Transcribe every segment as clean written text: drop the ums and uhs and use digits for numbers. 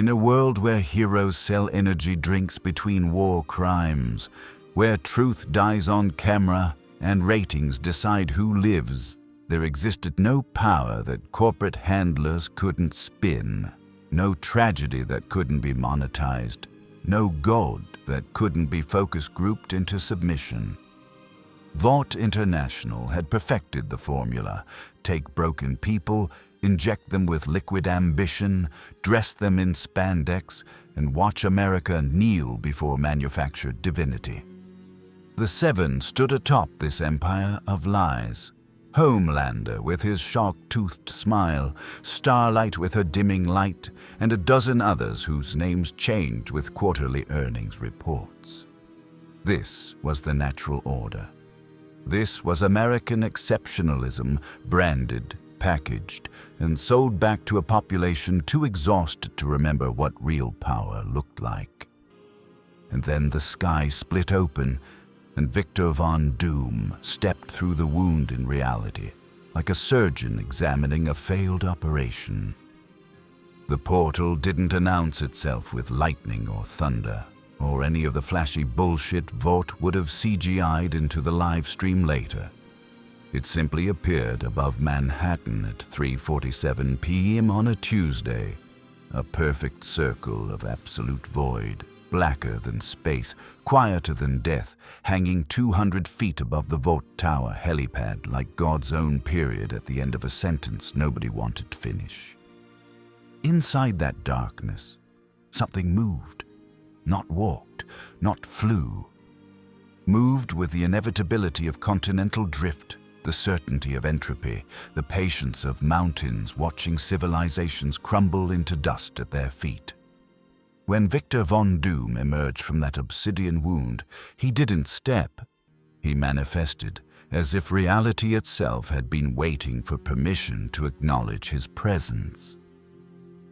In a world where heroes sell energy drinks between war crimes, where truth dies on camera and ratings decide who lives, there existed no power that corporate handlers couldn't spin, no tragedy that couldn't be monetized, no gold that couldn't be focus grouped into submission. Vought International had perfected the formula: take broken people, inject them with liquid ambition, dress them in spandex, and watch America kneel before manufactured divinity. The Seven stood atop this empire of lies. Homelander with his shark-toothed smile, Starlight with her dimming light, and a dozen others whose names changed with quarterly earnings reports. This was the natural order. This was American exceptionalism, branded, packaged, and sold back to a population too exhausted to remember what real power looked like. And then the sky split open, and Victor Von Doom stepped through the wound in reality, like a surgeon examining a failed operation. The portal didn't announce itself with lightning or thunder, or any of the flashy bullshit Vought would have CGI'd into the live stream later. It simply appeared above Manhattan at 3:47 p.m. on a Tuesday, a perfect circle of absolute void, blacker than space, quieter than death, hanging 200 feet above the Vought Tower helipad like God's own period at the end of a sentence nobody wanted to finish. Inside that darkness, something moved, not walked, not flew. Moved with the inevitability of continental drift, the certainty of entropy, the patience of mountains watching civilizations crumble into dust at their feet. When Victor Von Doom emerged from that obsidian wound, he didn't step. He manifested, as if reality itself had been waiting for permission to acknowledge his presence.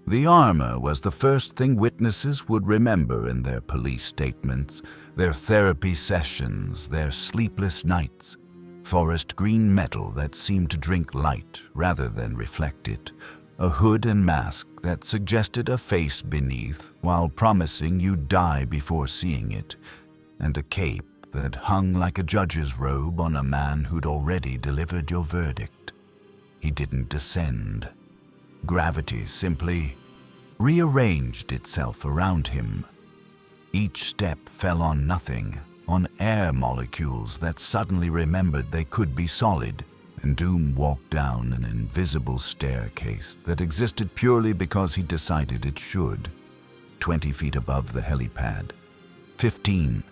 The armor was the first thing witnesses would remember in their police statements, their therapy sessions, their sleepless nights. Forest green metal that seemed to drink light rather than reflect it, a hood and mask that suggested a face beneath while promising you'd die before seeing it, and a cape that hung like a judge's robe on a man who'd already delivered your verdict. He didn't descend. Gravity simply rearranged itself around him. Each step fell on nothing, on air molecules that suddenly remembered they could be solid, and Doom walked down an invisible staircase that existed purely because he decided it should. 20 feet above the helipad. 15.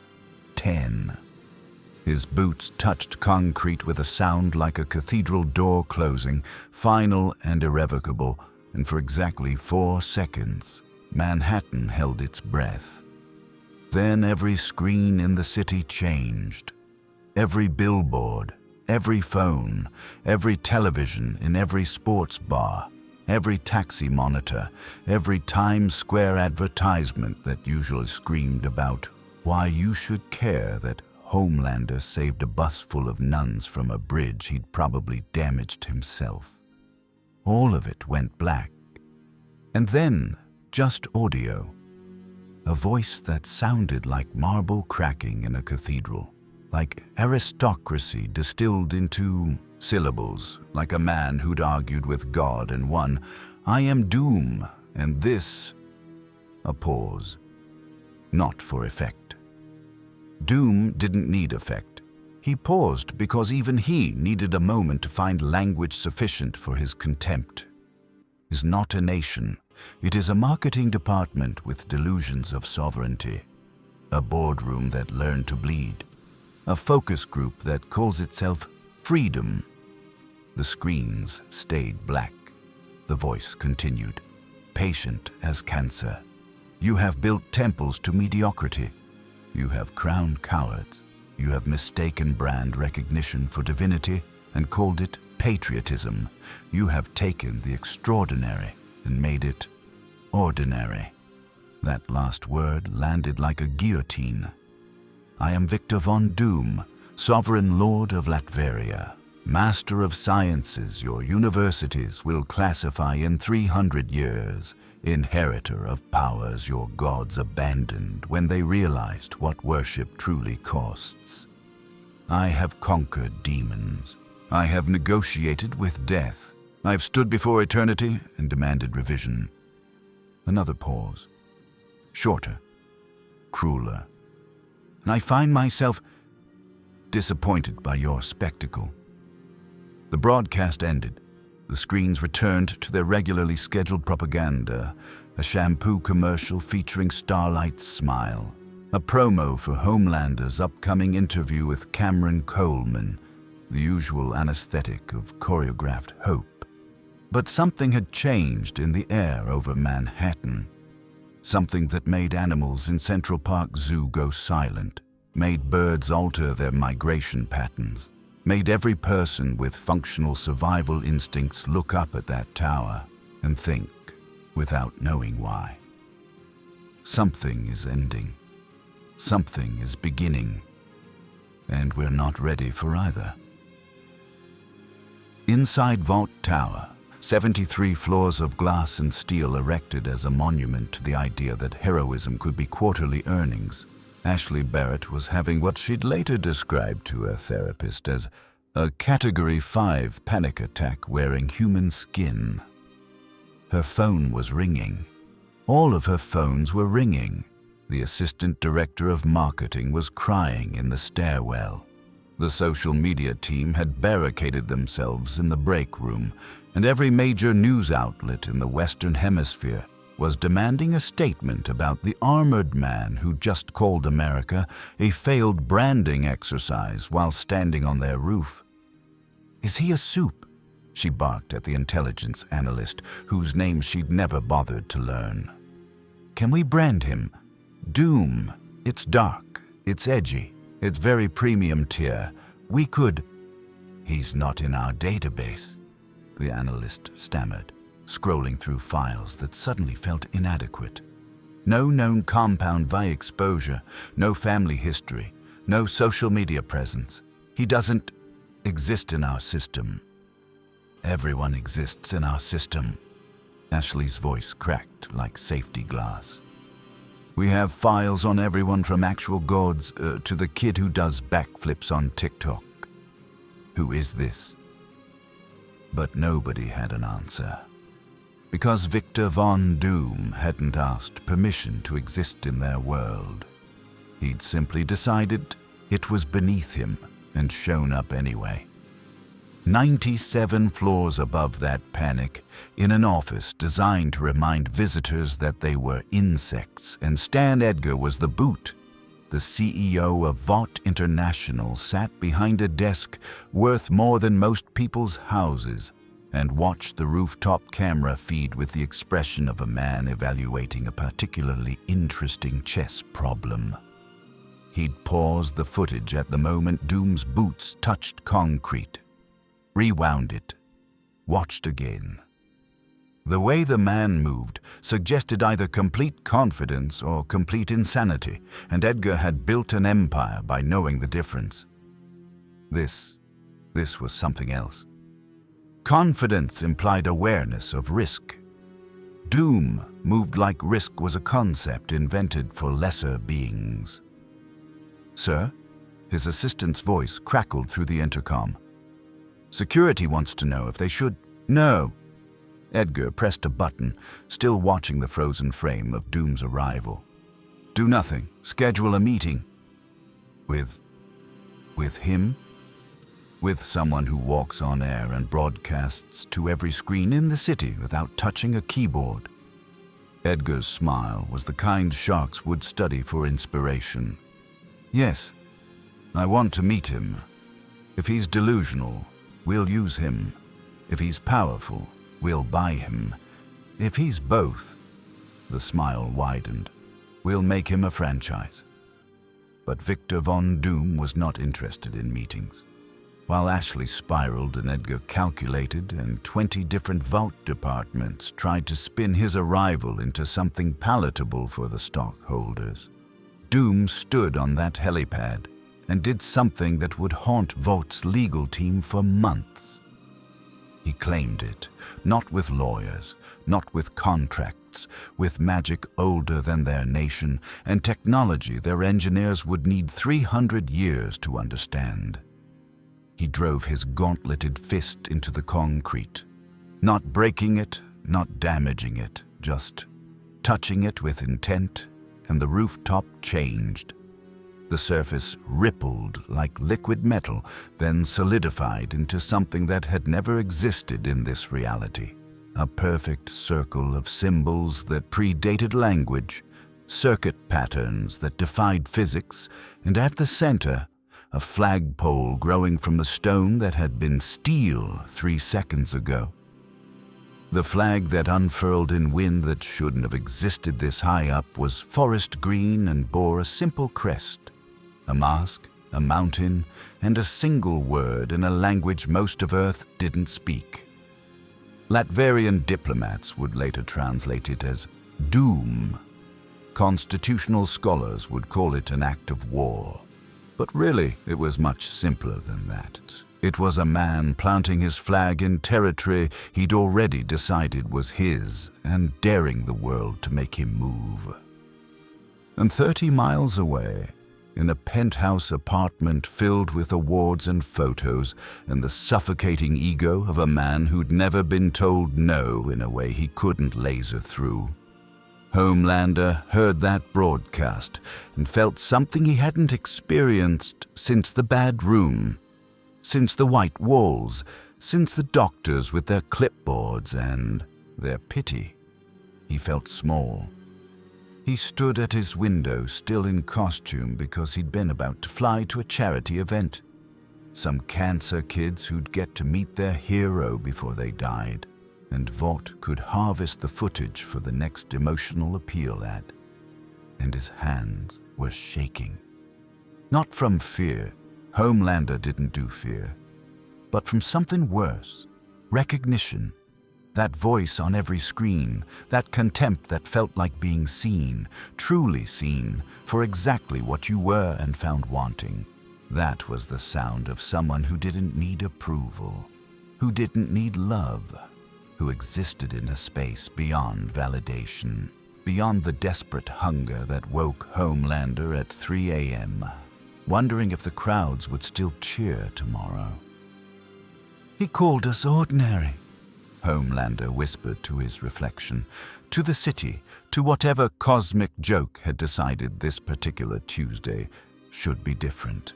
10. His boots touched concrete with a sound like a cathedral door closing, final and irrevocable, and for exactly 4 seconds, Manhattan held its breath. Then every screen in the city changed. Every billboard, every phone, every television in every sports bar, every taxi monitor, every Times Square advertisement that usually screamed about why you should care that Homelander saved a bus full of nuns from a bridge he'd probably damaged himself. All of it went black. And then, just audio. A voice that sounded like marble cracking in a cathedral, like aristocracy distilled into syllables, like a man who'd argued with God and won, "I am Doom, and this..." A pause. Not for effect. Doom didn't need effect. He paused because even he needed a moment to find language sufficient for his contempt. Is not a nation. It is a marketing department with delusions of sovereignty. A boardroom that learned to bleed. A focus group that calls itself freedom. The screens stayed black. The voice continued, patient as cancer. You have built temples to mediocrity. You have crowned cowards. You have mistaken brand recognition for divinity and called it patriotism. You have taken the extraordinary and made it ordinary. That last word landed like a guillotine. I am Victor Von Doom, sovereign lord of Latveria. Master of Sciences, your universities will classify in 300 years. Inheritor of powers your gods abandoned when they realized what worship truly costs. I have conquered demons. I have negotiated with death. I've stood before eternity and demanded revision. Another pause. Shorter. Crueler. And I find myself disappointed by your spectacle. The broadcast ended. The screens returned to their regularly scheduled propaganda, a shampoo commercial featuring Starlight's smile, a promo for Homelander's upcoming interview with Cameron Coleman, the usual anesthetic of choreographed hope. But something had changed in the air over Manhattan. Something that made animals in Central Park Zoo go silent, made birds alter their migration patterns, made every person with functional survival instincts look up at that tower and think without knowing why. Something is ending. Something is beginning. And we're not ready for either. Inside Vought Tower, 73 floors of glass and steel erected as a monument to the idea that heroism could be quarterly earnings, Ashley Barrett was having what she'd later described to her therapist as a Category 5 panic attack wearing human skin. Her phone was ringing. All of her phones were ringing. The assistant director of marketing was crying in the stairwell. The social media team had barricaded themselves in the break room, and every major news outlet in the Western Hemisphere was demanding a statement about the armored man who just called America a failed branding exercise while standing on their roof. "Is he a Supe?" she barked at the intelligence analyst, whose name she'd never bothered to learn. "Can we brand him? Doom. It's dark. It's edgy. It's very premium tier. We could—" "He's not in our database," the analyst stammered, scrolling through files that suddenly felt inadequate. No known compound via exposure, no family history, no social media presence. He doesn't exist in our system. Everyone exists in our system. Ashley's voice cracked like safety glass. We have files on everyone from actual gods to the kid who does backflips on TikTok. Who is this? But nobody had an answer. Because Victor Von Doom hadn't asked permission to exist in their world. He'd simply decided it was beneath him and shown up anyway. 97 floors above that panic, in an office designed to remind visitors that they were insects, and Stan Edgar was the boot. The CEO of Vought International sat behind a desk worth more than most people's houses and watched the rooftop camera feed with the expression of a man evaluating a particularly interesting chess problem. He'd paused the footage at the moment Doom's boots touched concrete, rewound it, watched again. The way the man moved suggested either complete confidence or complete insanity, and Edgar had built an empire by knowing the difference. This was something else. Confidence implied awareness of risk. Doom moved like risk was a concept invented for lesser beings. "Sir?" His assistant's voice crackled through the intercom. "Security wants to know if they should—" "No." Edgar pressed a button, still watching the frozen frame of Doom's arrival. "Do nothing. Schedule a meeting." With him? With someone who walks on air and broadcasts to every screen in the city without touching a keyboard. Edgar's smile was the kind sharks would study for inspiration. "Yes, I want to meet him. If he's delusional, we'll use him. If he's powerful, we'll buy him. If he's both," the smile widened, "we'll make him a franchise." But Victor Von Doom was not interested in meetings. While Ashley spiraled and Edgar calculated, and 20 different Vought departments tried to spin his arrival into something palatable for the stockholders, Doom stood on that helipad, and did something that would haunt Vought's legal team for months. He claimed it, not with lawyers, not with contracts, with magic older than their nation and technology their engineers would need 300 years to understand. He drove his gauntleted fist into the concrete, not breaking it, not damaging it, just touching it with intent, and the rooftop changed. The surface rippled like liquid metal, then solidified into something that had never existed in this reality. A perfect circle of symbols that predated language, circuit patterns that defied physics, and at the center, a flagpole growing from the stone that had been steel 3 seconds ago. The flag that unfurled in wind that shouldn't have existed this high up was forest green and bore a simple crest. A mask, a mountain, and a single word in a language most of Earth didn't speak. Latvian diplomats would later translate it as doom. Constitutional scholars would call it an act of war. But really, it was much simpler than that. It was a man planting his flag in territory he'd already decided was his and daring the world to make him move. And 30 miles away, in a penthouse apartment filled with awards and photos and the suffocating ego of a man who'd never been told no in a way he couldn't laser through, Homelander heard that broadcast and felt something he hadn't experienced since the bad room, since the white walls, since the doctors with their clipboards and their pity. He felt small. He stood at his window, still in costume because he'd been about to fly to a charity event. Some cancer kids who'd get to meet their hero before they died, and Vought could harvest the footage for the next emotional appeal ad. And his hands were shaking. Not from fear. Homelander didn't do fear. But from something worse. Recognition. That voice on every screen, that contempt that felt like being seen, truly seen, for exactly what you were and found wanting. That was the sound of someone who didn't need approval, who didn't need love, who existed in a space beyond validation, beyond the desperate hunger that woke Homelander at 3 a.m., wondering if the crowds would still cheer tomorrow. "He called us ordinary," Homelander whispered to his reflection, to the city, to whatever cosmic joke had decided this particular Tuesday should be different.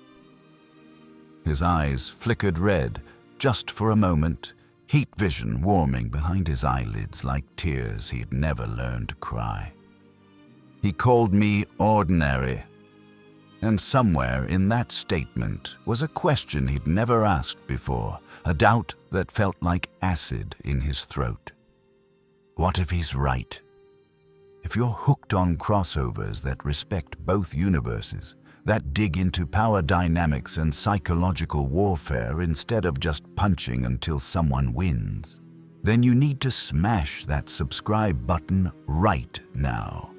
His eyes flickered red, just for a moment, heat vision warming behind his eyelids like tears he'd never learned to cry. He called me ordinary. And somewhere in that statement was a question he'd never asked before, a doubt that felt like acid in his throat. What if he's right? If you're hooked on crossovers that respect both universes, that dig into power dynamics and psychological warfare instead of just punching until someone wins, then you need to smash that subscribe button right now.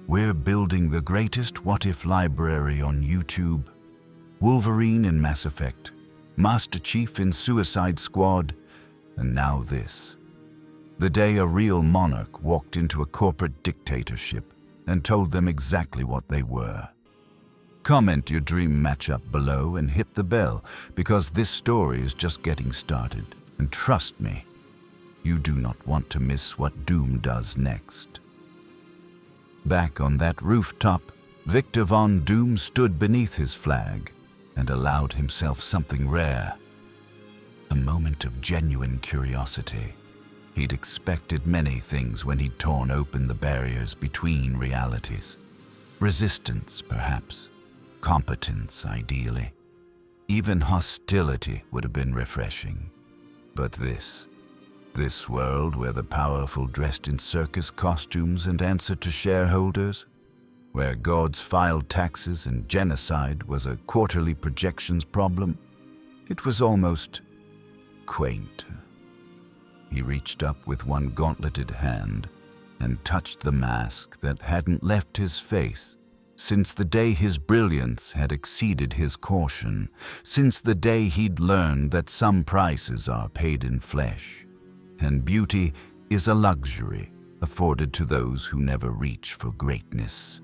We're building the greatest what-if library on YouTube. Wolverine in Mass Effect, Master Chief in Suicide Squad, and now this. The day a real monarch walked into a corporate dictatorship and told them exactly what they were. Comment your dream matchup below and hit the bell, because this story is just getting started. And trust me, you do not want to miss what Doom does next. Back on that rooftop, Victor Von Doom stood beneath his flag and allowed himself something rare. A moment of genuine curiosity. He'd expected many things when he'd torn open the barriers between realities. Resistance, perhaps. Competence, ideally. Even hostility would have been refreshing. But this world where the powerful dressed in circus costumes and answered to shareholders, where gods filed taxes and genocide was a quarterly projections problem, it was almost quaint. He reached up with one gauntleted hand and touched the mask that hadn't left his face since the day his brilliance had exceeded his caution, since the day he'd learned that some prices are paid in flesh, and beauty is a luxury afforded to those who never reach for greatness.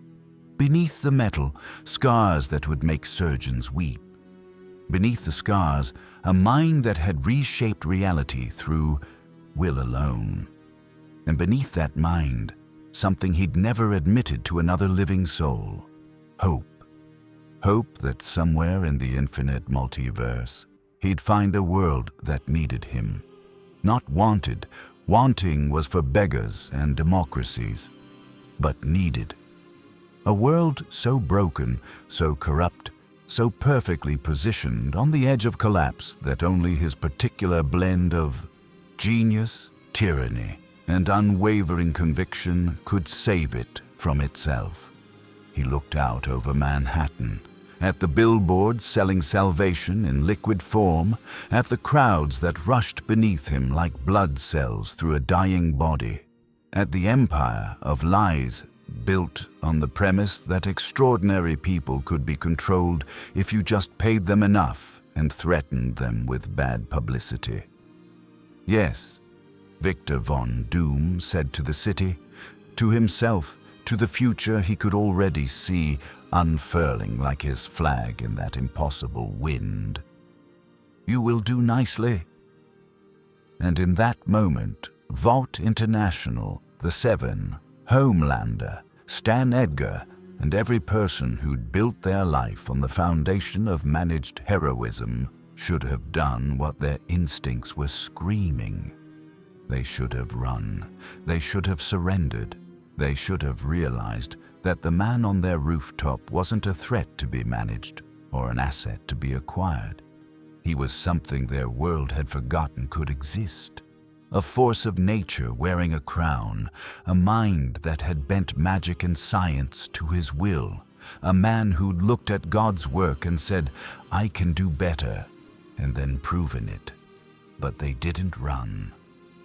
Beneath the metal, scars that would make surgeons weep. Beneath the scars, a mind that had reshaped reality through will alone. And beneath that mind, something he'd never admitted to another living soul. Hope. Hope that somewhere in the infinite multiverse, he'd find a world that needed him. Not wanted. Wanting was for beggars and democracies. But needed. A world so broken, so corrupt, so perfectly positioned on the edge of collapse that only his particular blend of genius, tyranny, and unwavering conviction could save it from itself. He looked out over Manhattan, at the billboards selling salvation in liquid form, at the crowds that rushed beneath him like blood cells through a dying body, at the empire of lies built on the premise that extraordinary people could be controlled if you just paid them enough and threatened them with bad publicity. Yes, Victor Von Doom said to the city, to himself, to the future he could already see unfurling like his flag in that impossible wind. You will do nicely. And in that moment, Vought International, the Seven, Homelander, Stan Edgar, and every person who'd built their life on the foundation of managed heroism should have done what their instincts were screaming. They should have run. They should have surrendered. They should have realized that the man on their rooftop wasn't a threat to be managed or an asset to be acquired. He was something their world had forgotten could exist. A force of nature wearing a crown, a mind that had bent magic and science to his will, a man who'd looked at God's work and said, "I can do better," and then proven it. But they didn't run.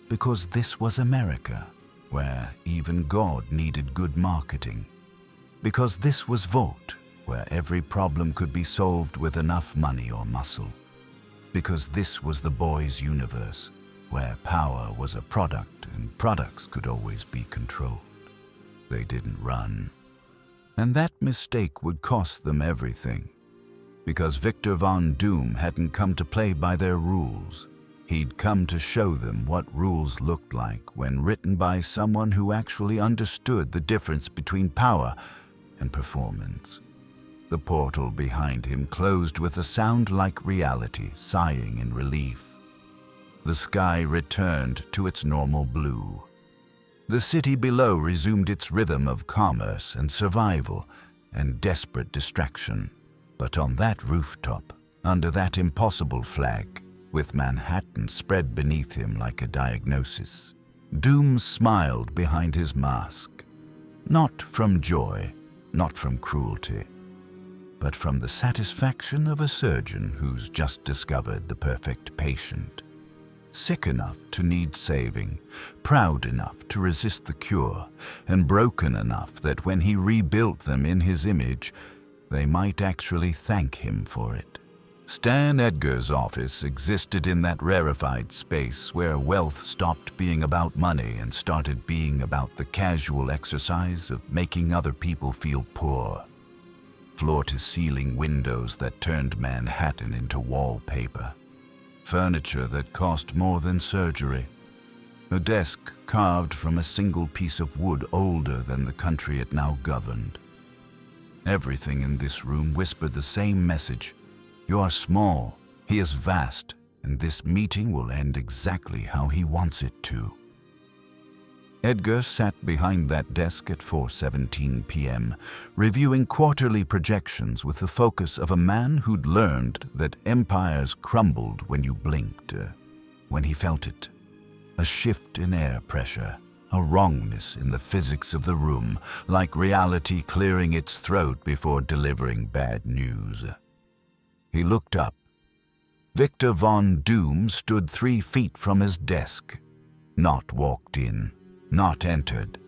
Because this was America, where even God needed good marketing. Because this was Vought, where every problem could be solved with enough money or muscle. Because this was the boys' universe, where power was a product and products could always be controlled. They didn't run. And that mistake would cost them everything. Because Victor Von Doom hadn't come to play by their rules. He'd come to show them what rules looked like when written by someone who actually understood the difference between power and performance. The portal behind him closed with a sound like reality, sighing in relief. The sky returned to its normal blue. The city below resumed its rhythm of commerce and survival and desperate distraction. But on that rooftop, under that impossible flag, with Manhattan spread beneath him like a diagnosis, Doom smiled behind his mask. Not from joy, not from cruelty, but from the satisfaction of a surgeon who's just discovered the perfect patient. Sick enough to need saving, proud enough to resist the cure, and broken enough that when he rebuilt them in his image, they might actually thank him for it. Stan Edgar's office existed in that rarefied space where wealth stopped being about money and started being about the casual exercise of making other people feel poor. Floor-to-ceiling windows that turned Manhattan into wallpaper. Furniture that cost more than surgery. A desk carved from a single piece of wood older than the country it now governed. Everything in this room whispered the same message. You are small, he is vast, and this meeting will end exactly how he wants it to. Edgar sat behind that desk at 4:17 p.m., reviewing quarterly projections with the focus of a man who'd learned that empires crumbled when you blinked, when he felt it. A shift in air pressure, a wrongness in the physics of the room, like reality clearing its throat before delivering bad news. He looked up. Victor Von Doom stood 3 feet from his desk, not walked in. Not entered.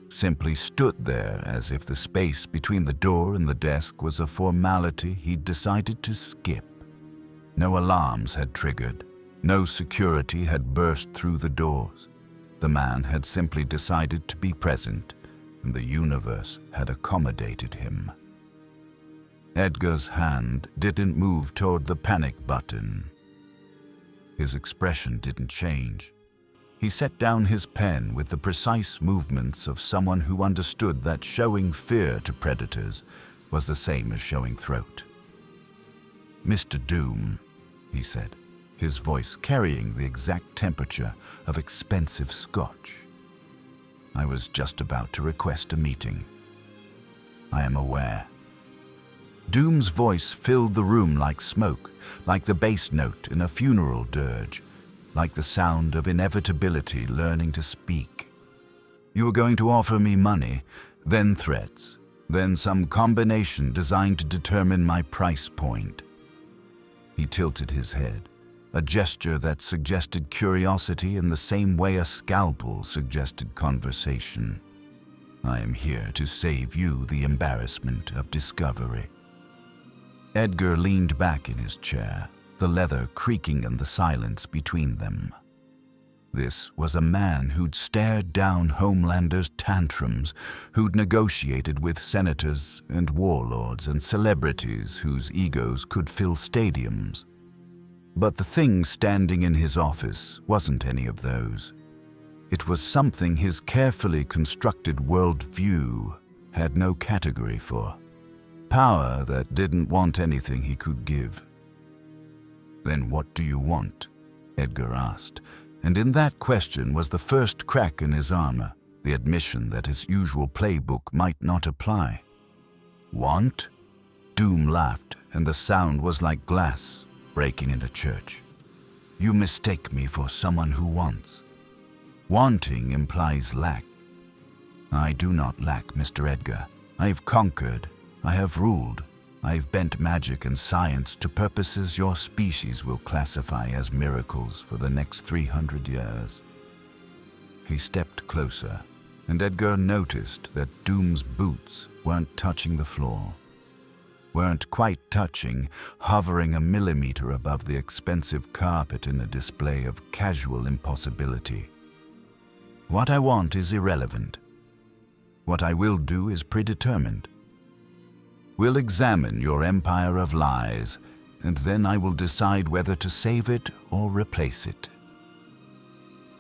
simply stood there as if the space between the door and the desk was a formality he'd decided to skip. No alarms had triggered. No security had burst through the doors. The man had simply decided to be present, and the universe had accommodated him. Edgar's hand didn't move toward the panic button. His expression didn't change. He set down his pen with the precise movements of someone who understood that showing fear to predators was the same as showing throat. "Mr. Doom," he said, his voice carrying the exact temperature of expensive scotch. "I was just about to request a meeting. I am aware." Doom's voice filled the room like smoke, like the bass note in a funeral dirge, like the sound of inevitability learning to speak. "You were going to offer me money, then threats, then some combination designed to determine my price point." He tilted his head, a gesture that suggested curiosity in the same way a scalpel suggested conversation. "I am here to save you the embarrassment of discovery." Edgar leaned back in his chair, the leather creaking in the silence between them. This was a man who'd stared down Homelander's tantrums, who'd negotiated with senators and warlords and celebrities whose egos could fill stadiums. But the thing standing in his office wasn't any of those. It was something his carefully constructed worldview had no category for. Power that didn't want anything he could give. "Then what do you want?" Edgar asked, and in that question was the first crack in his armor, the admission that his usual playbook might not apply. "Want?" Doom laughed, and the sound was like glass breaking in a church. "You mistake me for someone who wants. Wanting implies lack. I do not lack, Mr. Edgar. I've conquered. I have ruled. I've bent magic and science to purposes your species will classify as miracles for the next 300 years. He stepped closer, and Edgar noticed that Doom's boots weren't touching the floor. Weren't quite touching, hovering a millimeter above the expensive carpet in a display of casual impossibility. "What I want is irrelevant. What I will do is predetermined. We'll examine your empire of lies, and then I will decide whether to save it or replace it."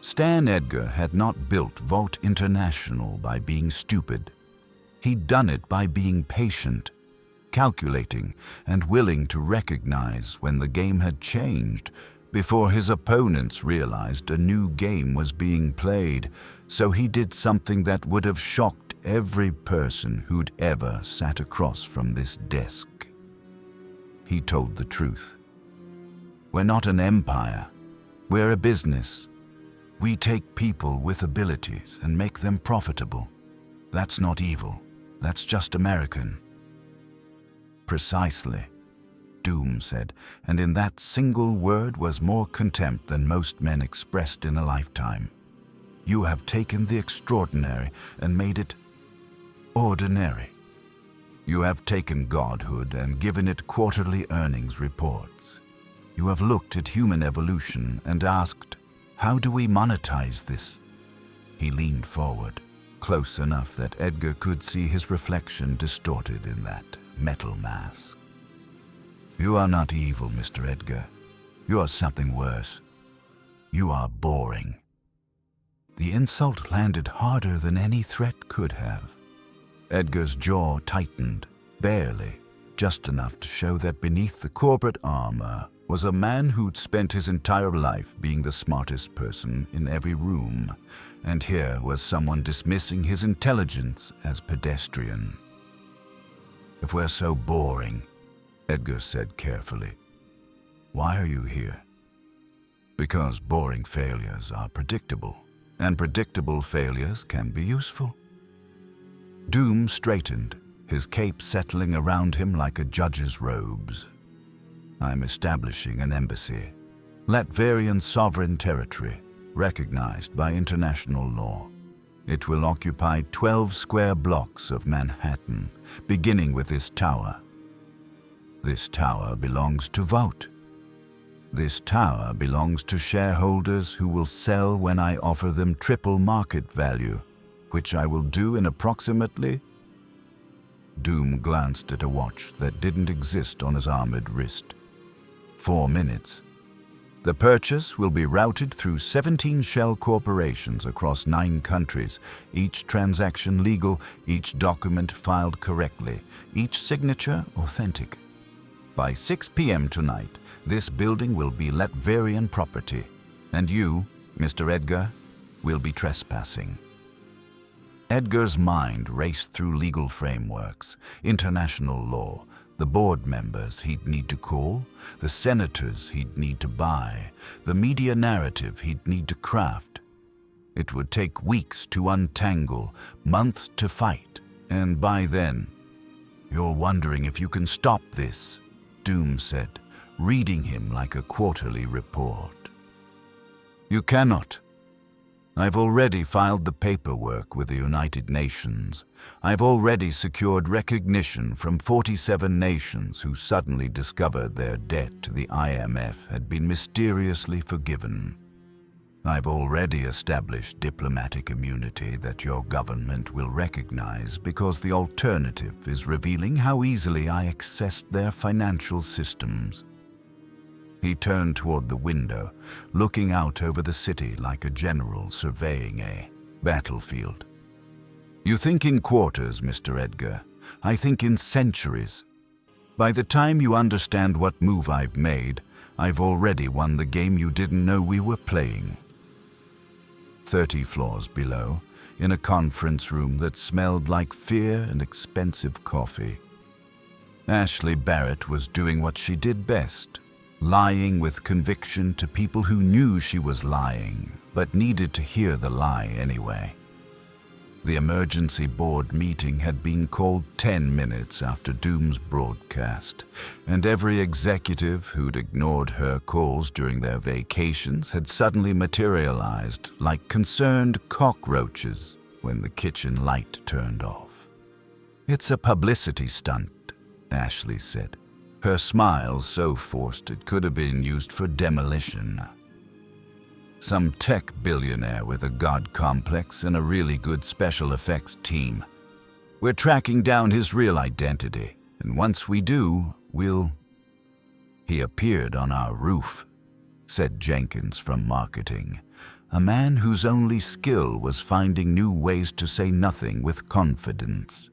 Stan Edgar had not built Vought International by being stupid. He'd done it by being patient, calculating, and willing to recognize when the game had changed before his opponents realized a new game was being played, so he did something that would have shocked every person who'd ever sat across from this desk. He told the truth. "We're not an empire. We're a business. We take people with abilities and make them profitable. That's not evil. That's just American." "Precisely," Doom said, and in that single word was more contempt than most men expressed in a lifetime. "You have taken the extraordinary and made it ordinary. You have taken godhood and given it quarterly earnings reports. You have looked at human evolution and asked, how do we monetize this?" He leaned forward, close enough that Edgar could see his reflection distorted in that metal mask. "You are not evil, Mr. Edgar. You are something worse. You are boring." The insult landed harder than any threat could have. Edgar's jaw tightened, barely, just enough to show that beneath the corporate armor was a man who'd spent his entire life being the smartest person in every room, and here was someone dismissing his intelligence as pedestrian. "If we're so boring," Edgar said carefully, "why are you here?" "Because boring failures are predictable, and predictable failures can be useful." Doom straightened, his cape settling around him like a judge's robes. "I'm establishing an embassy, Latverian sovereign territory, recognized by international law. It will occupy 12 square blocks of Manhattan, beginning with this tower. This tower belongs to Vought. This tower belongs to shareholders who will sell when I offer them triple market value, which I will do in approximately... Doom glanced at a watch that didn't exist on his armored wrist. 4 minutes. The purchase will be routed through 17 shell corporations across 9 countries, each transaction legal, each document filed correctly, each signature authentic. By 6 p.m. tonight, this building will be Latverian property, and you, Mr. Edgar, will be trespassing. Edgar's mind raced through legal frameworks, international law, the board members he'd need to call, the senators he'd need to buy, the media narrative he'd need to craft. It would take weeks to untangle, months to fight, and by then, "You're wondering if you can stop this," Doom said, reading him like a quarterly report. "You cannot. I've already filed the paperwork with the United Nations. I've already secured recognition from 47 nations who suddenly discovered their debt to the IMF had been mysteriously forgiven. I've already established diplomatic immunity that your government will recognize because the alternative is revealing how easily I accessed their financial systems." He turned toward the window, looking out over the city like a general surveying a battlefield. "You think in quarters, Mr. Edgar. I think in centuries. By the time you understand what move I've made, I've already won the game you didn't know we were playing." 30 floors below, in a conference room that smelled like fear and expensive coffee, Ashley Barrett was doing what she did best, lying with conviction to people who knew she was lying, but needed to hear the lie anyway. The emergency board meeting had been called 10 minutes after Doom's broadcast, and every executive who'd ignored her calls during their vacations had suddenly materialized like concerned cockroaches when the kitchen light turned off. "It's a publicity stunt," Ashley said, her smile so forced it could have been used for demolition. "Some tech billionaire with a god complex and a really good special effects team. We're tracking down his real identity, and once we do, we'll..." "He appeared on our roof," said Jenkins from marketing, a man whose only skill was finding new ways to say nothing with confidence.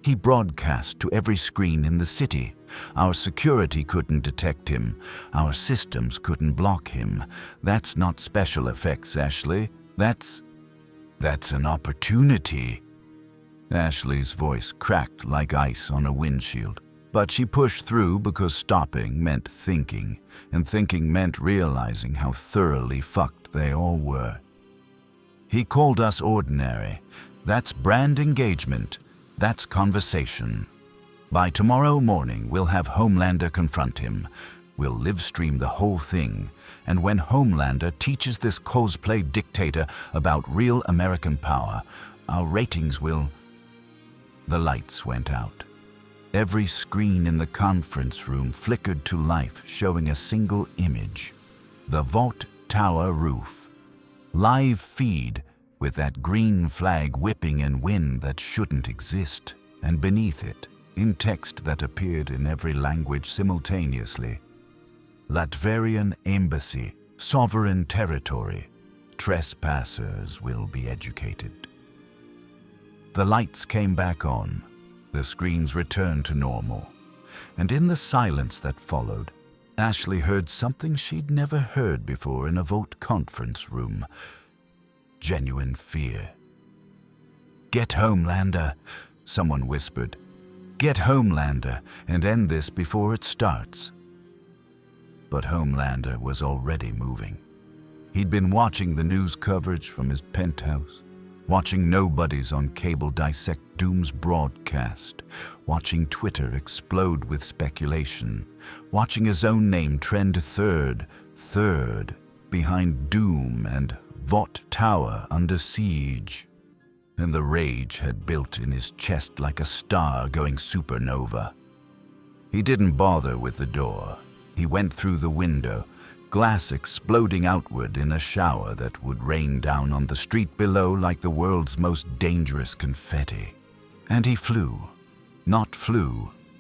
"He broadcast to every screen in the city. Our security couldn't detect him. Our systems couldn't block him. That's not special effects, Ashley. That's an opportunity." Ashley's voice cracked like ice on a windshield, but she pushed through because stopping meant thinking, and thinking meant realizing how thoroughly fucked they all were. "He called us ordinary. That's brand engagement. That's conversation. By tomorrow morning, we'll have Homelander confront him. We'll live stream the whole thing. And when Homelander teaches this cosplay dictator about real American power, our ratings will..." The lights went out. Every screen in the conference room flickered to life, showing a single image. The Vought Tower roof. Live feed, with that green flag whipping in wind that shouldn't exist, and beneath it, in text that appeared in every language simultaneously, "Latverian Embassy, Sovereign Territory. Trespassers will be educated." The lights came back on, the screens returned to normal, and in the silence that followed, Ashley heard something she'd never heard before in a Vought conference room. Genuine fear. "Get Homelander," someone whispered. "Get Homelander and end this before it starts." But Homelander was already moving. He'd been watching the news coverage from his penthouse, watching nobodies on cable dissect Doom's broadcast, watching Twitter explode with speculation, watching his own name trend third, behind Doom and Vought tower under siege, and the rage had built in his chest like a star going supernova. He didn't bother with the door. He went through the window, glass exploding outward in a shower that would rain down on the street below like the world's most dangerous confetti. And he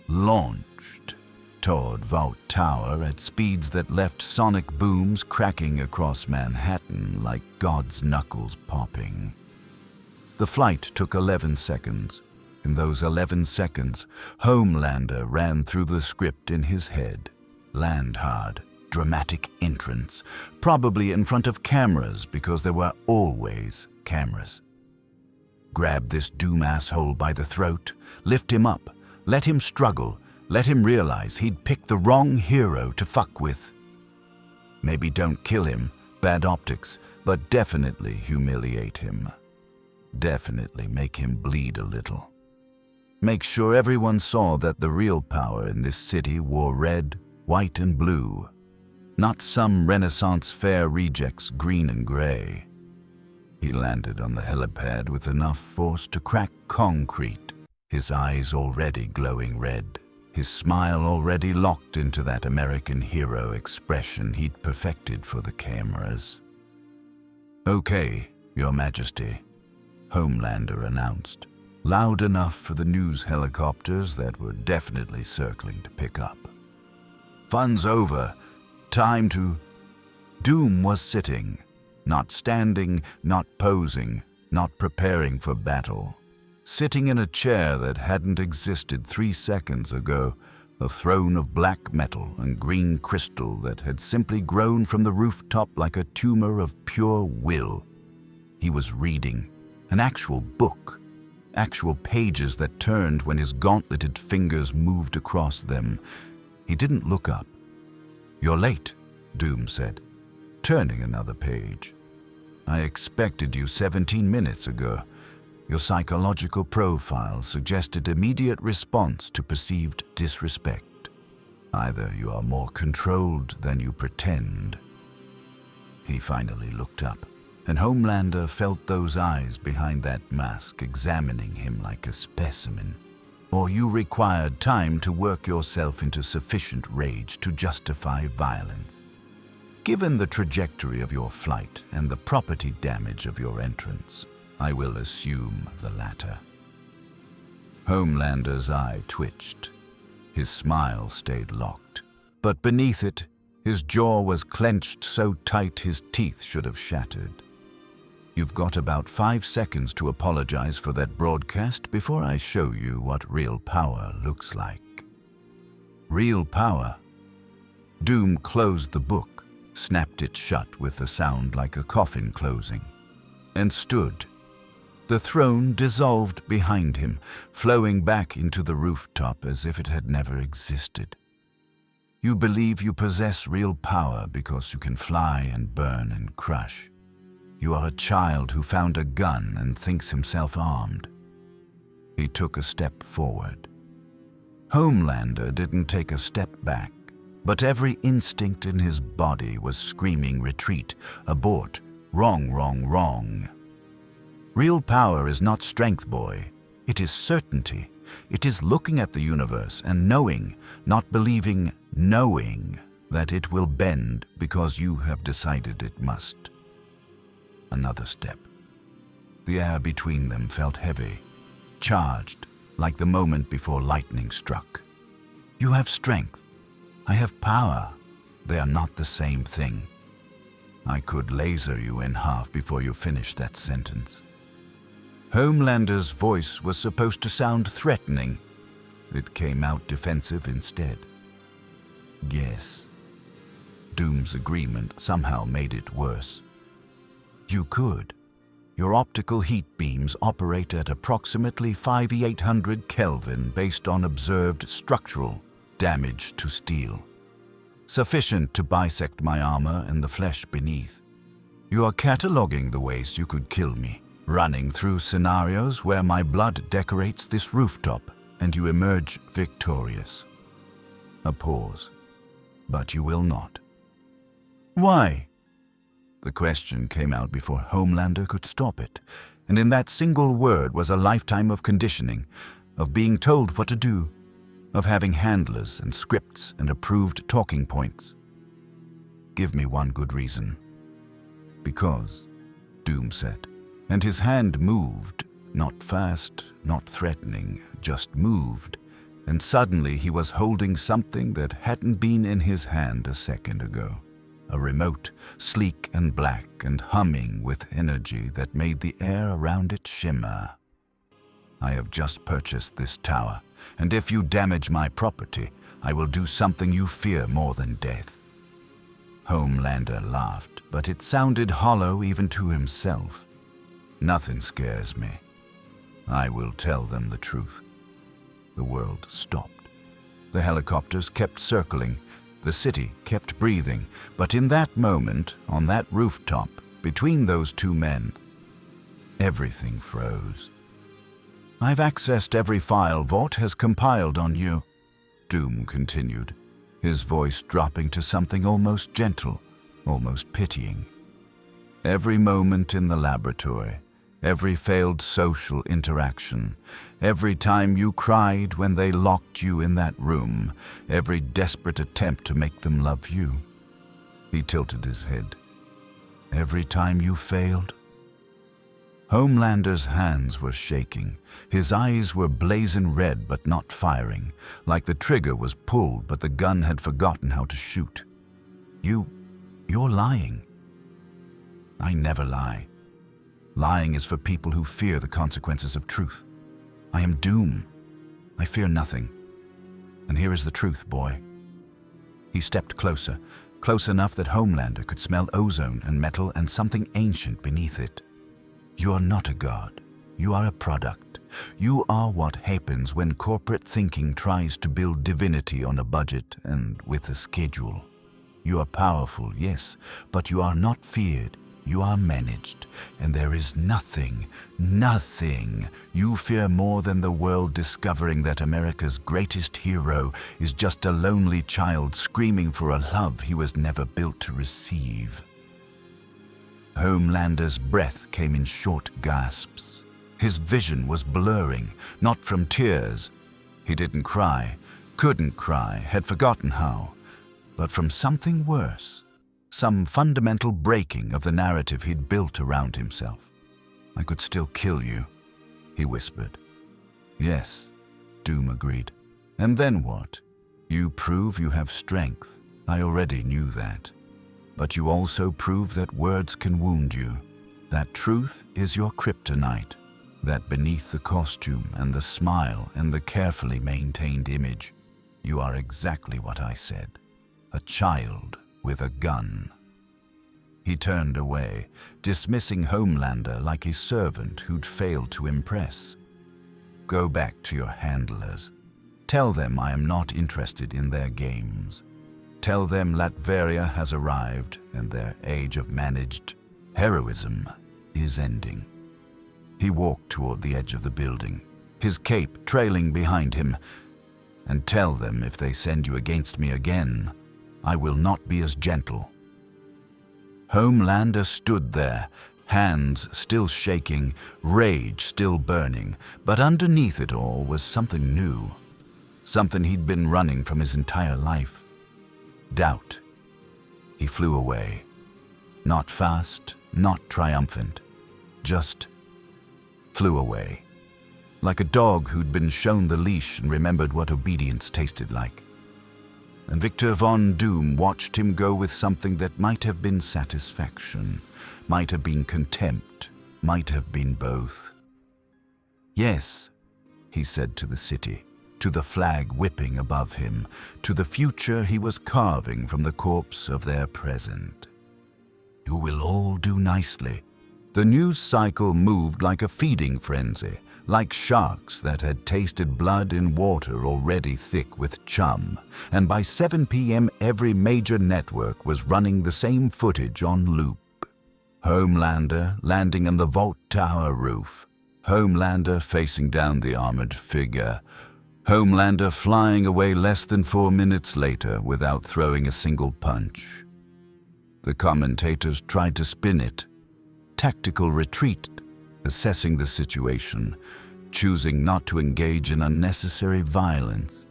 launched toward Vought Tower at speeds that left sonic booms cracking across Manhattan like God's knuckles popping. The flight took 11 seconds. In those 11 seconds, Homelander ran through the script in his head. Land hard, dramatic entrance, probably in front of cameras because there were always cameras. Grab this doom asshole by the throat, lift him up, let him struggle, let him realize he'd picked the wrong hero to fuck with. Maybe don't kill him, bad optics, but definitely humiliate him. Definitely make him bleed a little. Make sure everyone saw that the real power in this city wore red, white, and blue, not some Renaissance fair rejects green and gray. He landed on the helipad with enough force to crack concrete, his eyes already glowing red, his smile already locked into that American hero expression he'd perfected for the cameras. "Okay, Your Majesty," Homelander announced, loud enough for the news helicopters that were definitely circling to pick up. "Fun's over. Time to..." Doom was sitting, not standing, not posing, not preparing for battle. Sitting in a chair that hadn't existed 3 seconds ago, a throne of black metal and green crystal that had simply grown from the rooftop like a tumor of pure will. He was reading an actual book, actual pages that turned when his gauntleted fingers moved across them. He didn't look up. "You're late," Doom said, turning another page. "I expected you 17 minutes ago. Your psychological profile suggested immediate response to perceived disrespect. Either you are more controlled than you pretend." He finally looked up, and Homelander felt those eyes behind that mask examining him like a specimen. "Or you required time to work yourself into sufficient rage to justify violence. Given the trajectory of your flight and the property damage of your entrance, I will assume the latter." Homelander's eye twitched. His smile stayed locked, but beneath it, his jaw was clenched so tight his teeth should have shattered. "You've got about 5 seconds to apologize for that broadcast before I show you what real power looks like." Real power? Doom closed the book, snapped it shut with a sound like a coffin closing, and stood. The throne dissolved behind him, flowing back into the rooftop as if it had never existed. You believe you possess real power because you can fly and burn and crush. You are a child who found a gun and thinks himself armed. He took a step forward. Homelander didn't take a step back, but every instinct in his body was screaming retreat, abort, wrong, wrong, wrong. Real power is not strength, boy. It is certainty. It is looking at the universe and knowing, not believing, knowing that it will bend because you have decided it must. Another step. The air between them felt heavy, charged, like the moment before lightning struck. You have strength. I have power. They are not the same thing. I could laser you in half before you finished that sentence. Homelander's voice was supposed to sound threatening. It came out defensive instead. Yes. Doom's agreement somehow made it worse. You could. Your optical heat beams operate at approximately 5800 Kelvin based on observed structural damage to steel. Sufficient to bisect my armor and the flesh beneath. You are cataloging the ways you could kill me, running through scenarios where my blood decorates this rooftop and you emerge victorious. A pause. But you will not. Why? The question came out before Homelander could stop it, and in that single word was a lifetime of conditioning, of being told what to do, of having handlers and scripts and approved talking points. Give me one good reason. Because, Doom said, and his hand moved, not fast, not threatening, just moved, and suddenly he was holding something that hadn't been in his hand a second ago. A remote, sleek and black and humming with energy that made the air around it shimmer. I have just purchased this tower, and if you damage my property, I will do something you fear more than death. Homelander laughed, but it sounded hollow even to himself. Nothing scares me. I will tell them the truth. The world stopped. The helicopters kept circling. The city kept breathing, but in that moment, on that rooftop, between those two men, everything froze. I've accessed every file Vought has compiled on you, Doom continued, his voice dropping to something almost gentle, almost pitying. Every moment in the laboratory, every failed social interaction, every time you cried when they locked you in that room, every desperate attempt to make them love you. He tilted his head. Every time you failed. Homelander's hands were shaking. His eyes were blazing red but not firing, like the trigger was pulled but the gun had forgotten how to shoot. You're lying. I never lie. Lying is for people who fear the consequences of truth. I am Doom. I fear nothing. And here is the truth, boy. He stepped closer, close enough that Homelander could smell ozone and metal and something ancient beneath it. You are not a god. You are a product. You are what happens when corporate thinking tries to build divinity on a budget and with a schedule. You are powerful, yes, but you are not feared. You are managed, and there is nothing you fear more than the world discovering that America's greatest hero is just a lonely child screaming for a love he was never built to receive. Homelander's breath came in short gasps. His vision was blurring, not from tears. He didn't cry, couldn't cry, had forgotten how, but from something worse. Some fundamental breaking of the narrative he'd built around himself. I could still kill you, he whispered. Yes, Doom agreed. And then what? You prove you have strength. I already knew that. But you also prove that words can wound you. That truth is your kryptonite. That beneath the costume and the smile and the carefully maintained image, you are exactly what I said. A child with a gun. He turned away, dismissing Homelander like a servant who'd failed to impress. Go back to your handlers. Tell them I am not interested in their games. Tell them Latveria has arrived and their age of managed heroism is ending. He walked toward the edge of the building, his cape trailing behind him. And tell them if they send you against me again, I will not be as gentle. Homelander stood there, hands still shaking, rage still burning, but underneath it all was something new, something he'd been running from his entire life. Doubt. He flew away. Not fast, not triumphant, just flew away. Like a dog who'd been shown the leash and remembered what obedience tasted like. And Victor Von Doom watched him go with something that might have been satisfaction, might have been contempt, might have been both. Yes, he said to the city, to the flag whipping above him, to the future he was carving from the corpse of their present. You will all do nicely. The news cycle moved like a feeding frenzy, like sharks that had tasted blood in water already thick with chum, and by 7 p.m. every major network was running the same footage on loop. Homelander landing on the Vought tower roof, Homelander facing down the armored figure, Homelander flying away less than 4 minutes later without throwing a single punch. The commentators tried to spin it. Tactical retreat, assessing the situation, choosing not to engage in unnecessary violence.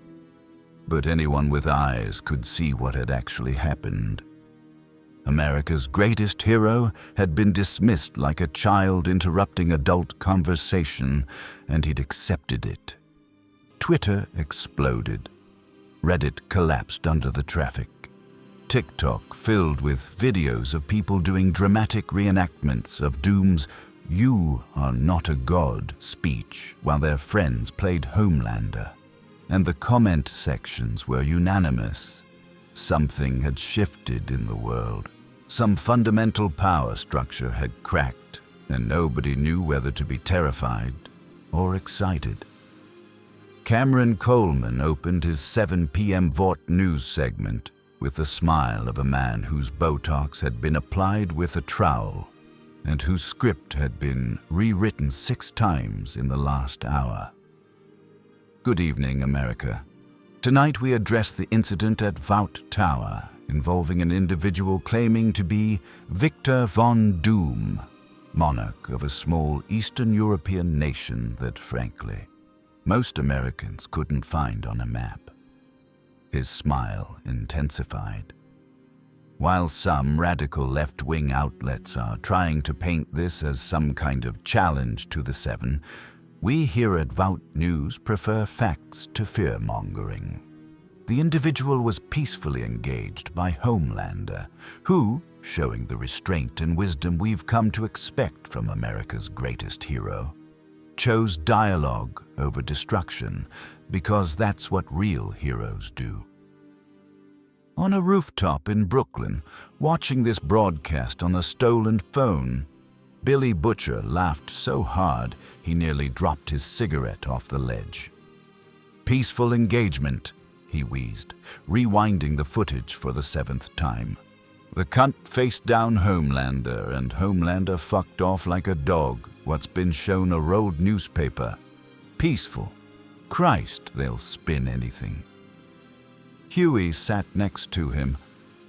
But anyone with eyes could see what had actually happened. America's greatest hero had been dismissed like a child interrupting adult conversation, and he'd accepted it. Twitter exploded. Reddit collapsed under the traffic. TikTok filled with videos of people doing dramatic reenactments of Doom's "You are not a god" speech while their friends played Homelander. And the comment sections were unanimous. Something had shifted in the world. Some fundamental power structure had cracked, and nobody knew whether to be terrified or excited. Cameron Coleman opened his 7 p.m. Vought news segment with the smile of a man whose Botox had been applied with a trowel and whose script had been rewritten 6 times in the last hour. Good evening, America. Tonight we address the incident at Vought Tower involving an individual claiming to be Victor von Doom, monarch of a small Eastern European nation that, frankly, most Americans couldn't find on a map. His smile intensified. While some radical left-wing outlets are trying to paint this as some kind of challenge to the Seven, we here at Vought News prefer facts to fear-mongering. The individual was peacefully engaged by Homelander, who, showing the restraint and wisdom we've come to expect from America's greatest hero, chose dialogue over destruction because that's what real heroes do. On a rooftop in Brooklyn, watching this broadcast on a stolen phone, Billy Butcher laughed so hard he nearly dropped his cigarette off the ledge. "Peaceful engagement," he wheezed, rewinding the footage for the 7th time. The cunt faced down Homelander, and Homelander fucked off like a dog what's been shown a rolled newspaper. Peaceful. Christ, they'll spin anything. Huey sat next to him,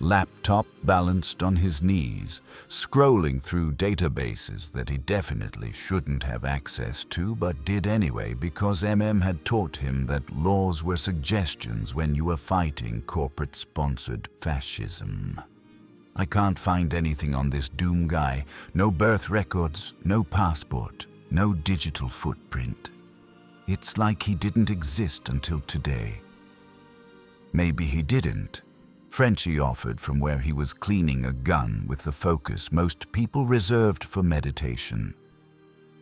laptop balanced on his knees, scrolling through databases that he definitely shouldn't have access to but did anyway because MM had taught him that laws were suggestions when you were fighting corporate-sponsored fascism. "I can't find anything on this Doom guy. No birth records, no passport, no digital footprint. It's like he didn't exist until today." Maybe he didn't. Frenchie offered from where he was cleaning a gun with the focus most people reserved for meditation.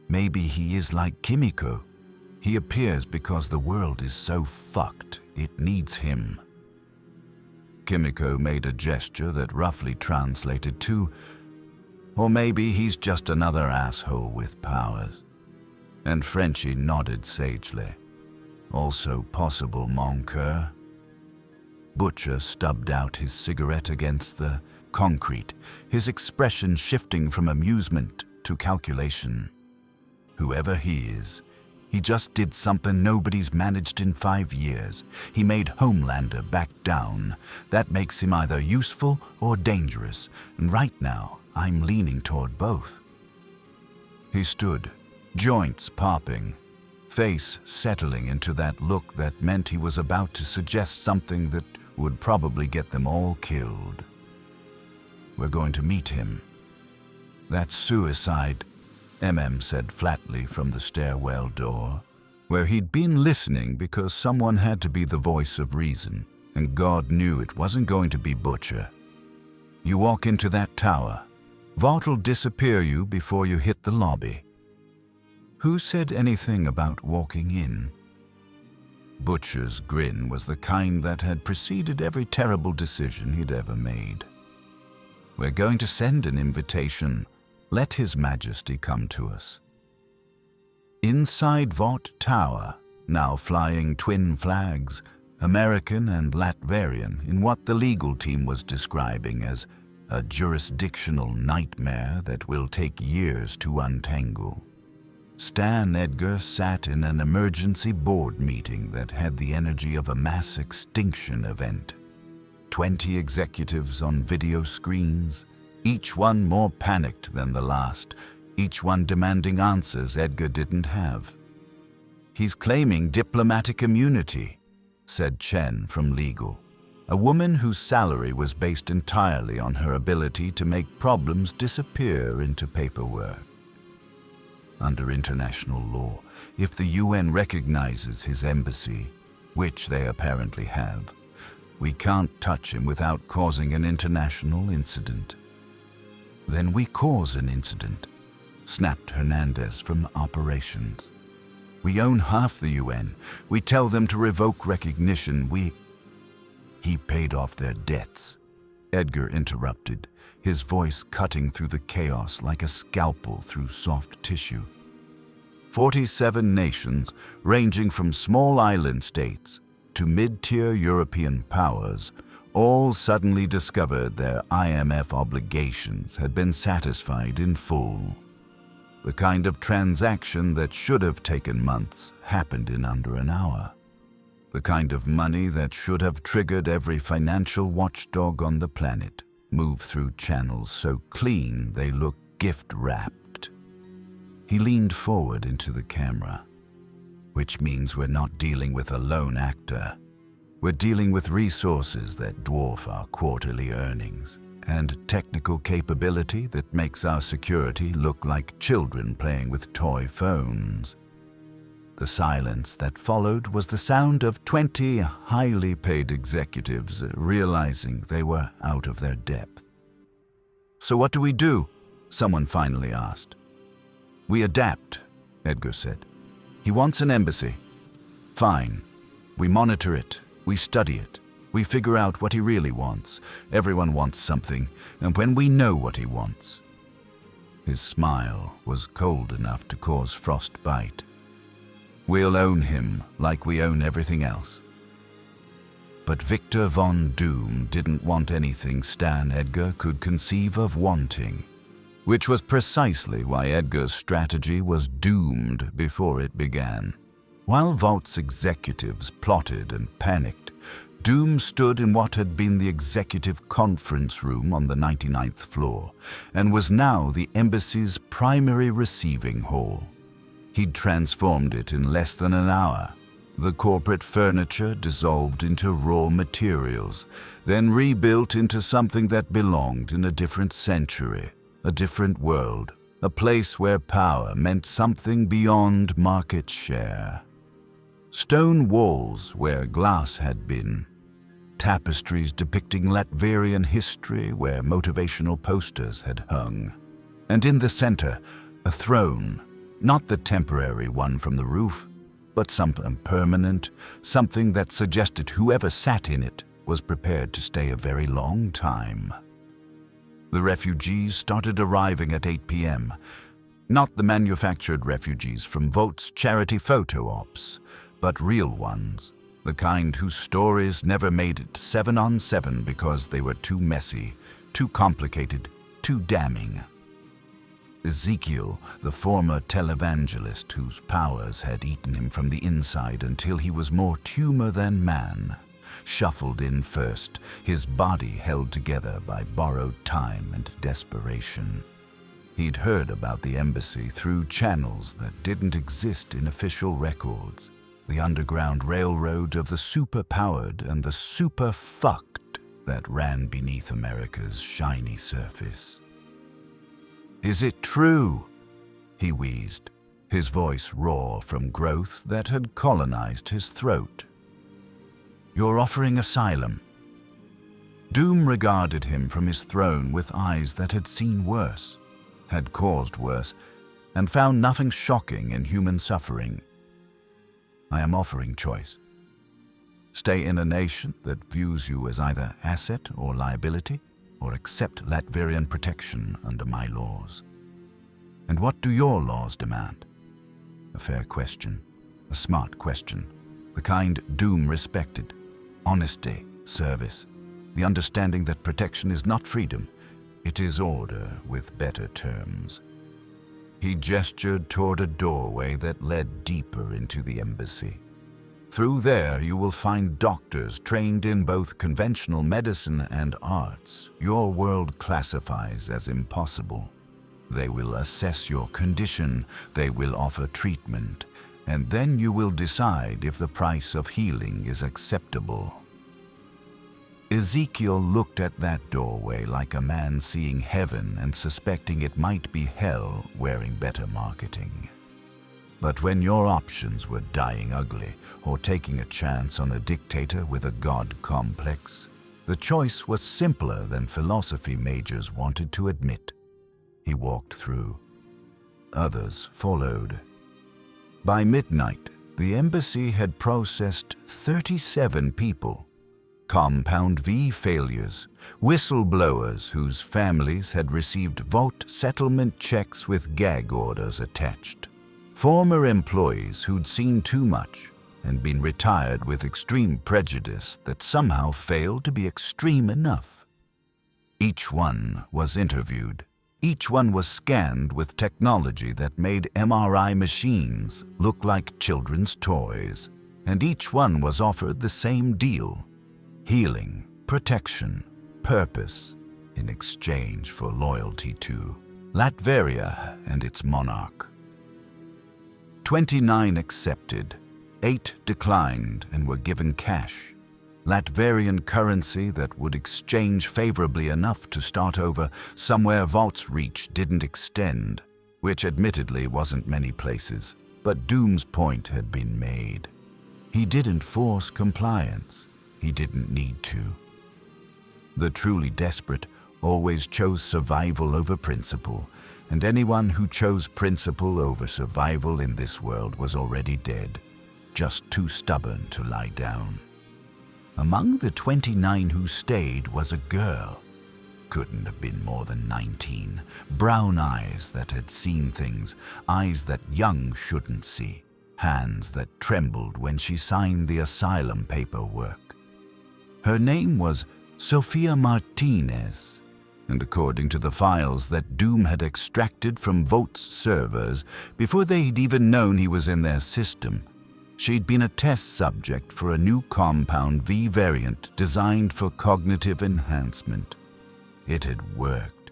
Maybe he is like Kimiko. He appears because the world is so fucked, it needs him. Kimiko made a gesture that roughly translated to, "Or maybe he's just another asshole with powers." And Frenchie nodded sagely. "Also possible, mon coeur." Butcher stubbed out his cigarette against the concrete, his expression shifting from amusement to calculation. Whoever he is, he just did something nobody's managed in 5 years. He made Homelander back down. That makes him either useful or dangerous, and right now I'm leaning toward both. He stood, joints popping, face settling into that look that meant he was about to suggest something that would probably get them all killed. "We're going to meet him." "That's suicide," MM said flatly from the stairwell door, where he'd been listening because someone had to be the voice of reason, and God knew it wasn't going to be Butcher. "You walk into that tower. Vaught'll disappear you before you hit the lobby." Who said anything about walking in? Butcher's grin was the kind that had preceded every terrible decision he'd ever made. "We're going to send an invitation. Let His Majesty come to us." Inside Vought Tower, now flying twin flags, American and Latvian, in what the legal team was describing as a jurisdictional nightmare that will take years to untangle. Stan Edgar sat in an emergency board meeting that had the energy of a mass extinction event. 20 executives on video screens, each one more panicked than the last, each one demanding answers Edgar didn't have. "He's claiming diplomatic immunity," said Chen from legal, a woman whose salary was based entirely on her ability to make problems disappear into paperwork. Under international law, if the UN recognizes his embassy, which they apparently have, we can't touch him without causing an international incident. "Then we cause an incident," snapped Hernandez from operations. "We own half the UN. We tell them to revoke recognition. He paid off their debts," Edgar interrupted, his voice cutting through the chaos like a scalpel through soft tissue. 47 nations, ranging from small island states to mid-tier European powers, all suddenly discovered their IMF obligations had been satisfied in full. The kind of transaction that should have taken months happened in under an hour. The kind of money that should have triggered every financial watchdog on the planet moved through channels so clean they look gift-wrapped. He leaned forward into the camera. "Which means we're not dealing with a lone actor. We're dealing with resources that dwarf our quarterly earnings, and technical capability that makes our security look like children playing with toy phones." The silence that followed was the sound of 20 highly paid executives realizing they were out of their depth. "So what do we do?" someone finally asked. "We adapt," Edgar said. "He wants an embassy. Fine. We monitor it. We study it. We figure out what he really wants. Everyone wants something, and when we know what he wants..." His smile was cold enough to cause frostbite. "We'll own him like we own everything else." But Victor von Doom didn't want anything Stan Edgar could conceive of wanting, which was precisely why Edgar's strategy was doomed before it began. While Vought's executives plotted and panicked, Doom stood in what had been the executive conference room on the 99th floor and was now the embassy's primary receiving hall. He'd transformed it in less than an hour. The corporate furniture dissolved into raw materials, then rebuilt into something that belonged in a different century, a different world, a place where power meant something beyond market share. Stone walls where glass had been, tapestries depicting Latvian history where motivational posters had hung, and in the center, a throne, not the temporary one from the roof, but something permanent, something that suggested whoever sat in it was prepared to stay a very long time. The refugees started arriving at 8 p.m., not the manufactured refugees from Vought's charity photo ops, but real ones, the kind whose stories never made it 7-on-7 because they were too messy, too complicated, too damning. Ezekiel, the former televangelist whose powers had eaten him from the inside until he was more tumor than man, shuffled in first, his body held together by borrowed time and desperation. He'd heard about the embassy through channels that didn't exist in official records, the underground railroad of the super-powered and the super-fucked that ran beneath America's shiny surface. "Is it true?" he wheezed, his voice raw from growth that had colonized his throat. "You're offering asylum." Doom regarded him from his throne with eyes that had seen worse, had caused worse, and found nothing shocking in human suffering. "I am offering choice. Stay in a nation that views you as either asset or liability, or accept Latvian protection under my laws." "And what do your laws demand?" A fair question, a smart question, the kind Doom respected. Honesty, service, the understanding that protection is not freedom, it is order with better terms. He gestured toward a doorway that led deeper into the embassy. Through there, you will find doctors trained in both conventional medicine and arts your world classifies as impossible. They will assess your condition, they will offer treatment, and then you will decide if the price of healing is acceptable. Ezekiel looked at that doorway like a man seeing heaven and suspecting it might be hell wearing better marketing. But when your options were dying ugly or taking a chance on a dictator with a god complex, the choice was simpler than philosophy majors wanted to admit. He walked through. Others followed. By midnight, the embassy had processed 37 people. Compound V failures, whistleblowers whose families had received Vought settlement checks with gag orders attached. Former employees who'd seen too much and been retired with extreme prejudice that somehow failed to be extreme enough. Each one was interviewed. Each one was scanned with technology that made MRI machines look like children's toys. And each one was offered the same deal: healing, protection, purpose, in exchange for loyalty to Latveria and its monarch. 29 accepted, 8 declined and were given cash, Latverian currency that would exchange favorably enough to start over somewhere Vought's reach didn't extend, which admittedly wasn't many places, but Doom's point had been made. He didn't force compliance. He didn't need to. The truly desperate always chose survival over principle, and anyone who chose principle over survival in this world was already dead, just too stubborn to lie down. Among the 29 who stayed was a girl. Couldn't have been more than 19. Brown eyes that had seen things, eyes that young shouldn't see, hands that trembled when she signed the asylum paperwork. Her name was Sofia Martinez, and according to the files that Doom had extracted from Vought's servers before they'd even known he was in their system, she'd been a test subject for a new compound V variant designed for cognitive enhancement. It had worked.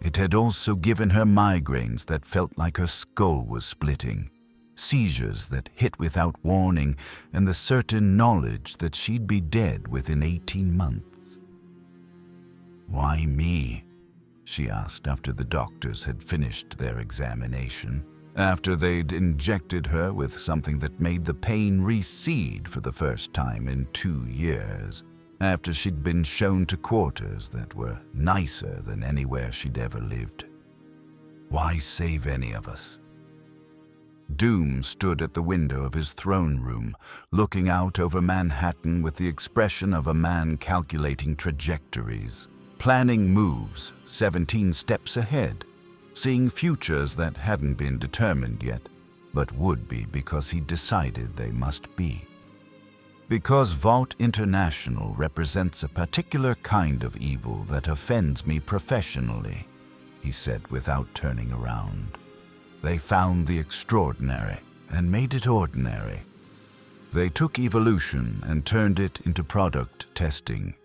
It had also given her migraines that felt like her skull was splitting, seizures that hit without warning, and the certain knowledge that she'd be dead within 18 months. "Why me?" she asked after the doctors had finished their examination. After they'd injected her with something that made the pain recede for the first time in 2 years, after she'd been shown to quarters that were nicer than anywhere she'd ever lived. "Why save any of us?" Doom stood at the window of his throne room, looking out over Manhattan with the expression of a man calculating trajectories, planning moves 17 steps ahead, seeing futures that hadn't been determined yet, but would be because he decided they must be. "Because Vought International represents a particular kind of evil that offends me professionally," he said without turning around. "They found the extraordinary and made it ordinary. They took evolution and turned it into product testing.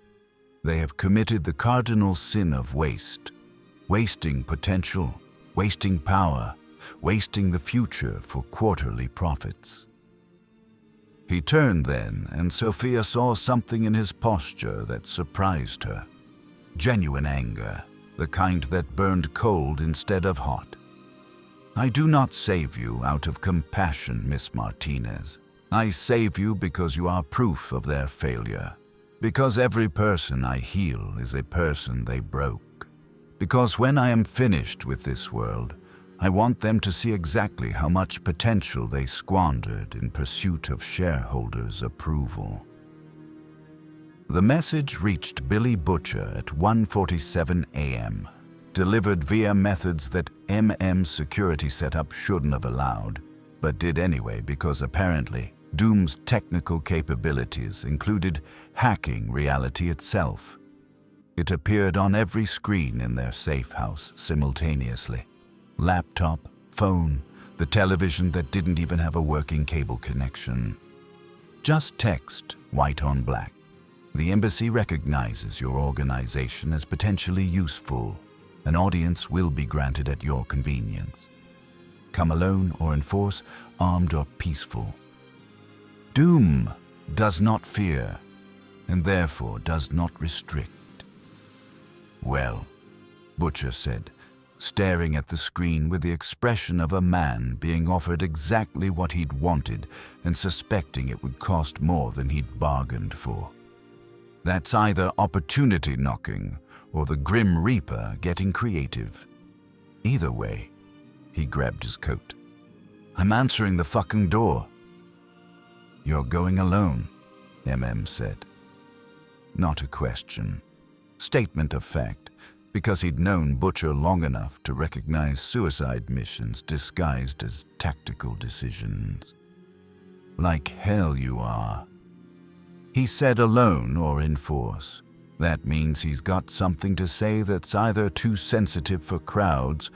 They have committed the cardinal sin of waste. Wasting potential, wasting power, wasting the future for quarterly profits." He turned then, and Sophia saw something in his posture that surprised her. Genuine anger, the kind that burned cold instead of hot. "I do not save you out of compassion, Miss Martinez. I save you because you are proof of their failure. Because every person I heal is a person they broke. Because when I am finished with this world, I want them to see exactly how much potential they squandered in pursuit of shareholders' approval." The message reached Billy Butcher at 1:47 a.m., delivered via methods that security setup shouldn't have allowed, but did anyway because apparently Doom's technical capabilities included hacking reality itself. It appeared on every screen in their safe house simultaneously. Laptop, phone, the television that didn't even have a working cable connection. Just text, white on black. The embassy recognizes your organization as potentially useful. An audience will be granted at your convenience. Come alone or in force, armed or peaceful. Doom does not fear, and therefore does not restrict. Well, Butcher said, staring at the screen with the expression of a man being offered exactly what he'd wanted and suspecting it would cost more than he'd bargained for. That's either opportunity knocking or the Grim Reaper getting creative. Either way, he grabbed his coat. I'm answering the fucking door. You're going alone, MM said. Not a question. Statement of fact, because he'd known Butcher long enough to recognize suicide missions disguised as tactical decisions. Like hell you are. He said alone or in force. That means he's got something to say that's either too sensitive for crowds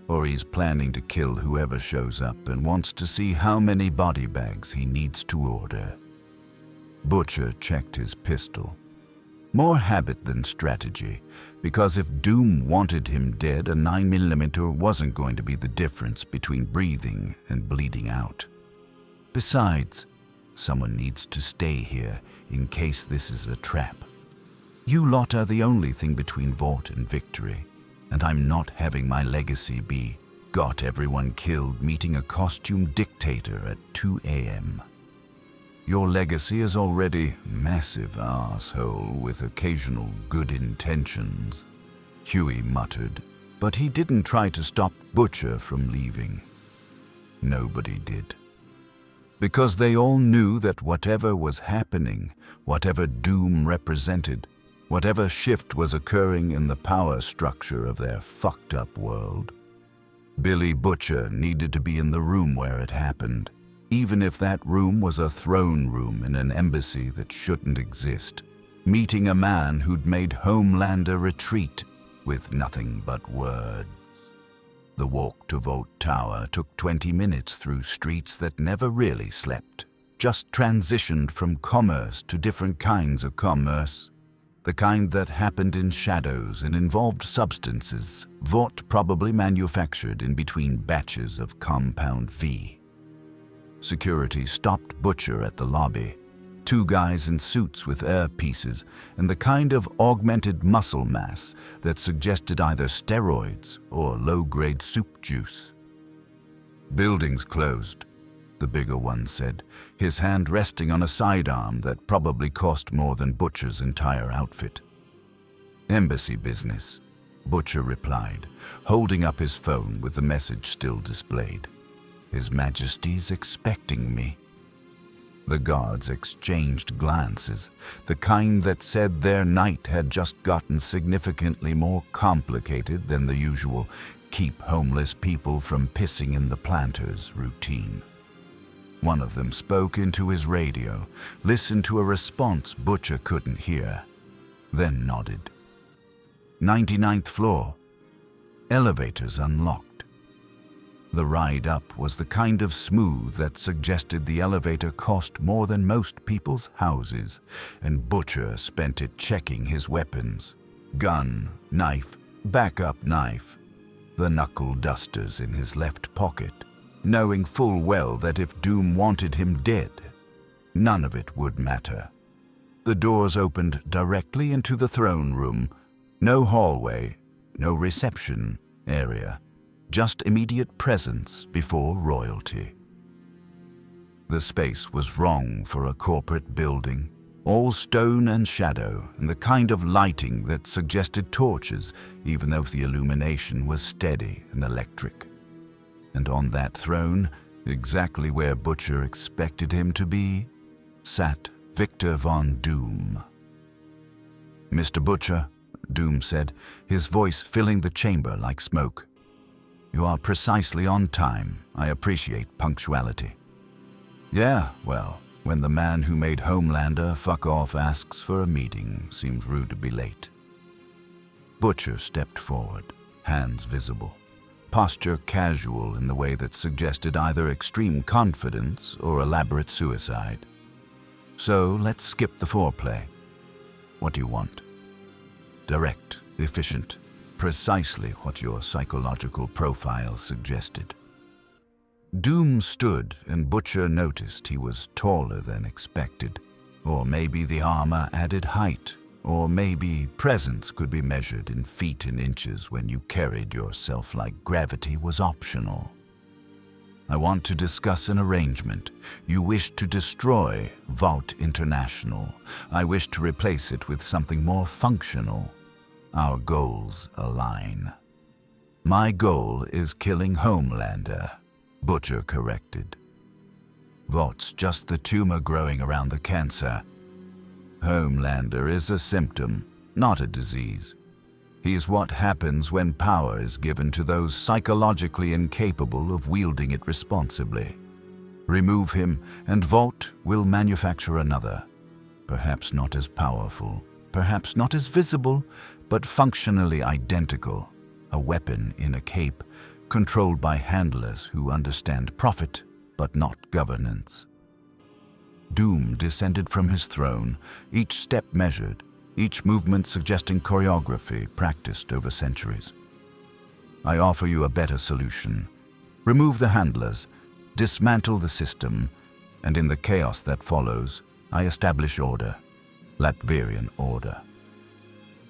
or he's planning to kill whoever shows up and wants to see how many body bags he needs to order. Butcher checked his pistol. More habit than strategy, because if Doom wanted him dead, a 9mm wasn't going to be the difference between breathing and bleeding out. Besides, someone needs to stay here in case this is a trap. You lot are the only thing between Vought and victory, and I'm not having my legacy be got everyone killed meeting a costume dictator at 2 a.m. Your legacy is already massive asshole with occasional good intentions, Huey muttered, but he didn't try to stop Butcher from leaving. Nobody did. Because they all knew that whatever was happening, whatever Doom represented, whatever shift was occurring in the power structure of their fucked up world, Billy Butcher needed to be in the room where it happened, even if that room was a throne room in an embassy that shouldn't exist, meeting a man who'd made Homelander retreat with nothing but words. The walk to Vought Tower took 20 minutes through streets that never really slept, just transitioned from commerce to different kinds of commerce. The kind that happened in shadows and involved substances Vought probably manufactured in between batches of Compound V. Security stopped Butcher at the lobby. 2 guys in suits with earpieces and the kind of augmented muscle mass that suggested either steroids or low-grade soup juice. Building's closed, the bigger one said, his hand resting on a sidearm that probably cost more than Butcher's entire outfit. Embassy business, Butcher replied, holding up his phone with the message still displayed. His Majesty's expecting me. The guards exchanged glances, the kind that said their night had just gotten significantly more complicated than the usual keep homeless people from pissing in the planters routine. One of them spoke into his radio, listened to a response Butcher couldn't hear, then nodded. 99th floor. Elevators unlocked. The ride up was the kind of smooth that suggested the elevator cost more than most people's houses, and Butcher spent it checking his weapons. Gun, knife, backup knife, the knuckle dusters in his left pocket, knowing full well that if Doom wanted him dead, none of it would matter. The doors opened directly into the throne room. No hallway, no reception area. Just immediate presence before royalty. The space was wrong for a corporate building, all stone and shadow, and the kind of lighting that suggested torches, even though the illumination was steady and electric. And on that throne, exactly where Butcher expected him to be, sat Victor Von Doom. Mr. Butcher, Doom said, his voice filling the chamber like smoke. You are precisely on time. I appreciate punctuality. Yeah, well, when the man who made Homelander fuck off asks for a meeting, seems rude to be late. Butcher stepped forward, hands visible, posture casual in the way that suggested either extreme confidence or elaborate suicide. So let's skip the foreplay. What do you want? Direct, efficient, precisely what your psychological profile suggested. Doom stood, and Butcher noticed he was taller than expected. Or maybe the armor added height, or maybe presence could be measured in feet and inches when you carried yourself like gravity was optional. I want to discuss an arrangement. You wish to destroy Vought International. I wish to replace it with something more functional. Our goals align. My goal is killing Homelander, Butcher corrected. Vought's just the tumor growing around the cancer. Homelander is a symptom, not a disease. He's what happens when power is given to those psychologically incapable of wielding it responsibly. Remove him, and Vought will manufacture another. Perhaps not as powerful, perhaps not as visible, but functionally identical. A weapon in a cape, controlled by handlers who understand profit, but not governance. Doom descended from his throne, each step measured, each movement suggesting choreography practiced over centuries. I offer you a better solution. Remove the handlers, dismantle the system, and in the chaos that follows, I establish order. Latverian order.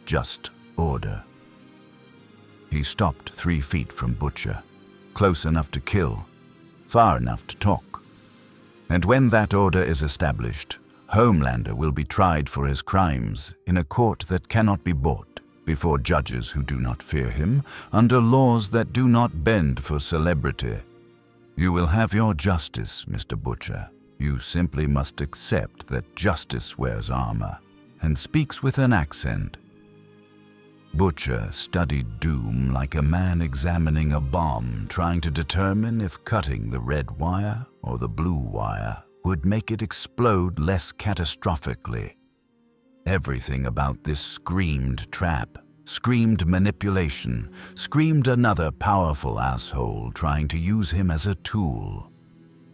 Just order. He stopped 3 feet from Butcher, close enough to kill, far enough to talk. And when that order is established, Homelander will be tried for his crimes in a court that cannot be bought, before judges who do not fear him, under laws that do not bend for celebrity. You will have your justice, Mr. Butcher. You simply must accept that justice wears armor and speaks with an accent. Butcher studied Doom like a man examining a bomb, trying to determine if cutting the red wire or the blue wire would make it explode less catastrophically. Everything about this screamed trap, screamed manipulation, screamed another powerful asshole trying to use him as a tool.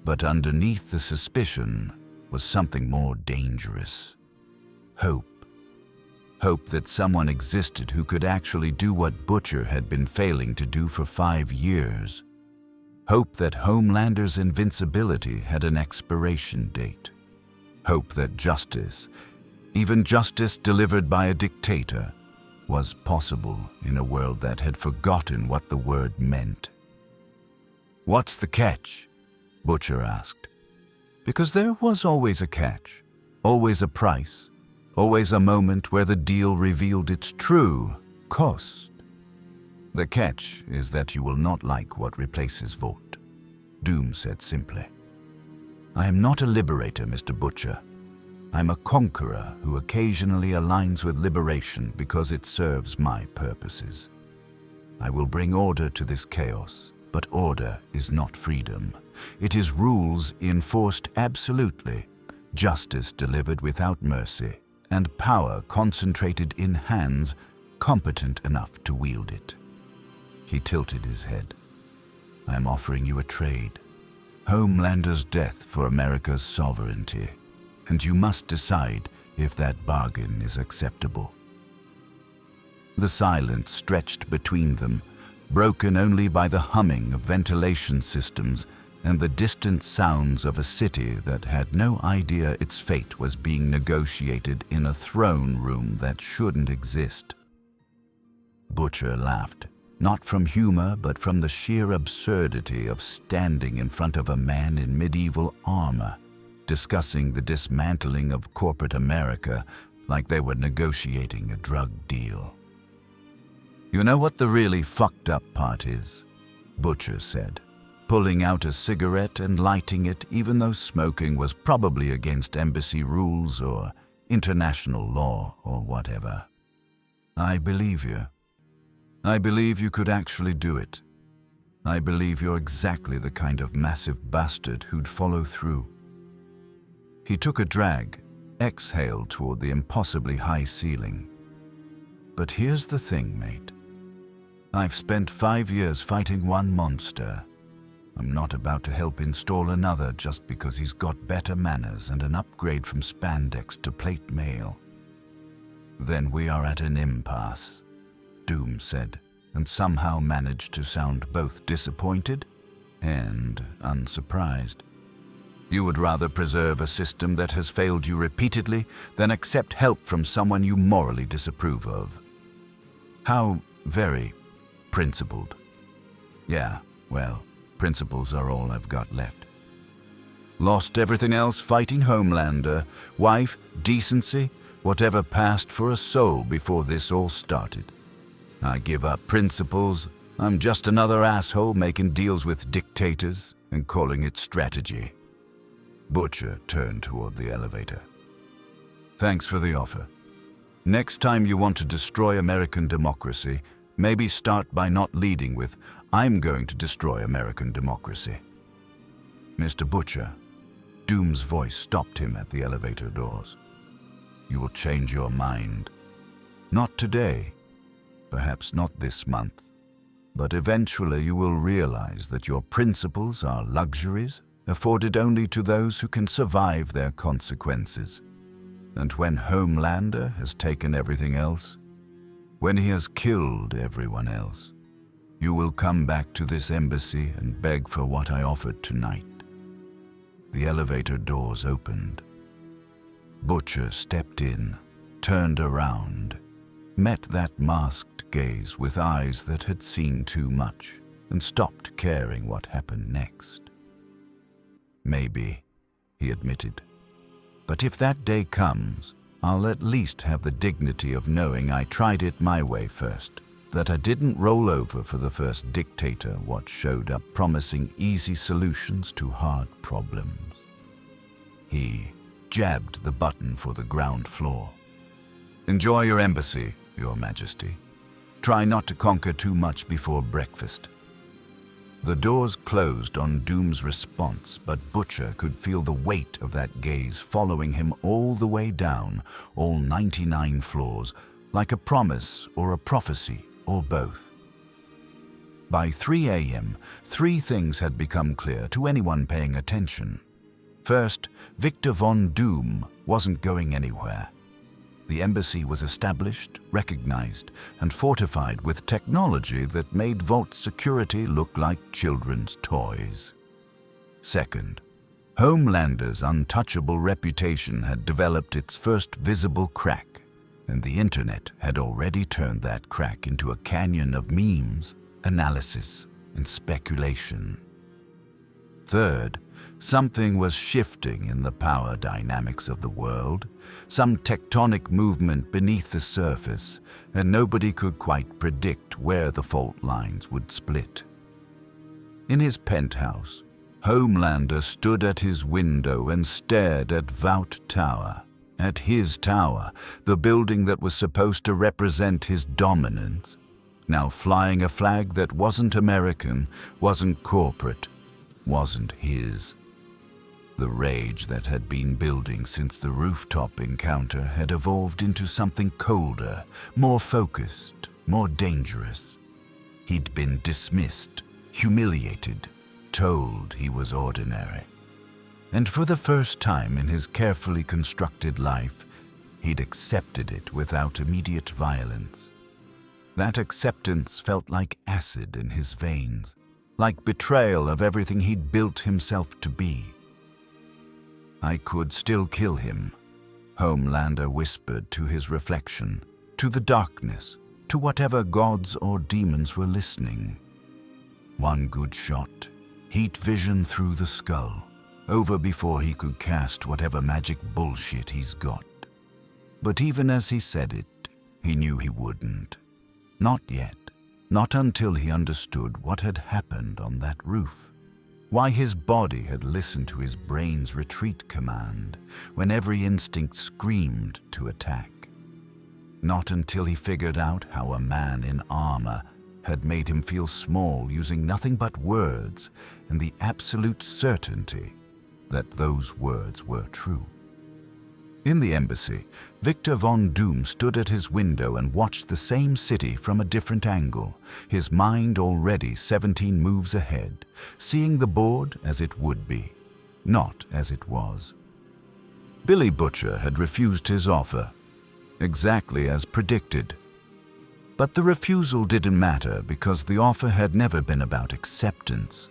But underneath the suspicion was something more dangerous. Hope. Hope that someone existed who could actually do what Butcher had been failing to do for 5 years. Hope that Homelander's invincibility had an expiration date. Hope that justice, even justice delivered by a dictator, was possible in a world that had forgotten what the word meant. "What's the catch?" Butcher asked. Because there was always a catch, always a price, always a moment where the deal revealed its true cost. The catch is that you will not like what replaces Vought, Doom said simply. I am not a liberator, Mr. Butcher. I'm a conqueror who occasionally aligns with liberation because it serves my purposes. I will bring order to this chaos, but order is not freedom. It is rules enforced absolutely, justice delivered without mercy, and power concentrated in hands competent enough to wield it. He tilted his head. I am offering you a trade. Homelander's death for America's sovereignty, and you must decide if that bargain is acceptable. The silence stretched between them, broken only by the humming of ventilation systems and the distant sounds of a city that had no idea its fate was being negotiated in a throne room that shouldn't exist. Butcher laughed. Not from humor, but from the sheer absurdity of standing in front of a man in medieval armor, discussing the dismantling of corporate America like they were negotiating a drug deal. You know what the really fucked up part is? Butcher said, pulling out a cigarette and lighting it even though smoking was probably against embassy rules or international law or whatever. I believe you. I believe you could actually do it. I believe you're exactly the kind of massive bastard who'd follow through. He took a drag, exhaled toward the impossibly high ceiling. But here's the thing, mate. I've spent 5 years fighting one monster. I'm not about to help install another just because he's got better manners and an upgrade from spandex to plate mail." "Then we are at an impasse," Doom said, and somehow managed to sound both disappointed and unsurprised. "You would rather preserve a system that has failed you repeatedly than accept help from someone you morally disapprove of. How very principled." "Yeah, well, principles are all I've got left. Lost everything else fighting Homelander, wife, decency, whatever passed for a soul before this all started. I give up principles. I'm just another asshole making deals with dictators and calling it strategy." Butcher turned toward the elevator. "Thanks for the offer. Next time you want to destroy American democracy, maybe start by not leading with, 'I'm going to destroy American democracy.'" "Mr. Butcher," Doom's voice stopped him at the elevator doors. "You will change your mind. Not today, perhaps not this month, but eventually you will realize that your principles are luxuries afforded only to those who can survive their consequences. And when Homelander has taken everything else, when he has killed everyone else, you will come back to this embassy and beg for what I offered tonight." The elevator doors opened. Butcher stepped in, turned around, met that masked gaze with eyes that had seen too much, and stopped caring what happened next. "Maybe," he admitted, "but if that day comes, I'll at least have the dignity of knowing I tried it my way first, that I didn't roll over for the first dictator what showed up promising easy solutions to hard problems." He jabbed the button for the ground floor. "Enjoy your embassy, Your Majesty. Try not to conquer too much before breakfast." The doors closed on Doom's response, but Butcher could feel the weight of that gaze following him all the way down, all 99 floors, like a promise or a prophecy or both. By 3 a.m., 3 things had become clear to anyone paying attention. First, Victor Von Doom wasn't going anywhere. The embassy was established, recognized, and fortified with technology that made Vault's security look like children's toys. Second, Homelander's untouchable reputation had developed its first visible crack, and the internet had already turned that crack into a canyon of memes, analysis, and speculation. Third, something was shifting in the power dynamics of the world, some tectonic movement beneath the surface, and nobody could quite predict where the fault lines would split. In his penthouse, Homelander stood at his window and stared at Vought Tower, at his tower, the building that was supposed to represent his dominance, now flying a flag that wasn't American, wasn't corporate, wasn't his. The rage that had been building since the rooftop encounter had evolved into something colder, more focused, more dangerous. He'd been dismissed, humiliated, told he was ordinary. And for the first time in his carefully constructed life, he'd accepted it without immediate violence. That acceptance felt like acid in his veins, like betrayal of everything he'd built himself to be. "I could still kill him," Homelander whispered to his reflection, to the darkness, to whatever gods or demons were listening. One good shot, heat vision through the skull, over before he could cast whatever magic bullshit he's got. But even as he said it, he knew he wouldn't. Not yet. Not until he understood what had happened on that roof, why his body had listened to his brain's retreat command when every instinct screamed to attack. Not until he figured out how a man in armor had made him feel small using nothing but words and the absolute certainty that those words were true. In the embassy, Victor von Doom stood at his window and watched the same city from a different angle, his mind already 17 moves ahead, seeing the board as it would be, not as it was. Billy Butcher had refused his offer, exactly as predicted. But the refusal didn't matter because the offer had never been about acceptance.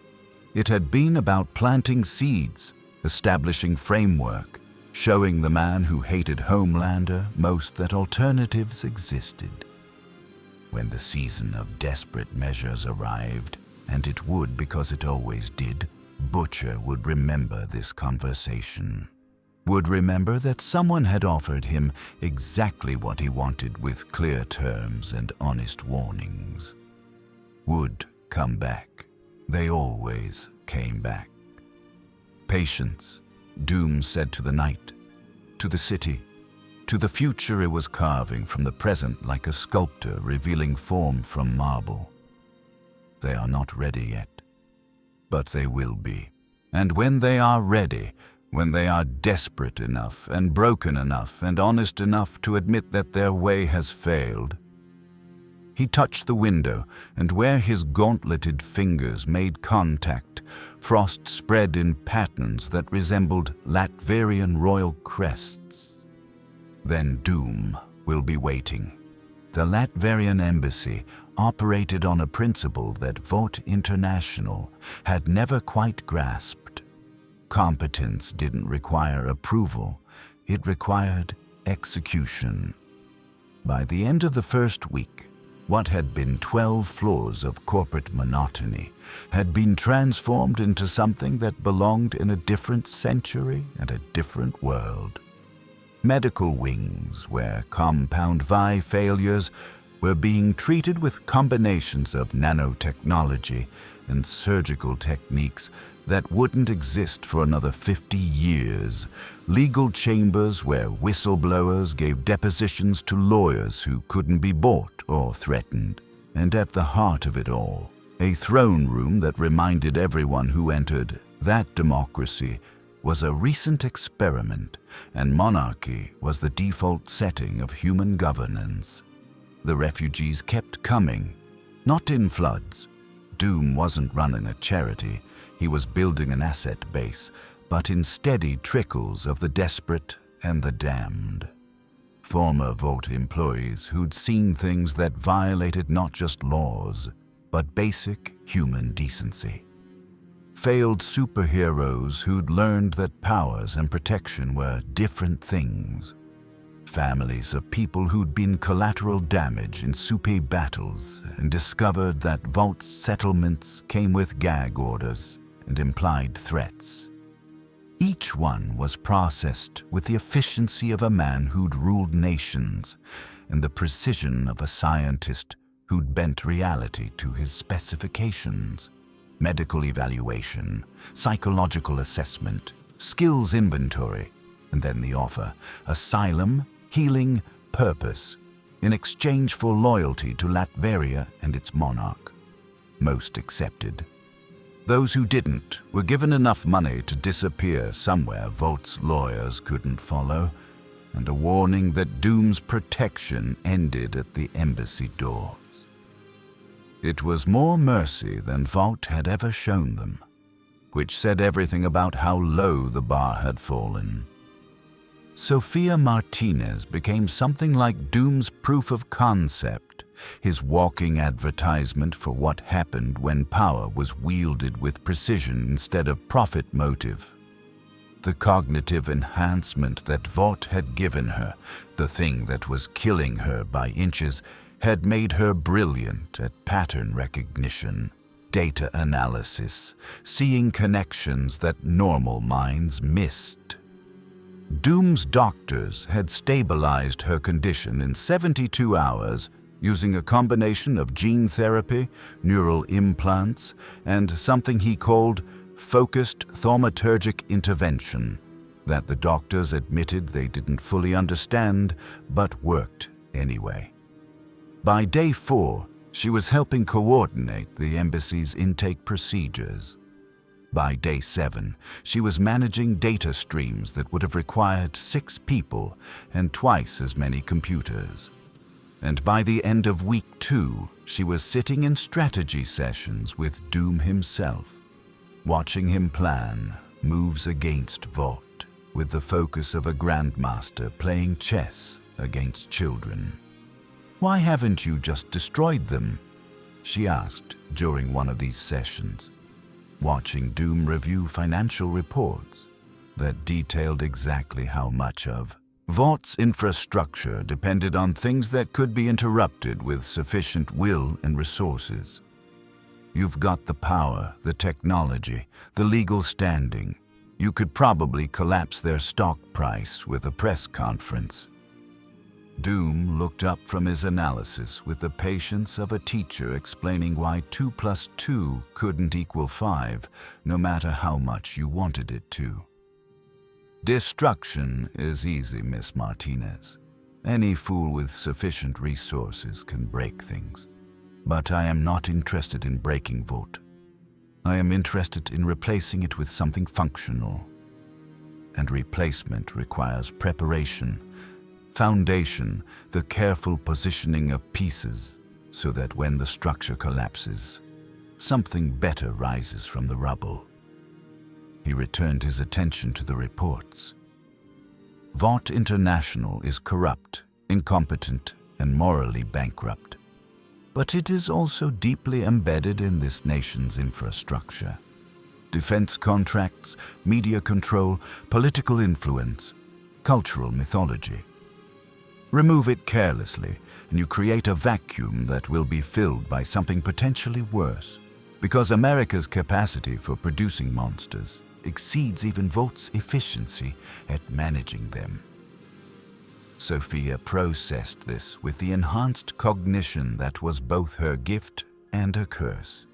It had been about planting seeds, establishing framework, showing the man who hated Homelander most that alternatives existed. When the season of desperate measures arrived, and it would because it always did, Butcher would remember this conversation. Would remember that someone had offered him exactly what he wanted with clear terms and honest warnings. Would come back. They always came back. Patience, Doom said to the night, to the city, to the future it was carving from the present like a sculptor revealing form from marble. They are not ready yet, but they will be. And when they are ready, when they are desperate enough and broken enough and honest enough to admit that their way has failed. He touched the window, and where his gauntleted fingers made contact, frost spread in patterns that resembled Latverian royal crests. Then Doom will be waiting. The Latverian embassy operated on a principle that Vought International had never quite grasped. Competence didn't require approval, it required execution. By the end of the first week, what had been 12 floors of corporate monotony had been transformed into something that belonged in a different century and a different world. Medical wings where compound V failures were being treated with combinations of nanotechnology and surgical techniques that wouldn't exist for another 50 years. Legal chambers where whistleblowers gave depositions to lawyers who couldn't be bought or threatened. And at the heart of it all, a throne room that reminded everyone who entered that democracy was a recent experiment, and monarchy was the default setting of human governance. The refugees kept coming, not in floods. Doom wasn't running a charity, he was building an asset base, but in steady trickles of the desperate and the damned. Former Vought employees who'd seen things that violated not just laws, but basic human decency. Failed superheroes who'd learned that powers and protection were different things. Families of people who'd been collateral damage in Supes battles and discovered that Vaught's settlements came with gag orders and implied threats. Each one was processed with the efficiency of a man who'd ruled nations and the precision of a scientist who'd bent reality to his specifications. Medical evaluation, psychological assessment, skills inventory, and then the offer: asylum, healing, purpose, in exchange for loyalty to Latveria and its monarch. Most accepted. Those who didn't were given enough money to disappear somewhere Vaught's lawyers couldn't follow, and a warning that Doom's protection ended at the embassy doors. It was more mercy than Vought had ever shown them, which said everything about how low the bar had fallen. Sophia Martinez became something like Doom's proof of concept, his walking advertisement for what happened when power was wielded with precision instead of profit motive. The cognitive enhancement that Vought had given her, the thing that was killing her by inches, had made her brilliant at pattern recognition, data analysis, seeing connections that normal minds missed. Doom's doctors had stabilized her condition in 72 hours using a combination of gene therapy, neural implants, and something he called focused thaumaturgic intervention that the doctors admitted they didn't fully understand but worked anyway. By day 4, she was helping coordinate the embassy's intake procedures. By day 7, she was managing data streams that would have required 6 people and twice as many computers. And by the end of week 2, she was sitting in strategy sessions with Doom himself, watching him plan moves against Vought, with the focus of a grandmaster playing chess against children. "Why haven't you just destroyed them?" she asked during one of these sessions, watching Doom review financial reports that detailed exactly how much of Vaught's infrastructure depended on things that could be interrupted with sufficient will and resources. "You've got the power, the technology, the legal standing. You could probably collapse their stock price with a press conference." Doom looked up from his analysis with the patience of a teacher explaining why 2 plus 2 couldn't equal 5, no matter how much you wanted it to. "Destruction is easy, Miss Martinez. Any fool with sufficient resources can break things. But I am not interested in breaking Vought. I am interested in replacing it with something functional. And replacement requires preparation, foundation, the careful positioning of pieces, so that when the structure collapses, something better rises from the rubble." He returned his attention to the reports. Vought International is corrupt, incompetent, and morally bankrupt. But it is also deeply embedded in this nation's infrastructure. Defense contracts, media control, political influence, cultural mythology. Remove it carelessly, and you create a vacuum that will be filled by something potentially worse, because America's capacity for producing monsters exceeds even Vaught's efficiency at managing them. Sophia processed this with the enhanced cognition that was both her gift and a curse,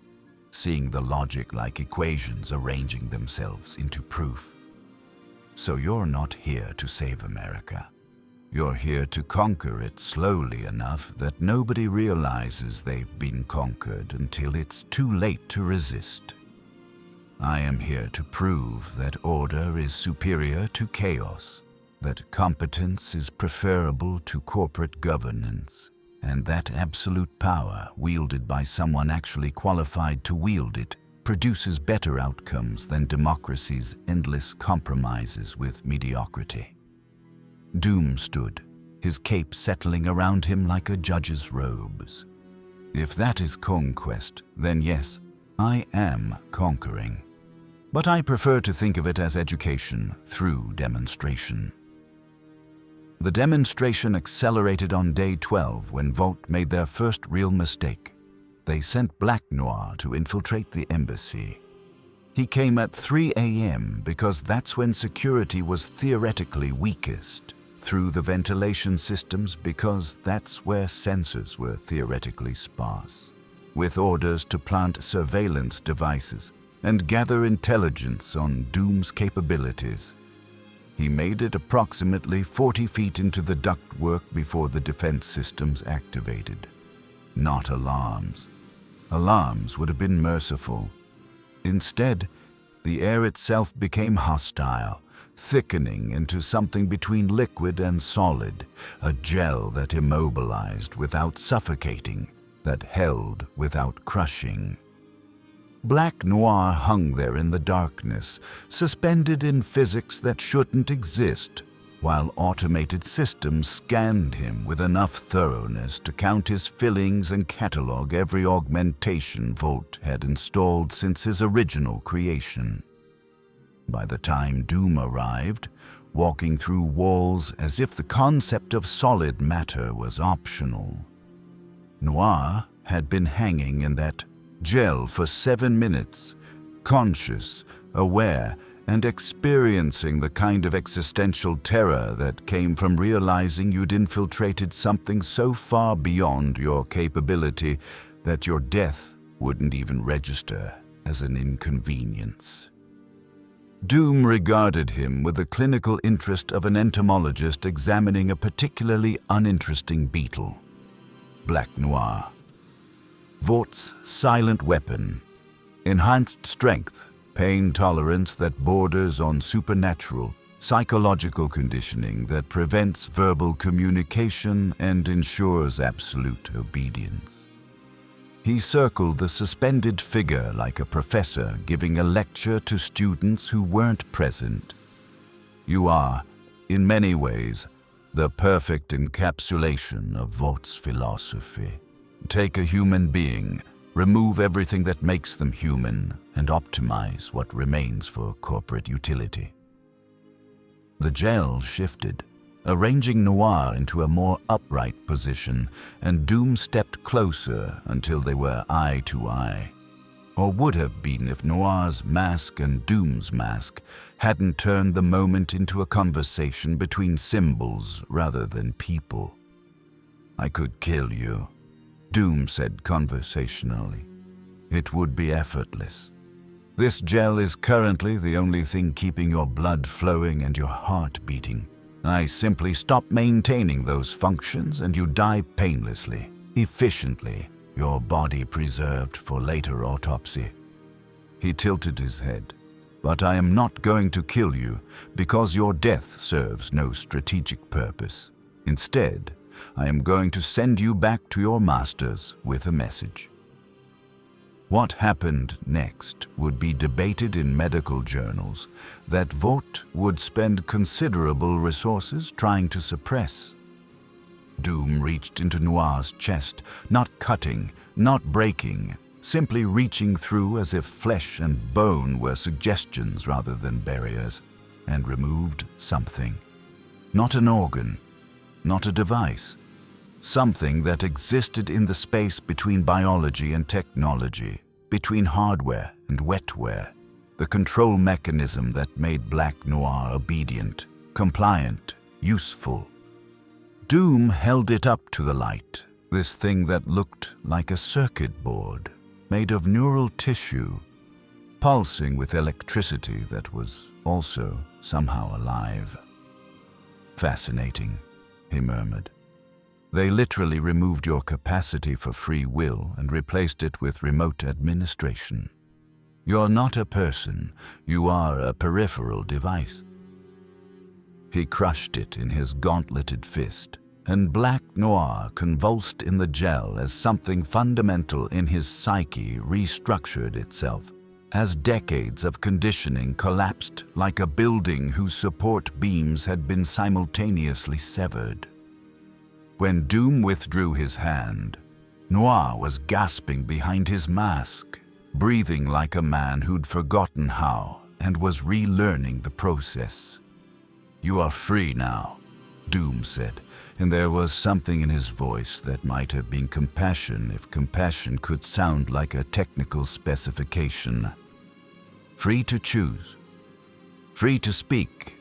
seeing the logic-like equations arranging themselves into proof. "So you're not here to save America. You're here to conquer it slowly enough that nobody realizes they've been conquered until it's too late to resist. I am here to prove that order is superior to chaos, that competence is preferable to corporate governance, and that absolute power wielded by someone actually qualified to wield it produces better outcomes than democracy's endless compromises with mediocrity." Doom stood, his cape settling around him like a judge's robes. "If that is conquest, then yes, I am conquering. But I prefer to think of it as education through demonstration." The demonstration accelerated on day 12 when Vought made their first real mistake. They sent Black Noir to infiltrate the embassy. He came at 3 a.m. because that's when security was theoretically weakest, through the ventilation systems because that's where sensors were theoretically sparse, with orders to plant surveillance devices and gather intelligence on Doom's capabilities. He made it approximately 40 feet into the ductwork before the defense systems activated. Not alarms. Alarms would have been merciful. Instead, the air itself became hostile, thickening into something between liquid and solid, a gel that immobilized without suffocating, that held without crushing. Black Noir hung there in the darkness, suspended in physics that shouldn't exist, while automated systems scanned him with enough thoroughness to count his fillings and catalog every augmentation Vought had installed since his original creation. By the time Doom arrived, walking through walls as if the concept of solid matter was optional, Noir had been hanging in that gel for 7 minutes, conscious, aware, and experiencing the kind of existential terror that came from realizing you'd infiltrated something so far beyond your capability that your death wouldn't even register as an inconvenience. Doom regarded him with the clinical interest of an entomologist examining a particularly uninteresting beetle. Black Noir. Vaught's silent weapon. Enhanced strength, pain tolerance that borders on supernatural, psychological conditioning that prevents verbal communication and ensures absolute obedience. He circled the suspended figure like a professor giving a lecture to students who weren't present. You are, in many ways, the perfect encapsulation of Vaught's philosophy. Take a human being, remove everything that makes them human, and optimize what remains for corporate utility. The gel shifted, arranging Noir into a more upright position, and Doom stepped closer until they were eye to eye. Or would have been if Noir's mask and Doom's mask hadn't turned the moment into a conversation between symbols rather than people. "I could kill you," Doom said conversationally. "It would be effortless. This gel is currently the only thing keeping your blood flowing and your heart beating. I simply stop maintaining those functions and you die painlessly, efficiently, your body preserved for later autopsy." He tilted his head. "But I am not going to kill you because your death serves no strategic purpose. Instead, I am going to send you back to your masters with a message." What happened next would be debated in medical journals that Vought would spend considerable resources trying to suppress. Doom reached into Noir's chest, not cutting, not breaking, simply reaching through as if flesh and bone were suggestions rather than barriers, and removed something. Not an organ, not a device. Something that existed in the space between biology and technology, between hardware and wetware, the control mechanism that made Black Noir obedient, compliant, useful. Doom held it up to the light, this thing that looked like a circuit board, made of neural tissue, pulsing with electricity that was also somehow alive. "Fascinating," he murmured. "They literally removed your capacity for free will and replaced it with remote administration. You're not a person, you are a peripheral device." He crushed it in his gauntleted fist, and Black Noir convulsed in the gel as something fundamental in his psyche restructured itself, as decades of conditioning collapsed like a building whose support beams had been simultaneously severed. When Doom withdrew his hand, Noir was gasping behind his mask, breathing like a man who'd forgotten how and was relearning the process. "You are free now," Doom said, and there was something in his voice that might have been compassion if compassion could sound like a technical specification. "Free to choose. Free to speak,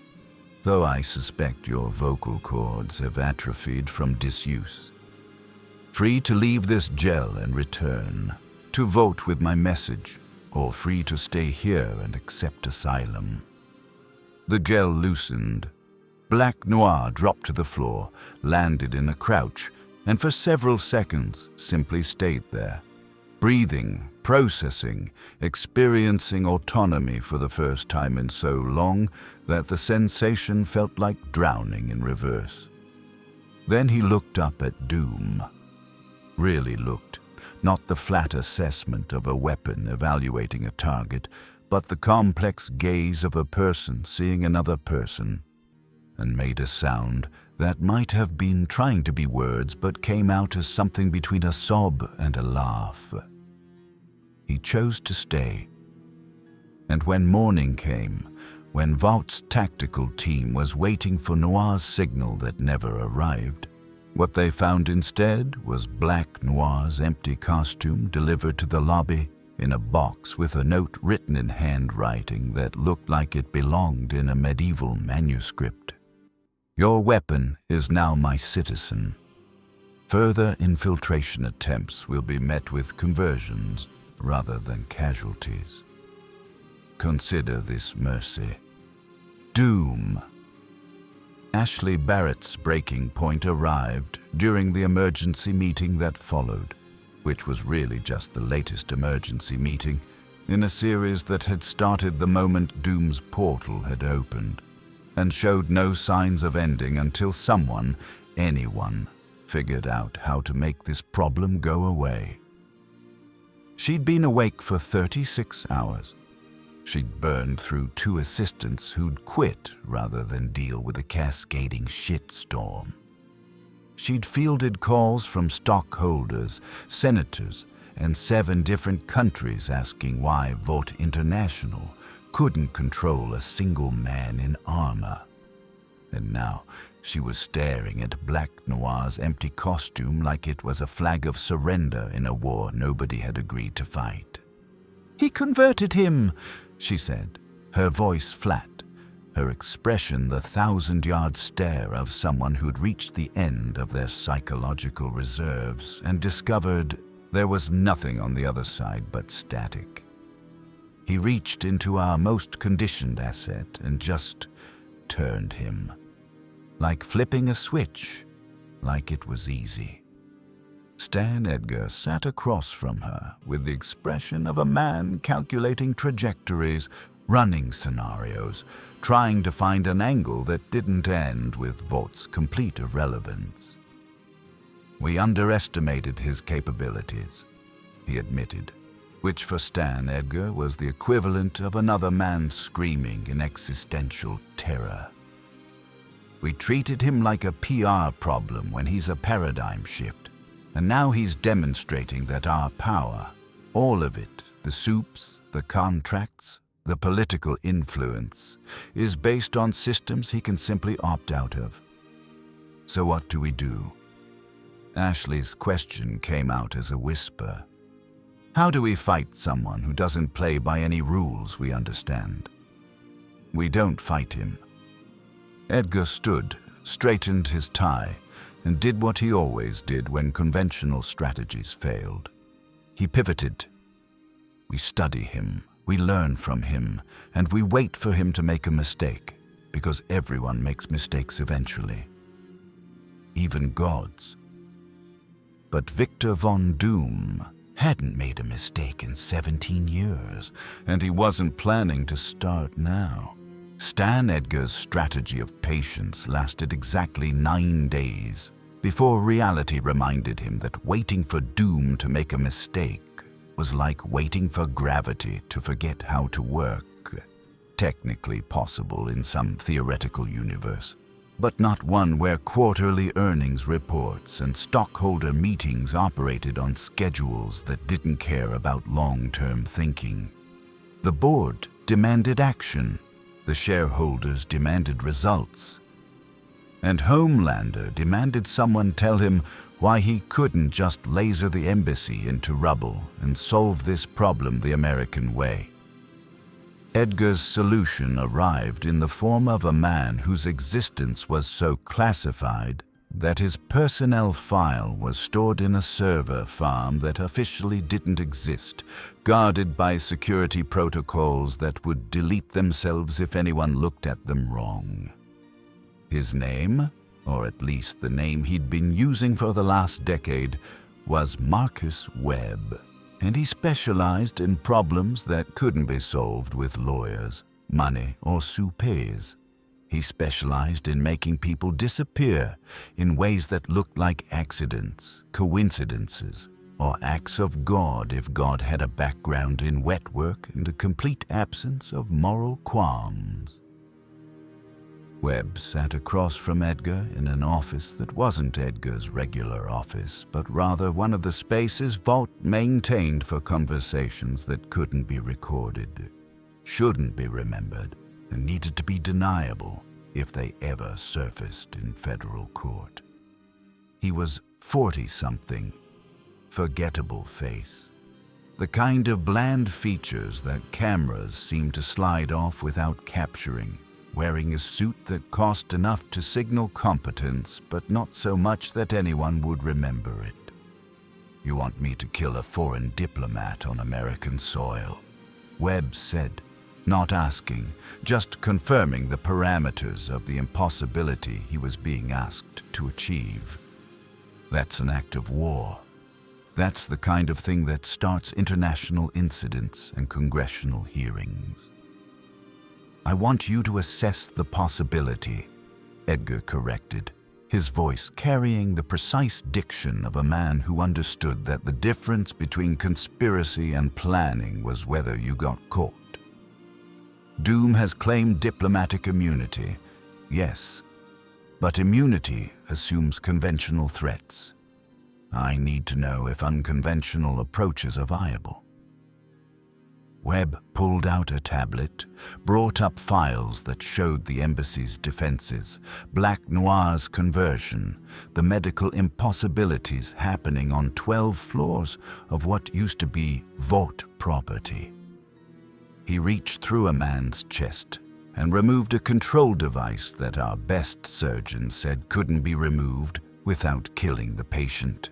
though I suspect your vocal cords have atrophied from disuse. Free to leave this gel and return, to vote with my message, or free to stay here and accept asylum." The gel loosened. Black Noir dropped to the floor, landed in a crouch, and for several seconds simply stayed there, breathing, processing, experiencing autonomy for the first time in so long that the sensation felt like drowning in reverse. Then he looked up at Doom. Really looked, not the flat assessment of a weapon evaluating a target, but the complex gaze of a person seeing another person, and made a sound that might have been trying to be words but came out as something between a sob and a laugh. He chose to stay. And when morning came, when Vought's tactical team was waiting for Noir's signal that never arrived, what they found instead was Black Noir's empty costume delivered to the lobby in a box with a note written in handwriting that looked like it belonged in a medieval manuscript. "Your weapon is now my citizen. Further infiltration attempts will be met with conversions rather than casualties. Consider this mercy. Doom." Ashley Barrett's breaking point arrived during the emergency meeting that followed, which was really just the latest emergency meeting, in a series that had started the moment Doom's portal had opened, and showed no signs of ending until someone, anyone, figured out how to make this problem go away. She'd been awake for 36 hours. She'd burned through 2 assistants who'd quit rather than deal with a cascading shitstorm. She'd fielded calls from stockholders, senators, and 7 different countries asking why Vought International couldn't control a single man in armor. And now she was staring at Black Noir's empty costume like it was a flag of surrender in a war nobody had agreed to fight. "He converted him," she said, her voice flat, her expression the 1,000-yard stare of someone who'd reached the end of their psychological reserves and discovered there was nothing on the other side but static. He reached into our most conditioned asset and just turned him. Like flipping a switch, like it was easy. Stan Edgar sat across from her with the expression of a man calculating trajectories, running scenarios, trying to find an angle that didn't end with Vaught's complete irrelevance. "We underestimated his capabilities," he admitted, which for Stan Edgar was the equivalent of another man screaming in existential terror. "We treated him like a PR problem when he's a paradigm shift, and now he's demonstrating that our power, all of it, the Supes, the contracts, the political influence, is based on systems he can simply opt out of. So what do we do?" Ashley's question came out as a whisper. "How do we fight someone who doesn't play by any rules we understand?" "We don't fight him." Edgar stood, straightened his tie, and did what he always did when conventional strategies failed. He pivoted. "We study him, we learn from him, and we wait for him to make a mistake, because everyone makes mistakes eventually. Even gods." But Victor von Doom hadn't made a mistake in 17 years, and he wasn't planning to start now. Stan Edgar's strategy of patience lasted exactly 9 days before reality reminded him that waiting for Doom to make a mistake was like waiting for gravity to forget how to work. Technically possible in some theoretical universe, but not one where quarterly earnings reports and stockholder meetings operated on schedules that didn't care about long-term thinking. The board demanded action. The shareholders demanded results. And Homelander demanded someone tell him why he couldn't just laser the embassy into rubble and solve this problem the American way. Edgar's solution arrived in the form of a man whose existence was so classified that his personnel file was stored in a server farm that officially didn't exist, guarded by security protocols that would delete themselves if anyone looked at them wrong. His name, or at least the name he'd been using for the last decade, was Marcus Webb, and he specialized in problems that couldn't be solved with lawyers, money, or Supes. He specialized in making people disappear in ways that looked like accidents, coincidences, or acts of God if God had a background in wet work and a complete absence of moral qualms. Webb sat across from Edgar in an office that wasn't Edgar's regular office, but rather one of the spaces Vought maintained for conversations that couldn't be recorded, shouldn't be remembered, and needed to be deniable if they ever surfaced in federal court. He was 40-something, forgettable face, the kind of bland features that cameras seem to slide off without capturing, wearing a suit that cost enough to signal competence, but not so much that anyone would remember it. "You want me to kill a foreign diplomat on American soil?" Webb said, not asking, just confirming the parameters of the impossibility he was being asked to achieve. "That's an act of war. That's the kind of thing that starts international incidents and congressional hearings. I want you to assess the possibility, Edgar corrected, his voice carrying the precise diction of a man who understood that the difference between conspiracy and planning was whether you got caught. Doom has claimed diplomatic immunity, yes, but immunity assumes conventional threats. I need to know if unconventional approaches are viable. Webb pulled out a tablet, brought up files that showed the embassy's defenses, Black Noir's conversion, the medical impossibilities happening on 12 floors of what used to be Vought property. He reached through a man's chest and removed a control device that our best surgeons said couldn't be removed without killing the patient.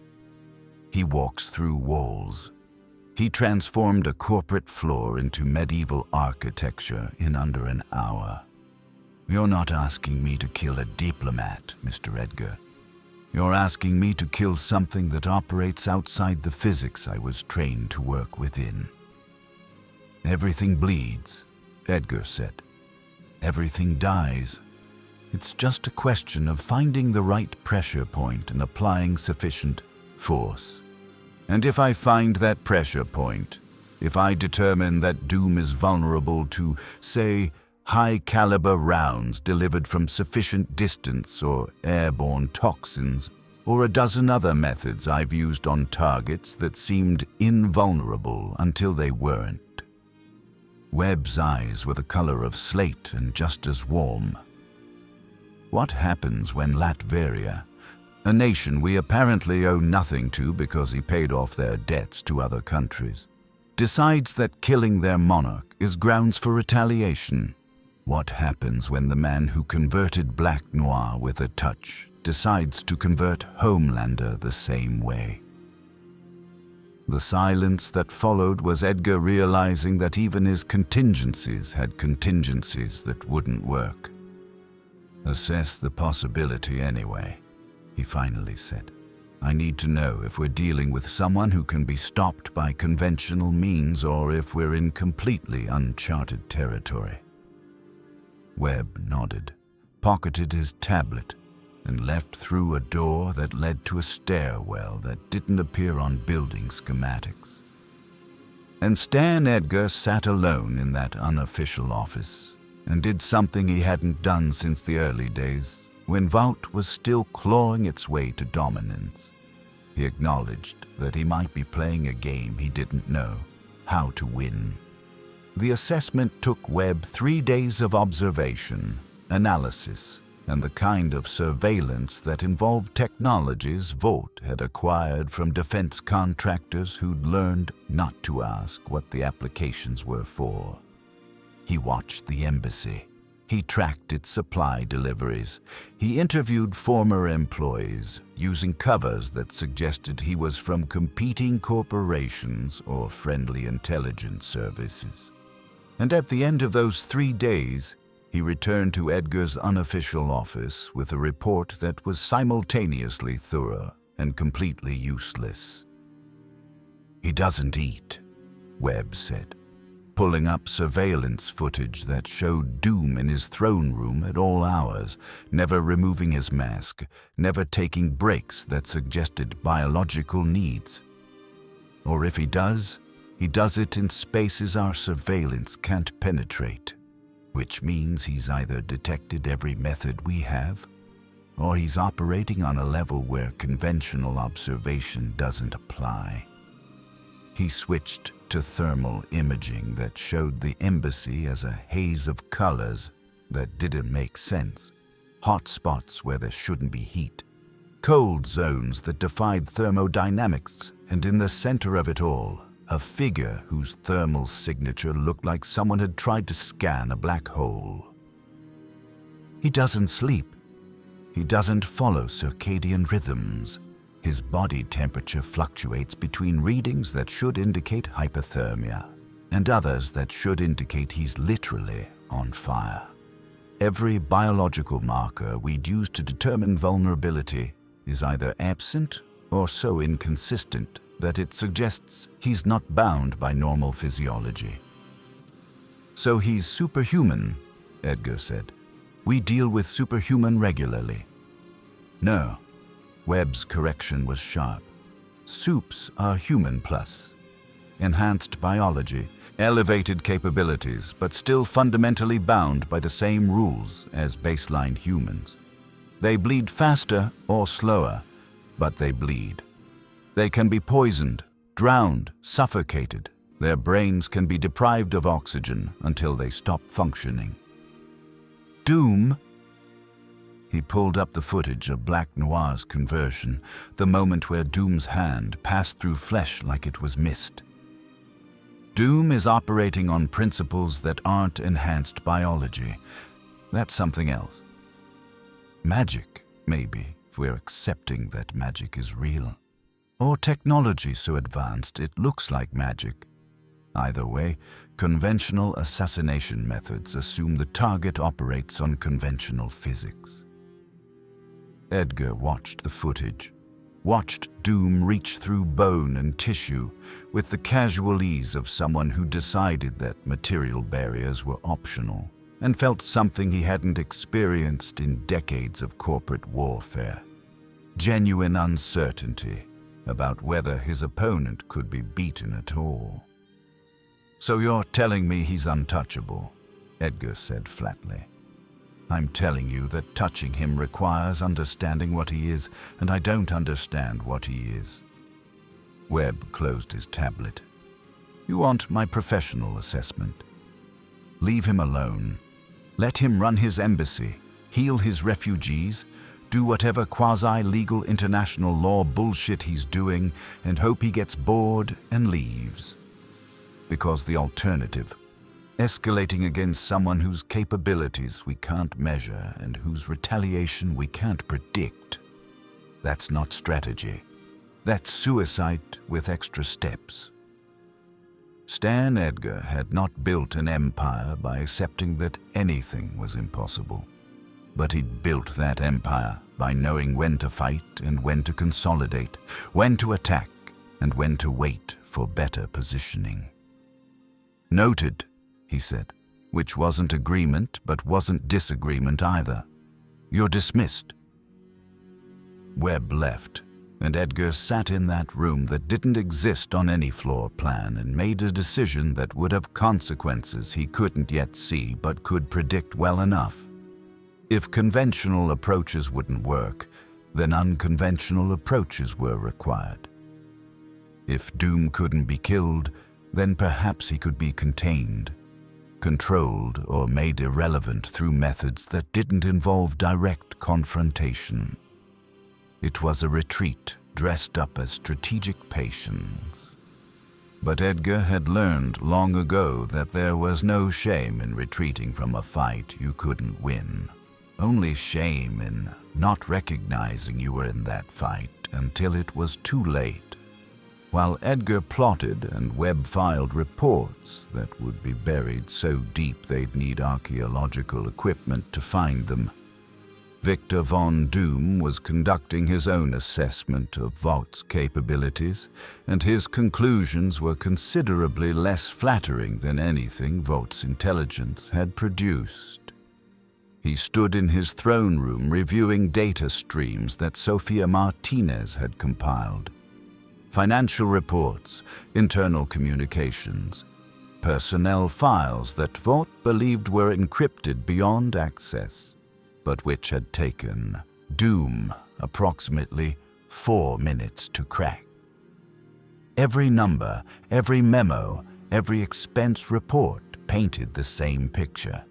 He walks through walls. He transformed a corporate floor into medieval architecture in under an hour. You're not asking me to kill a diplomat, Mr. Edgar. You're asking me to kill something that operates outside the physics I was trained to work within. Everything bleeds, Edgar said. Everything dies. It's just a question of finding the right pressure point and applying sufficient force. And if I find that pressure point, if I determine that Doom is vulnerable to, say, high-caliber rounds delivered from sufficient distance or airborne toxins, or a dozen other methods I've used on targets that seemed invulnerable until they weren't. Webb's eyes were the color of slate and just as warm. What happens when Latveria, a nation we apparently owe nothing to because he paid off their debts to other countries, decides that killing their monarch is grounds for retaliation? What happens when the man who converted Black Noir with a touch decides to convert Homelander the same way? The silence that followed was Edgar realizing that even his contingencies had contingencies that wouldn't work. Assess the possibility anyway, he finally said. I need to know if we're dealing with someone who can be stopped by conventional means or if we're in completely uncharted territory. Webb nodded, pocketed his tablet, and left through a door that led to a stairwell that didn't appear on building schematics. And Stan Edgar sat alone in that unofficial office and did something he hadn't done since the early days, when Vought was still clawing its way to dominance. He acknowledged that he might be playing a game he didn't know how to win. The assessment took Webb 3 days of observation, analysis, and the kind of surveillance that involved technologies Vought had acquired from defense contractors who'd learned not to ask what the applications were for. He watched the embassy. He tracked its supply deliveries. He interviewed former employees, using covers that suggested he was from competing corporations or friendly intelligence services. And at the end of those 3 days, he returned to Edgar's unofficial office with a report that was simultaneously thorough and completely useless. He doesn't eat, Webb said, pulling up surveillance footage that showed Doom in his throne room at all hours, never removing his mask, never taking breaks that suggested biological needs. Or if he does it in spaces our surveillance can't penetrate. Which means he's either detected every method we have, or he's operating on a level where conventional observation doesn't apply. He switched to thermal imaging that showed the embassy as a haze of colors that didn't make sense. Hot spots where there shouldn't be heat. Cold zones that defied thermodynamics, and in the center of it all, a figure whose thermal signature looked like someone had tried to scan a black hole. He doesn't sleep. He doesn't follow circadian rhythms. His body temperature fluctuates between readings that should indicate hypothermia and others that should indicate he's literally on fire. Every biological marker we'd use to determine vulnerability is either absent or so inconsistent that it suggests he's not bound by normal physiology. So he's superhuman, Edgar said. We deal with superhuman regularly. No, Webb's correction was sharp. Supes are human plus. Enhanced biology, elevated capabilities, but still fundamentally bound by the same rules as baseline humans. They bleed faster or slower, but they bleed. They can be poisoned, drowned, suffocated. Their brains can be deprived of oxygen until they stop functioning. Doom? He pulled up the footage of Black Noir's conversion, the moment where Doom's hand passed through flesh like it was mist. Doom is operating on principles that aren't enhanced biology. That's something else. Magic, maybe, if we're accepting that magic is real. Or technology so advanced it looks like magic. Either way, conventional assassination methods assume the target operates on conventional physics. Edgar watched the footage, watched Doom reach through bone and tissue with the casual ease of someone who decided that material barriers were optional and felt something he hadn't experienced in decades of corporate warfare. Genuine uncertainty about whether his opponent could be beaten at all. So you're telling me he's untouchable, Edgar said flatly. I'm telling you that touching him requires understanding what he is, and I don't understand what he is. Webb closed his tablet. You want my professional assessment? Leave him alone. Let him run his embassy, heal his refugees, do whatever quasi-legal international law bullshit he's doing, and hope he gets bored and leaves. Because the alternative, escalating against someone whose capabilities we can't measure and whose retaliation we can't predict, that's not strategy. That's suicide with extra steps. Stan Edgar had not built an empire by accepting that anything was impossible. But he'd built that empire by knowing when to fight and when to consolidate, when to attack and when to wait for better positioning. Noted, he said, which wasn't agreement but wasn't disagreement either. You're dismissed. Webb left, and Edgar sat in that room that didn't exist on any floor plan and made a decision that would have consequences he couldn't yet see but could predict well enough. If conventional approaches wouldn't work, then unconventional approaches were required. If Doom couldn't be killed, then perhaps he could be contained, controlled, or made irrelevant through methods that didn't involve direct confrontation. It was a retreat dressed up as strategic patience. But Edgar had learned long ago that there was no shame in retreating from a fight you couldn't win. Only shame in not recognizing you were in that fight until it was too late. While Edgar plotted and Webb filed reports that would be buried so deep they'd need archaeological equipment to find them, Victor von Doom was conducting his own assessment of Vought's capabilities, and his conclusions were considerably less flattering than anything Vought's intelligence had produced. He stood in his throne room reviewing data streams that Sofia Martinez had compiled. Financial reports, internal communications, personnel files that Vought believed were encrypted beyond access, but which had taken Doom approximately 4 minutes to crack. Every number, every memo, every expense report painted the same picture.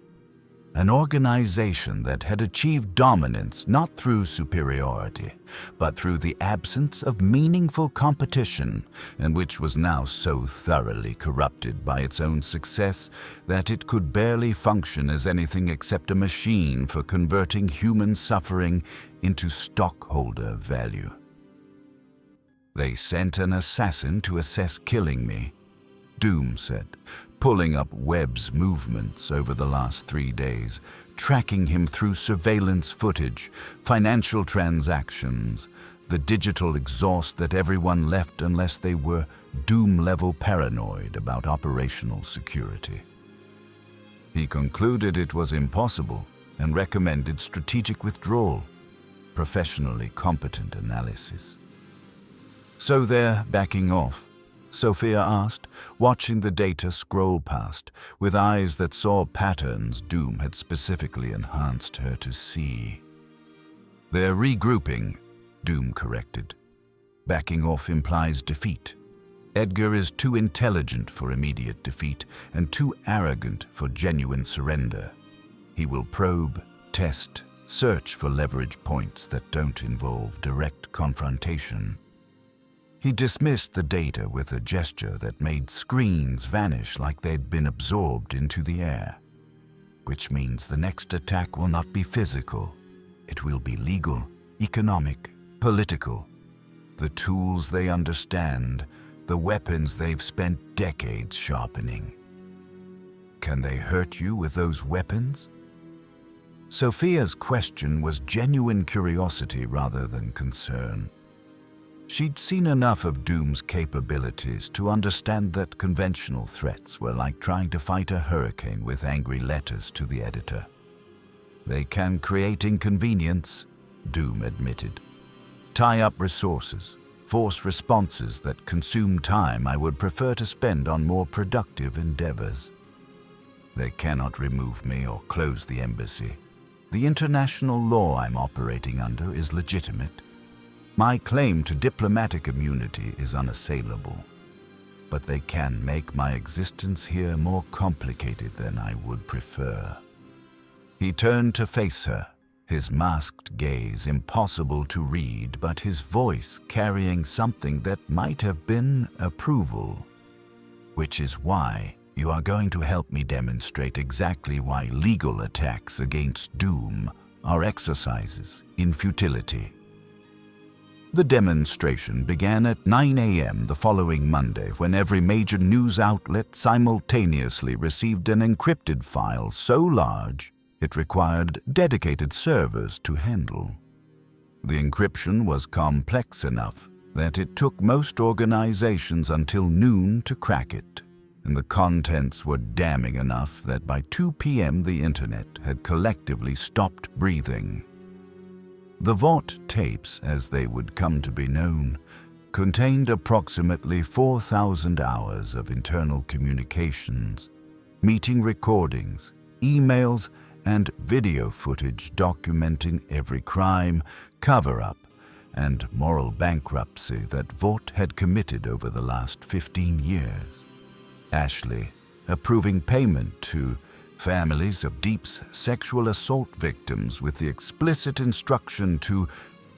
An organization that had achieved dominance not through superiority, but through the absence of meaningful competition, and which was now so thoroughly corrupted by its own success that it could barely function as anything except a machine for converting human suffering into stockholder value. They sent an assassin to assess killing me, Doom said, pulling up Webb's movements over the last 3 days, tracking him through surveillance footage, financial transactions, the digital exhaust that everyone left unless they were Doom-level paranoid about operational security. He concluded it was impossible and recommended strategic withdrawal, professionally competent analysis. "So they're backing off?" Sophia asked, watching the data scroll past, with eyes that saw patterns Doom had specifically enhanced her to see. "They're regrouping," Doom corrected. "Backing off implies defeat. Edgar is too intelligent for immediate defeat and too arrogant for genuine surrender. He will probe, test, search for leverage points that don't involve direct confrontation." He dismissed the data with a gesture that made screens vanish like they'd been absorbed into the air. "Which means the next attack will not be physical. It will be legal, economic, political. The tools they understand, the weapons they've spent decades sharpening. Can they hurt you with those weapons?" Sophia's question was genuine curiosity rather than concern. She'd seen enough of Doom's capabilities to understand that conventional threats were like trying to fight a hurricane with angry letters to the editor. "They can create inconvenience," Doom admitted. "Tie up resources, force responses that consume time I would prefer to spend on more productive endeavors. They cannot remove me or close the embassy. The international law I'm operating under is legitimate. My claim to diplomatic immunity is unassailable. But they can make my existence here more complicated than I would prefer." He turned to face her, his masked gaze impossible to read, but his voice carrying something that might have been approval. "Which is why you are going to help me demonstrate exactly why legal attacks against Doom are exercises in futility." The demonstration began at 9 a.m. the following Monday, when every major news outlet simultaneously received an encrypted file so large it required dedicated servers to handle. The encryption was complex enough that it took most organizations until noon to crack it, and the contents were damning enough that by 2 p.m. the internet had collectively stopped breathing. The Vought tapes, as they would come to be known, contained approximately 4,000 hours of internal communications, meeting recordings, emails, and video footage documenting every crime, cover-up, and moral bankruptcy that Vought had committed over the last 15 years. Ashley, approving payment to families of Deep's sexual assault victims with the explicit instruction to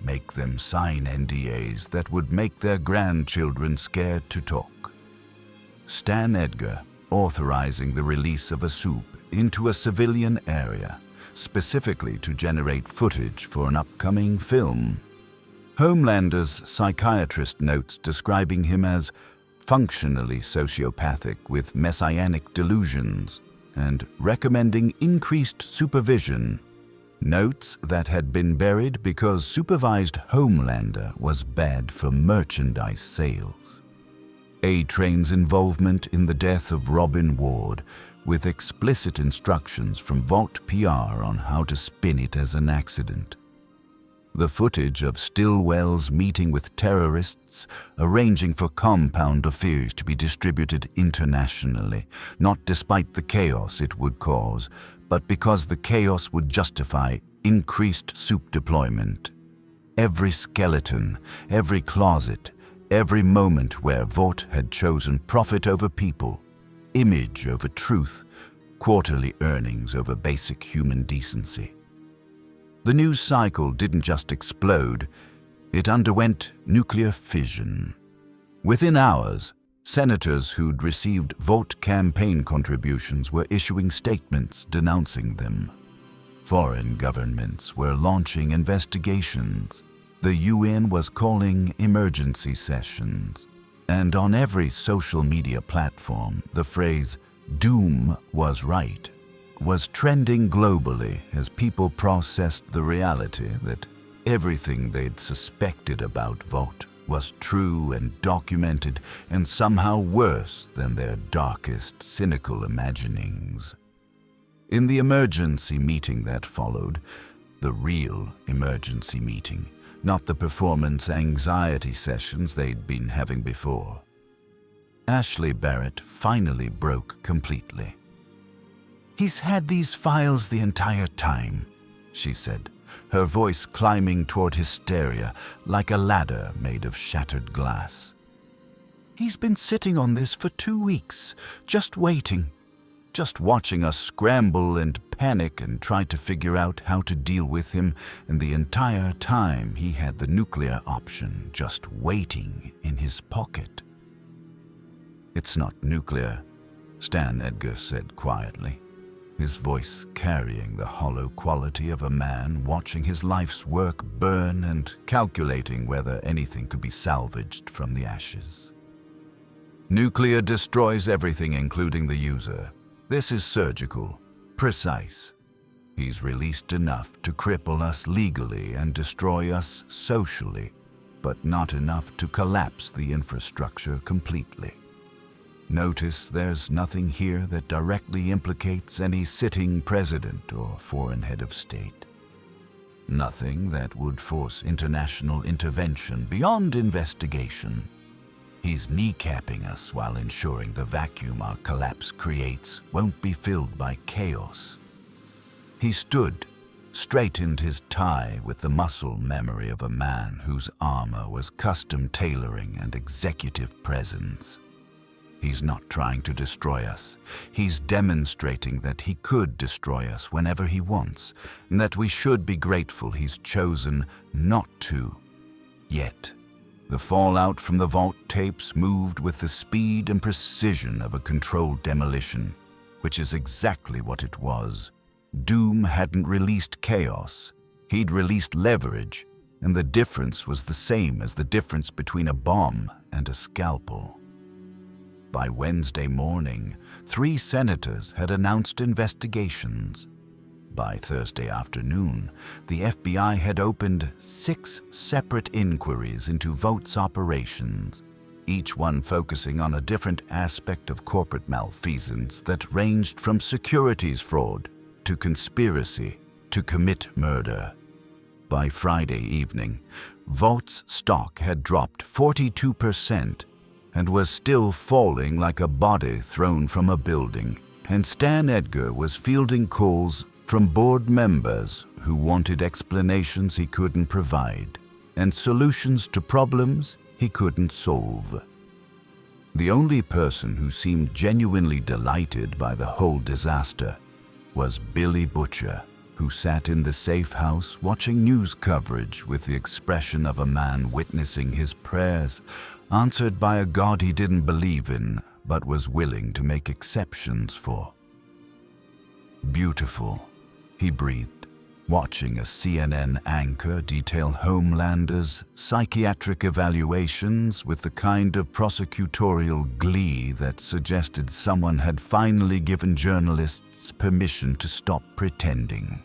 make them sign NDAs that would make their grandchildren scared to talk. Stan Edgar, authorizing the release of a Supe into a civilian area, specifically to generate footage for an upcoming film. Homelander's psychiatrist notes describing him as functionally sociopathic with messianic delusions, and recommending increased supervision, notes that had been buried because supervised Homelander was bad for merchandise sales. A-Train's involvement in the death of Robin Ward, with explicit instructions from Vought PR on how to spin it as an accident. The footage of Stillwell's meeting with terrorists, arranging for compound affairs to be distributed internationally, not despite the chaos it would cause, but because the chaos would justify increased Supe deployment. Every skeleton, every closet, every moment where Vought had chosen profit over people, image over truth, quarterly earnings over basic human decency. The news cycle didn't just explode, it underwent nuclear fission. Within hours, senators who'd received Vought campaign contributions were issuing statements denouncing them. Foreign governments were launching investigations. The UN was calling emergency sessions. And on every social media platform, the phrase, "Doom was right," was trending globally as people processed the reality that everything they'd suspected about Vought was true and documented, and somehow worse than their darkest, cynical imaginings. In the emergency meeting that followed, the real emergency meeting, not the performance anxiety sessions they'd been having before, Ashley Barrett finally broke completely. "He's had these files the entire time," she said, her voice climbing toward hysteria like a ladder made of shattered glass. "He's been sitting on this for 2 weeks, just waiting, just watching us scramble and panic and try to figure out how to deal with him, and the entire time he had the nuclear option just waiting in his pocket." "It's not nuclear," Stan Edgar said quietly, his voice carrying the hollow quality of a man watching his life's work burn and calculating whether anything could be salvaged from the ashes. "Nuclear destroys everything, including the user. This is surgical, precise. He's released enough to cripple us legally and destroy us socially, but not enough to collapse the infrastructure completely. Notice there's nothing here that directly implicates any sitting president or foreign head of state. Nothing that would force international intervention beyond investigation. He's kneecapping us while ensuring the vacuum our collapse creates won't be filled by chaos." He stood, straightened his tie with the muscle memory of a man whose armor was custom tailoring and executive presence. "He's not trying to destroy us. He's demonstrating that he could destroy us whenever he wants, and that we should be grateful he's chosen not to. Yet, the fallout from the Vought tapes moved with the speed and precision of a controlled demolition, which is exactly what it was. Doom hadn't released chaos. He'd released leverage, and the difference was the same as the difference between a bomb and a scalpel. By Wednesday morning, 3 senators had announced investigations. By Thursday afternoon, the FBI had opened 6 separate inquiries into Vought's operations, each one focusing on a different aspect of corporate malfeasance that ranged from securities fraud to conspiracy to commit murder. By Friday evening, Vought's stock had dropped 42%, and was still falling like a body thrown from a building, and Stan Edgar was fielding calls from board members who wanted explanations he couldn't provide, and solutions to problems he couldn't solve. The only person who seemed genuinely delighted by the whole disaster was Billy Butcher, who sat in the safe house watching news coverage with the expression of a man witnessing his prayers answered by a God he didn't believe in but was willing to make exceptions for. "Beautiful," he breathed, watching a CNN anchor detail Homelander's psychiatric evaluations with the kind of prosecutorial glee that suggested someone had finally given journalists permission to stop pretending.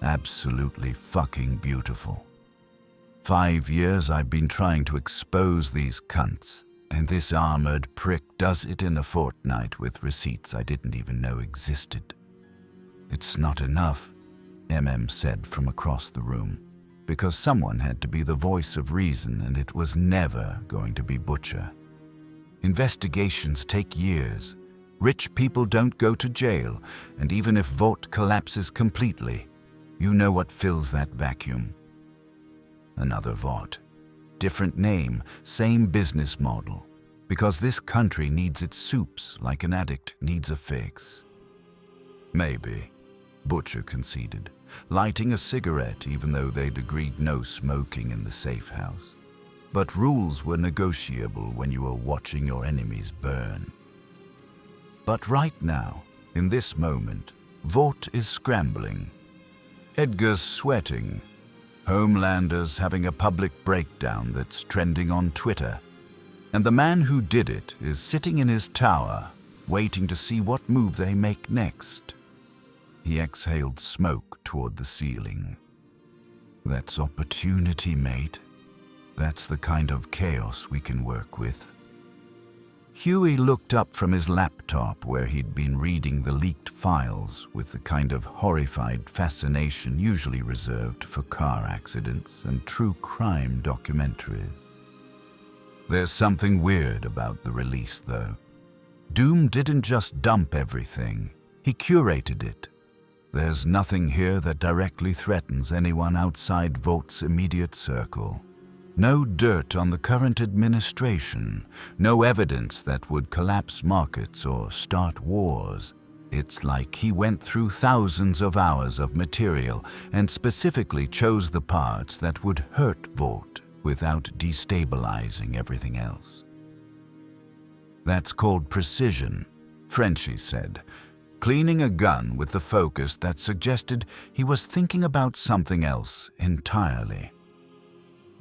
Absolutely fucking beautiful. 5 years I've been trying to expose these cunts, and this armored prick does it in a fortnight with receipts I didn't even know existed. "It's not enough," MM said from across the room, because someone had to be the voice of reason, and it was never going to be Butcher. "Investigations take years. Rich people don't go to jail, and even if Vought collapses completely, you know what fills that vacuum. Another Vought. Different name, same business model. Because this country needs its Supes like an addict needs a fix." "Maybe," Butcher conceded, lighting a cigarette even though they'd agreed no smoking in the safe house. But rules were negotiable when you were watching your enemies burn. But right now, in this moment, Vought is scrambling. Edgar's sweating. Homelander's having a public breakdown that's trending on Twitter. And the man who did it is sitting in his tower, waiting to see what move they make next. He exhaled smoke toward the ceiling. That's opportunity, mate. That's the kind of chaos we can work with. Huey looked up from his laptop where he'd been reading the leaked files with the kind of horrified fascination usually reserved for car accidents and true crime documentaries. There's something weird about the release, though. Doom didn't just dump everything, he curated it. There's nothing here that directly threatens anyone outside Vought's immediate circle. No dirt on the current administration, no evidence that would collapse markets or start wars. It's like he went through thousands of hours of material and specifically chose the parts that would hurt Vought without destabilizing everything else. That's called precision, Frenchie said, cleaning a gun with the focus that suggested he was thinking about something else entirely.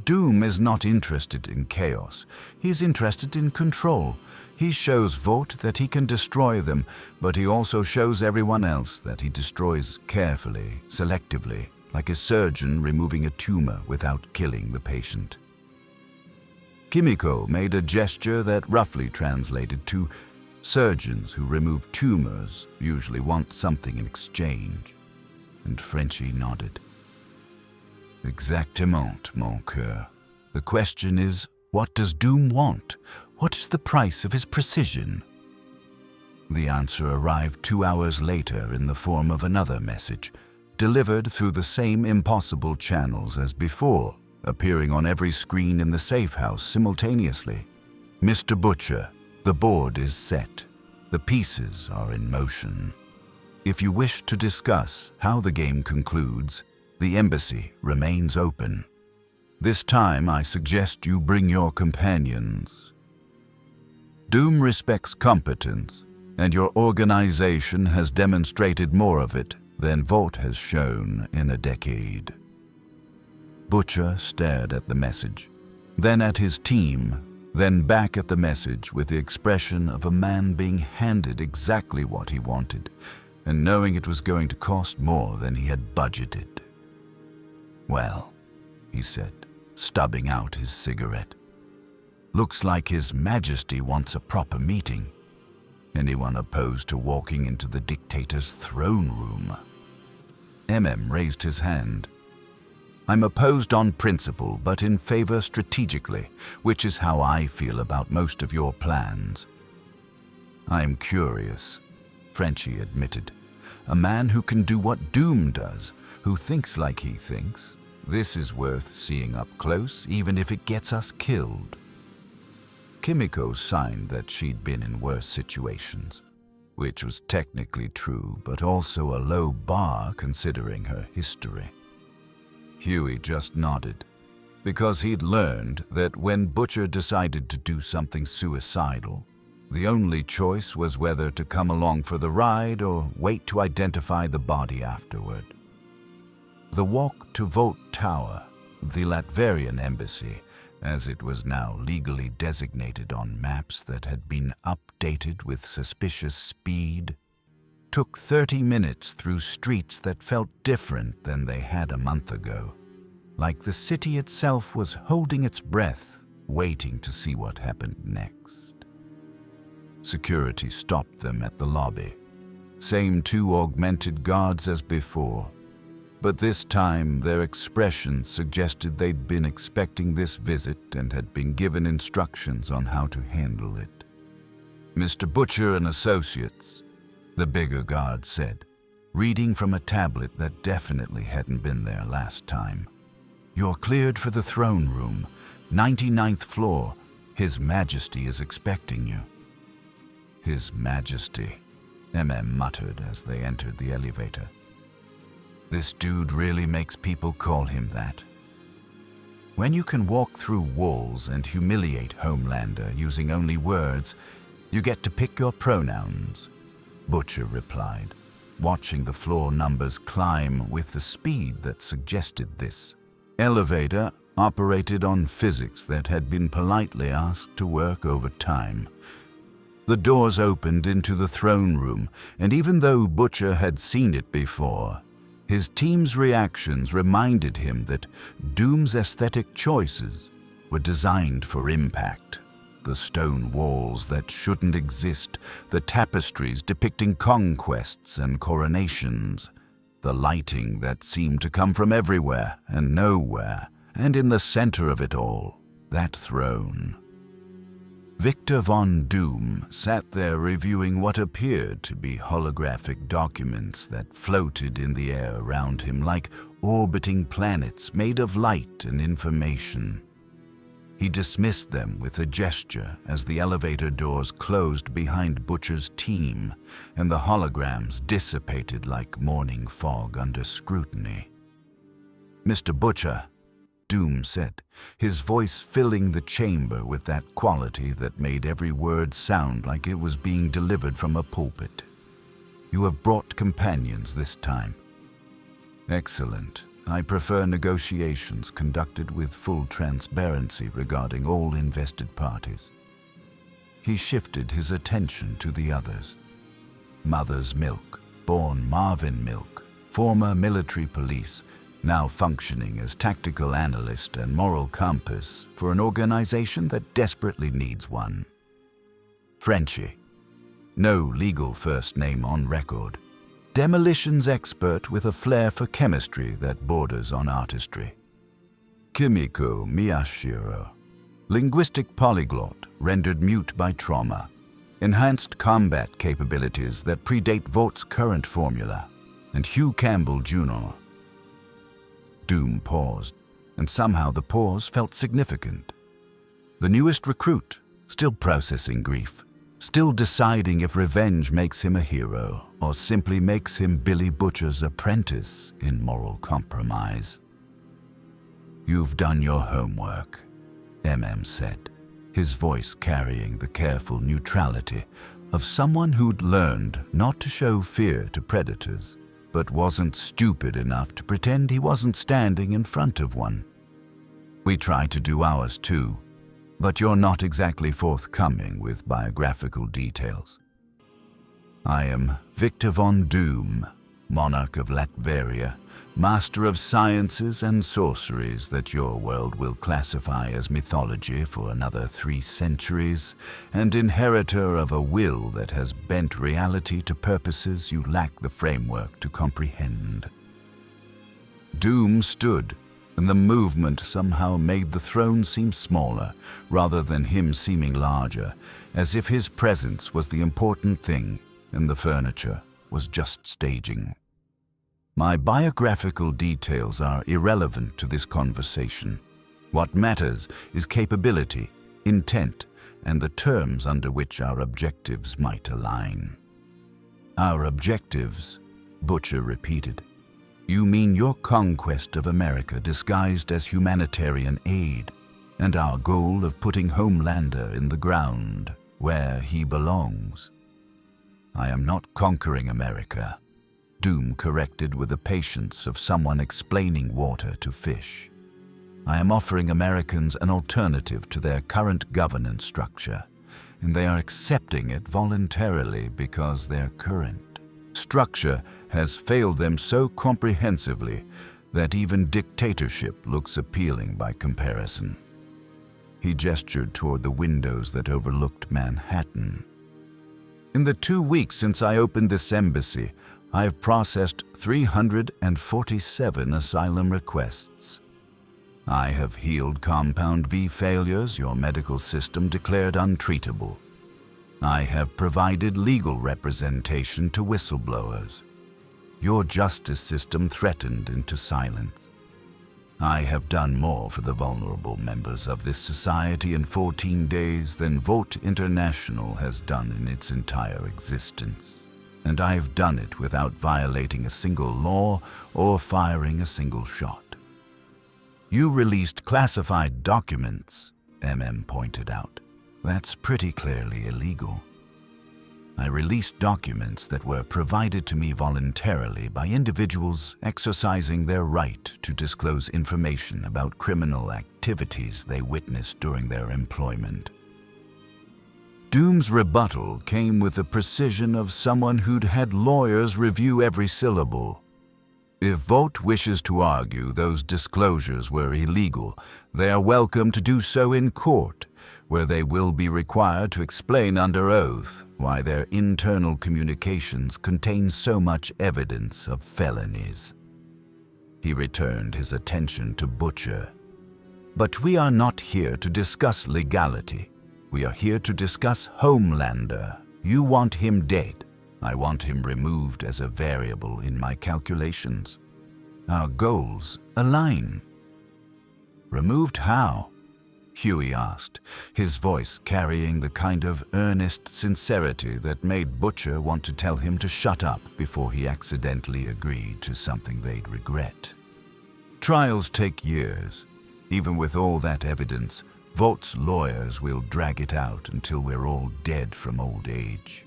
Doom is not interested in chaos. He's interested in control. He shows Vought that he can destroy them, but he also shows everyone else that he destroys carefully, selectively, like a surgeon removing a tumor without killing the patient. Kimiko made a gesture that roughly translated to surgeons who remove tumors usually want something in exchange, and Frenchie nodded. Exactement, mon coeur. The question is, what does Doom want? What is the price of his precision? The answer arrived 2 hours later in the form of another message, delivered through the same impossible channels as before, appearing on every screen in the safe house simultaneously. Mr. Butcher, the board is set. The pieces are in motion. If you wish to discuss how the game concludes, the embassy remains open. This time I suggest you bring your companions. Doom respects competence, and your organization has demonstrated more of it than Vought has shown in a decade. Butcher stared at the message, then at his team, then back at the message with the expression of a man being handed exactly what he wanted, and knowing it was going to cost more than he had budgeted. Well, he said, stubbing out his cigarette. Looks like His Majesty wants a proper meeting. Anyone opposed to walking into the dictator's throne room? Raised his hand. I'm opposed on principle, but in favor strategically, which is how I feel about most of your plans. I'm curious, Frenchie admitted. A man who can do what Doom does, who thinks like he thinks. This is worth seeing up close, even if it gets us killed. Kimiko signed that she'd been in worse situations, which was technically true, but also a low bar considering her history. Huey just nodded, because he'd learned that when Butcher decided to do something suicidal, the only choice was whether to come along for the ride or wait to identify the body afterward. The walk to Vought Tower, the Latverian embassy, as it was now legally designated on maps that had been updated with suspicious speed, took 30 minutes through streets that felt different than they had a month ago, like the city itself was holding its breath, waiting to see what happened next. Security stopped them at the lobby. Same 2 augmented guards as before, but this time their expressions suggested they'd been expecting this visit and had been given instructions on how to handle it. Mr. Butcher and Associates, the bigger guard said, reading from a tablet that definitely hadn't been there last time. You're cleared for the throne room, 99th floor. His Majesty is expecting you. His Majesty, muttered as they entered the elevator. This dude really makes people call him that. When you can walk through walls and humiliate Homelander using only words, you get to pick your pronouns, Butcher replied, watching the floor numbers climb with the speed that suggested this. Elevator operated on physics that had been politely asked to work overtime. The doors opened into the throne room, and even though Butcher had seen it before, his team's reactions reminded him that Doom's aesthetic choices were designed for impact. The stone walls that shouldn't exist, the tapestries depicting conquests and coronations, the lighting that seemed to come from everywhere and nowhere, and in the center of it all, that throne. Victor von Doom sat there reviewing what appeared to be holographic documents that floated in the air around him like orbiting planets made of light and information. He dismissed them with a gesture as the elevator doors closed behind Butcher's team and the holograms dissipated like morning fog under scrutiny. "Mr. Butcher," Doom said, his voice filling the chamber with that quality that made every word sound like it was being delivered from a pulpit. "You have brought companions this time." "Excellent. I prefer negotiations conducted with full transparency regarding all invested parties." He shifted his attention to the others. Mother's Milk, born Marvin Milk, former military police, now functioning as tactical analyst and moral compass for an organization that desperately needs one. Frenchie, no legal first name on record, demolitions expert with a flair for chemistry that borders on artistry. Kimiko Miyashiro, linguistic polyglot rendered mute by trauma, enhanced combat capabilities that predate Vought's current formula, and Hugh Campbell Jr. Doom paused, and somehow the pause felt significant. The newest recruit, still processing grief, still deciding if revenge makes him a hero or simply makes him Billy Butcher's apprentice in moral compromise. "You've done your homework," MM said, his voice carrying the careful neutrality of someone who'd learned not to show fear to predators, but wasn't stupid enough to pretend he wasn't standing in front of one. "We try to do ours too, but you're not exactly forthcoming with biographical details." "I am Victor von Doom, monarch of Latveria, master of sciences and sorceries that your world will classify as mythology for another 3 centuries, and inheritor of a will that has bent reality to purposes you lack the framework to comprehend." Doom stood, and the movement somehow made the throne seem smaller, rather than him seeming larger, as if his presence was the important thing and the furniture was just staging. "My biographical details are irrelevant to this conversation. What matters is capability, intent, and the terms under which our objectives might align." "Our objectives," Butcher repeated. "You mean your conquest of America disguised as humanitarian aid, and our goal of putting Homelander in the ground where he belongs." "I am not conquering America," Doom corrected with the patience of someone explaining water to fish. "I am offering Americans an alternative to their current governance structure, and they are accepting it voluntarily because their current structure has failed them so comprehensively that even dictatorship looks appealing by comparison." He gestured toward the windows that overlooked Manhattan. "In the 2 weeks since I opened this embassy, I have processed 347 asylum requests. I have healed Compound V failures your medical system declared untreatable. I have provided legal representation to whistleblowers your justice system threatened into silence. I have done more for the vulnerable members of this society in 14 days than Vought International has done in its entire existence. And I have done it without violating a single law or firing a single shot." "You released classified documents," MM pointed out. "That's pretty clearly illegal." I released documents that were provided to me voluntarily by individuals exercising their right to disclose information about criminal activities they witnessed during their employment. Doom's rebuttal came with the precision of someone who'd had lawyers review every syllable. If Vought wishes to argue those disclosures were illegal, they are welcome to do so in court, where they will be required to explain under oath why their internal communications contain so much evidence of felonies. He returned his attention to Butcher. But we are not here to discuss legality. We are here to discuss Homelander. You want him dead. I want him removed as a variable in my calculations. Our goals align. Removed how? Huey asked, his voice carrying the kind of earnest sincerity that made Butcher want to tell him to shut up before he accidentally agreed to something they'd regret. Trials take years. Even with all that evidence, Vaught's lawyers will drag it out until we're all dead from old age.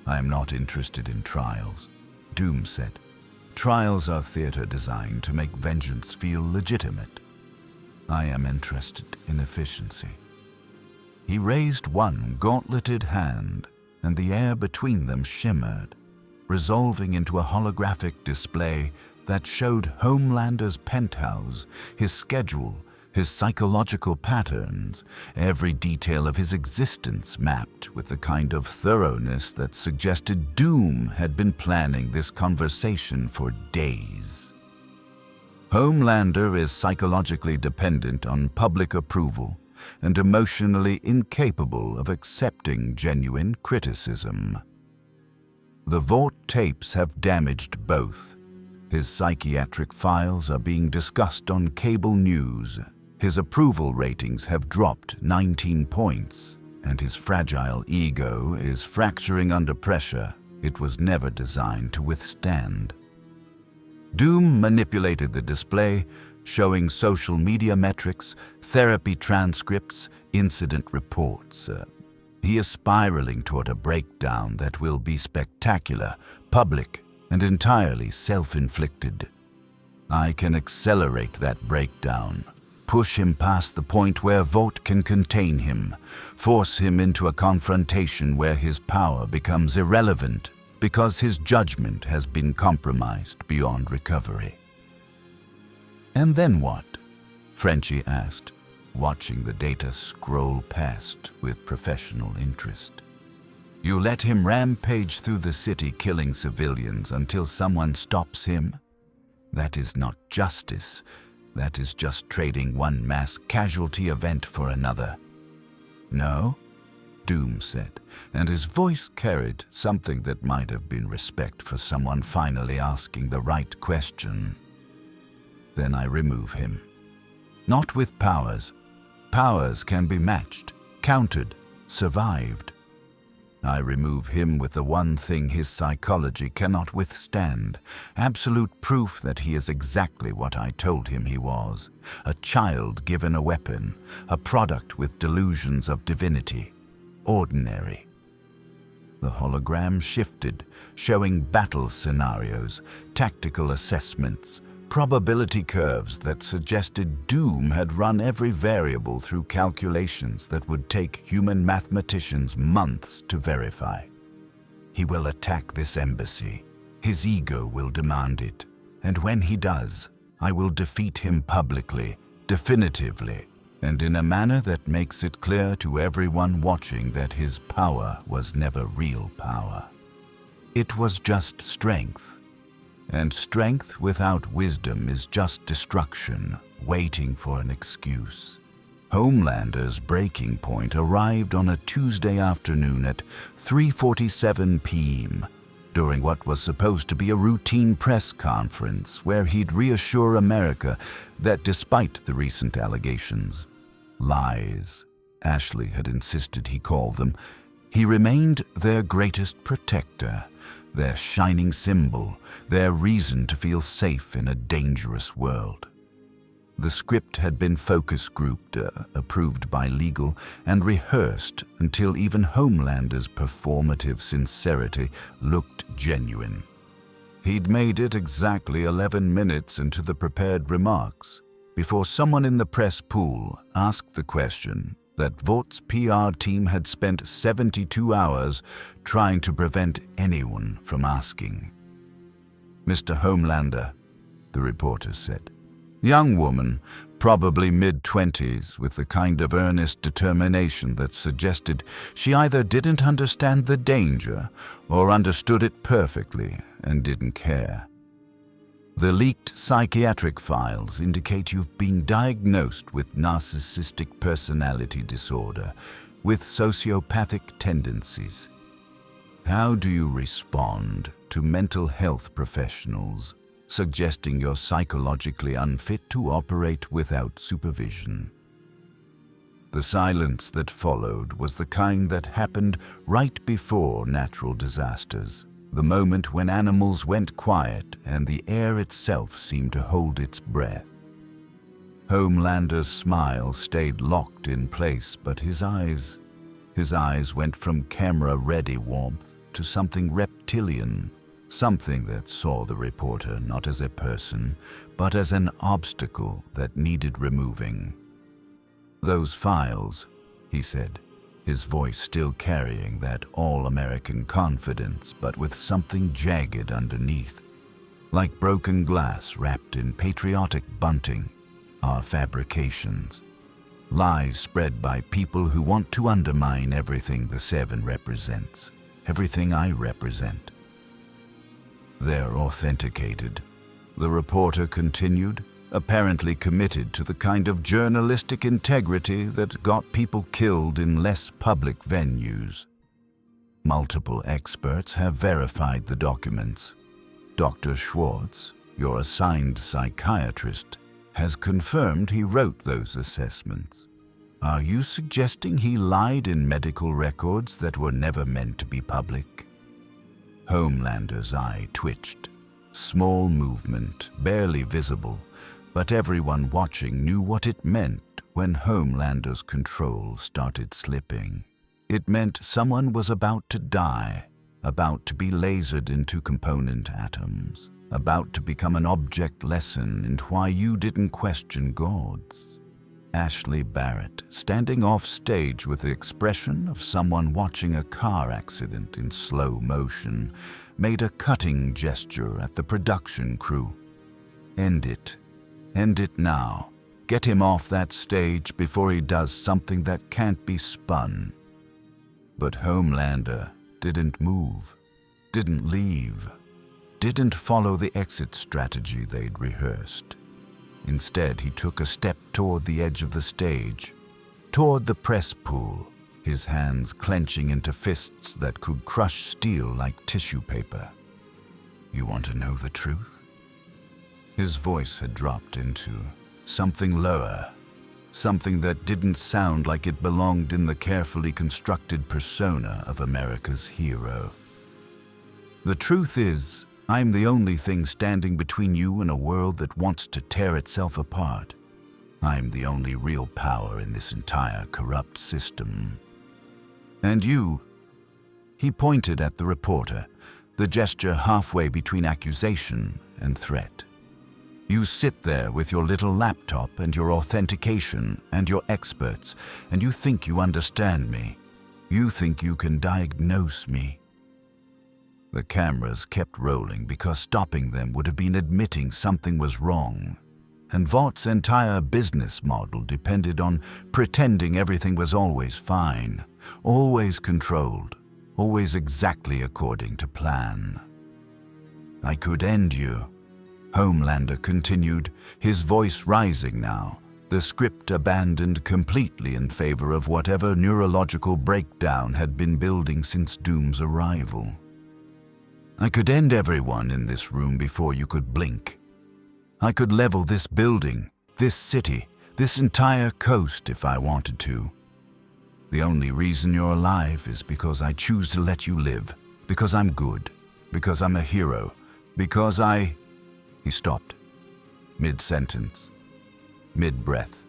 I am not interested in trials, Doom said. Trials are theater designed to make vengeance feel legitimate. I am interested in efficiency. He raised one gauntleted hand, and the air between them shimmered, resolving into a holographic display that showed Homelander's penthouse, his schedule, his psychological patterns, every detail of his existence mapped with the kind of thoroughness that suggested Doom had been planning this conversation for days. Homelander is psychologically dependent on public approval and emotionally incapable of accepting genuine criticism. The Vought tapes have damaged both. His psychiatric files are being discussed on cable news. His approval ratings have dropped 19 points, and his fragile ego is fracturing under pressure it was never designed to withstand. Doom manipulated the display, showing social media metrics, therapy transcripts, incident reports. He is spiraling toward a breakdown that will be spectacular, public, and entirely self-inflicted. I can accelerate that breakdown, push him past the point where Vought can contain him, force him into a confrontation where his power becomes irrelevant because his judgment has been compromised beyond recovery. And then what? Frenchie asked, watching the data scroll past with professional interest. You let him rampage through the city killing civilians until someone stops him? That is not justice. That is just trading one mass casualty event for another. No? Doom said, and his voice carried something that might have been respect for someone finally asking the right question. Then I remove him. Not with powers. Powers can be matched, countered, survived. I remove him with the one thing his psychology cannot withstand, absolute proof that he is exactly what I told him he was, a child given a weapon, a product with delusions of divinity, ordinary. The hologram shifted, showing battle scenarios, tactical assessments, probability curves that suggested Doom had run every variable through calculations that would take human mathematicians months to verify. He will attack this embassy. His ego will demand it. And when he does, I will defeat him publicly, definitively, and in a manner that makes it clear to everyone watching that his power was never real power. It was just strength. And strength without wisdom is just destruction, waiting for an excuse. Homelander's breaking point arrived on a Tuesday afternoon at 3:47 p.m., during what was supposed to be a routine press conference where he'd reassure America that despite the recent allegations, lies, Ashley had insisted he call them, he remained their greatest protector, their shining symbol, their reason to feel safe in a dangerous world. The script had been focus grouped, approved by legal, and rehearsed until even Homelander's performative sincerity looked genuine. He'd made it exactly 11 minutes into the prepared remarks before someone in the press pool asked the question that Vought's PR team had spent 72 hours trying to prevent anyone from asking. "Mr. Homelander," the reporter said. Young woman, probably mid-20s, with the kind of earnest determination that suggested she either didn't understand the danger or understood it perfectly and didn't care. "The leaked psychiatric files indicate you've been diagnosed with narcissistic personality disorder with sociopathic tendencies. How do you respond to mental health professionals suggesting you're psychologically unfit to operate without supervision?" The silence that followed was the kind that happened right before natural disasters, the moment when animals went quiet and the air itself seemed to hold its breath. Homelander's smile stayed locked in place, but his eyes went from camera-ready warmth to something reptilian, something that saw the reporter not as a person, but as an obstacle that needed removing. "Those files," he said, his voice still carrying that all-American confidence, but with something jagged underneath, like broken glass wrapped in patriotic bunting, "are fabrications. Lies spread by people who want to undermine everything the Seven represents, everything I represent. They're authenticated," the reporter continued, apparently committed to the kind of journalistic integrity that got people killed in less public venues. "Multiple experts have verified the documents. Dr. Schwartz, your assigned psychiatrist, has confirmed he wrote those assessments. Are you suggesting he lied in medical records that were never meant to be public?" Homelander's eye twitched. Small movement, barely visible, but everyone watching knew what it meant when Homelander's control started slipping. It meant someone was about to die, about to be lasered into component atoms, about to become an object lesson in why you didn't question gods. Ashley Barrett, standing off stage with the expression of someone watching a car accident in slow motion, made a cutting gesture at the production crew. "End it. End it now. Get him off that stage before he does something that can't be spun." But Homelander didn't move, didn't leave, didn't follow the exit strategy they'd rehearsed. Instead, he took a step toward the edge of the stage, toward the press pool, his hands clenching into fists that could crush steel like tissue paper. "You want to know the truth?" His voice had dropped into something lower, something that didn't sound like it belonged in the carefully constructed persona of America's hero. "The truth is, I'm the only thing standing between you and a world that wants to tear itself apart. I'm the only real power in this entire corrupt system. And you," he pointed at the reporter, the gesture halfway between accusation and threat. "You sit there with your little laptop and your authentication and your experts, and you think you understand me. You think you can diagnose me." The cameras kept rolling because stopping them would have been admitting something was wrong. And Vought's entire business model depended on pretending everything was always fine, always controlled, always exactly according to plan. "I could end you," Homelander continued, his voice rising now, the script abandoned completely in favor of whatever neurological breakdown had been building since Doom's arrival. "I could end everyone in this room before you could blink. I could level this building, this city, this entire coast if I wanted to. The only reason you're alive is because I choose to let you live, because I'm good, because I'm a hero, because I..." He stopped, mid-sentence. mid-breath.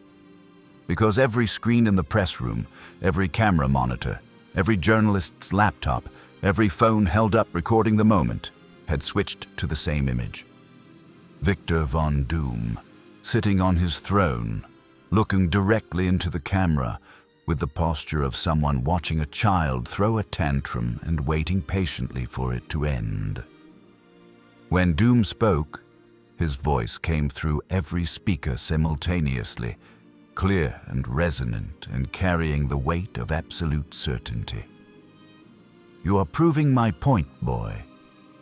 Because every screen in the press room, every camera monitor, every journalist's laptop, every phone held up recording the moment had switched to the same image. Victor von Doom, sitting on his throne, looking directly into the camera, with the posture of someone watching a child throw a tantrum and waiting patiently for it to end. When Doom spoke, his voice came through every speaker simultaneously, clear and resonant and carrying the weight of absolute certainty. "You are proving my point, boy.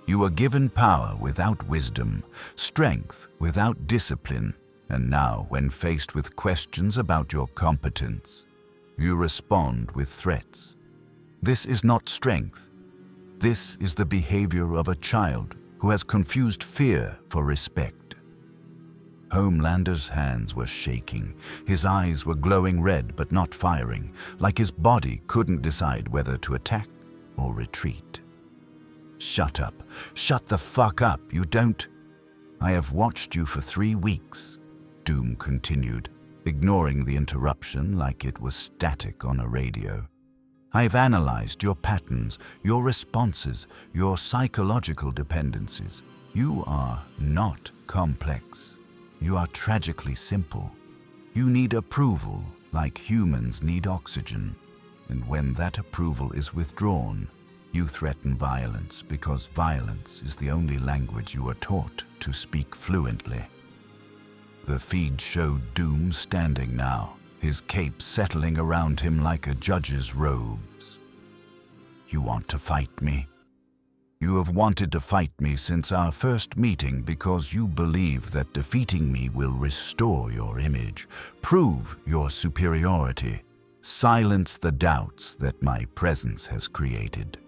You are given power without wisdom, strength without discipline, and now, when faced with questions about your competence, you respond with threats. This is not strength. This is the behavior of a child who has confused fear for respect." Homelander's hands were shaking. His eyes were glowing red but not firing, like his body couldn't decide whether to attack or retreat. "Shut up. Shut the fuck up. You don't—" "I have watched you for 3 weeks," Doom continued, ignoring the interruption like it was static on a radio. "I've analyzed your patterns, your responses, your psychological dependencies. You are not complex. You are tragically simple. You need approval like humans need oxygen. And when that approval is withdrawn, you threaten violence because violence is the only language you are taught to speak fluently." The feed showed Doom standing now, his cape settling around him like a judge's robes. "You want to fight me? You have wanted to fight me since our first meeting because you believe that defeating me will restore your image, prove your superiority, silence the doubts that my presence has created."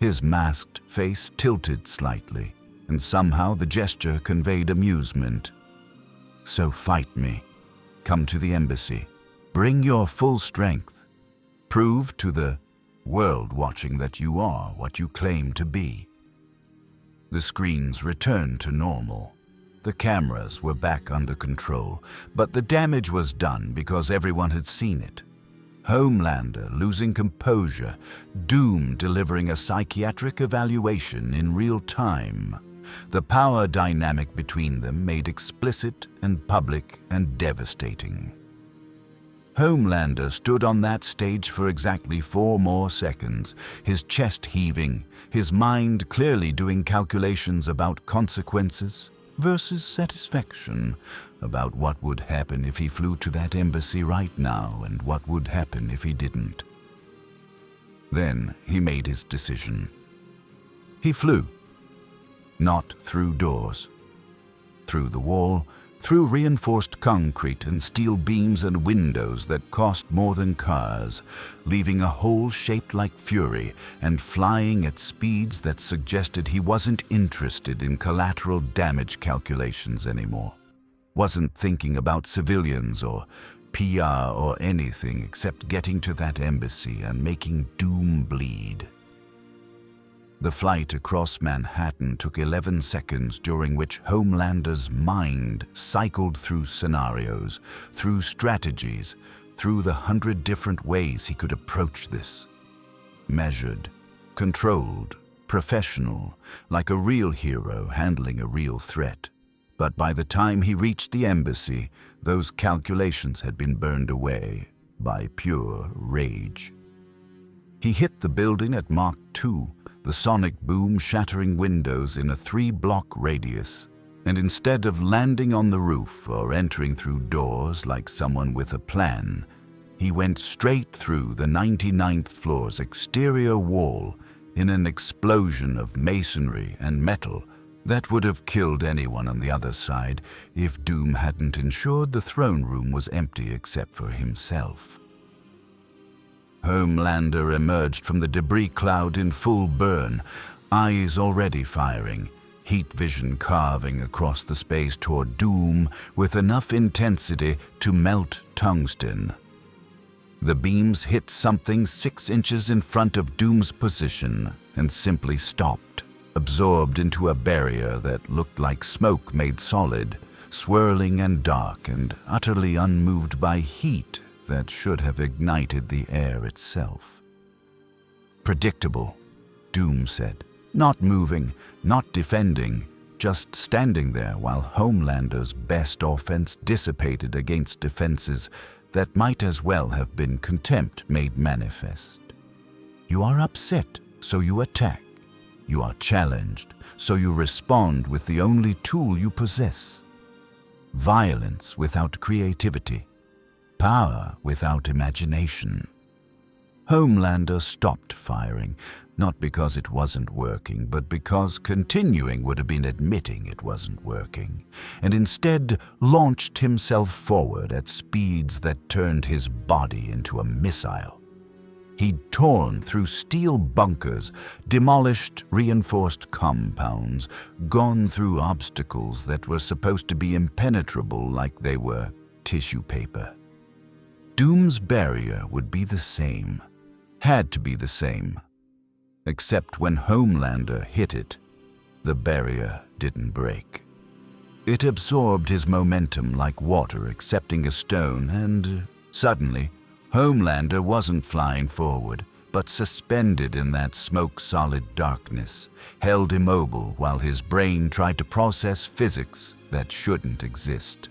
His masked face tilted slightly, and somehow the gesture conveyed amusement. "So fight me. Come to the embassy. Bring your full strength. Prove to the world watching that you are what you claim to be." The screens returned to normal. The cameras were back under control, but the damage was done because everyone had seen it. Homelander losing composure, Doom delivering a psychiatric evaluation in real time. The power dynamic between them made explicit and public and devastating. Homelander stood on that stage for exactly 4 more seconds, his chest heaving, his mind clearly doing calculations about consequences versus satisfaction, about what would happen if he flew to that embassy right now and what would happen if he didn't. Then he made his decision. He flew. Not through doors. Through the wall, through reinforced concrete and steel beams and windows that cost more than cars, leaving a hole shaped like fury and flying at speeds that suggested he wasn't interested in collateral damage calculations anymore. Wasn't thinking about civilians or PR or anything except getting to that embassy and making Doom bleed. The flight across Manhattan took 11 seconds, during which Homelander's mind cycled through scenarios, through strategies, through the 100 different ways he could approach this. Measured, controlled, professional, like a real hero handling a real threat. But by the time he reached the embassy, those calculations had been burned away by pure rage. He hit the building at Mach 2, the sonic boom shattering windows in a 3-block radius, and instead of landing on the roof or entering through doors like someone with a plan, he went straight through the 99th floor's exterior wall in an explosion of masonry and metal that would have killed anyone on the other side if Doom hadn't ensured the throne room was empty except for himself. Homelander emerged from the debris cloud in full burn, eyes already firing, heat vision carving across the space toward Doom with enough intensity to melt tungsten. The beams hit something 6 inches in front of Doom's position and simply stopped, absorbed into a barrier that looked like smoke made solid, swirling and dark and utterly unmoved by heat that should have ignited the air itself. "Predictable," Doom said, not moving, not defending, just standing there while Homelander's best offense dissipated against defenses that might as well have been contempt made manifest. You are upset, so you attack. You are challenged, so you respond with the only tool you possess. Violence without creativity. Power without imagination. Homelander stopped firing, not because it wasn't working, but because continuing would have been admitting it wasn't working, and instead launched himself forward at speeds that turned his body into a missile. He'd torn through steel bunkers, demolished reinforced compounds, gone through obstacles that were supposed to be impenetrable like they were tissue paper. Doom's barrier would be the same, had to be the same. Except when Homelander hit it, the barrier didn't break. It absorbed his momentum like water accepting a stone, and suddenly, Homelander wasn't flying forward, but suspended in that smoke-solid darkness, held immobile while his brain tried to process physics that shouldn't exist.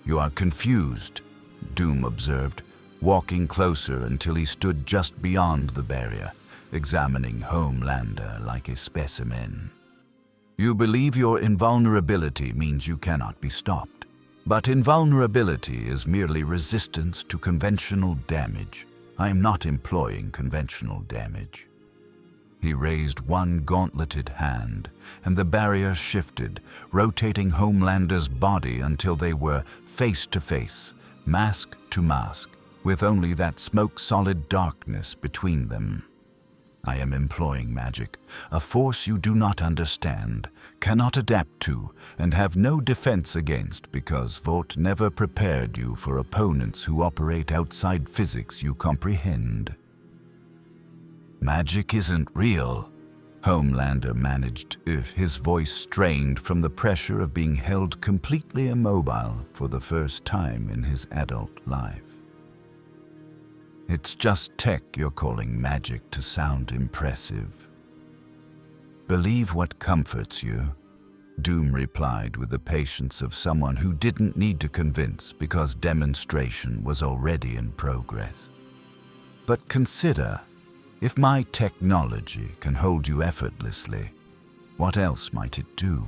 "You are confused," Doom observed, walking closer until he stood just beyond the barrier, examining Homelander like a specimen. "You believe your invulnerability means you cannot be stopped. But invulnerability is merely resistance to conventional damage. I am not employing conventional damage." He raised one gauntleted hand, and the barrier shifted, rotating Homelander's body until they were face to face, mask to mask, with only that smoke-solid darkness between them. "I am employing magic, a force you do not understand, cannot adapt to, and have no defense against because Vought never prepared you for opponents who operate outside physics you comprehend." "Magic isn't real," Homelander managed, his voice strained from the pressure of being held completely immobile for the first time in his adult life. "It's just tech you're calling magic to sound impressive." "Believe what comforts you," Doom replied with the patience of someone who didn't need to convince because demonstration was already in progress. "But consider, if my technology can hold you effortlessly, what else might it do?"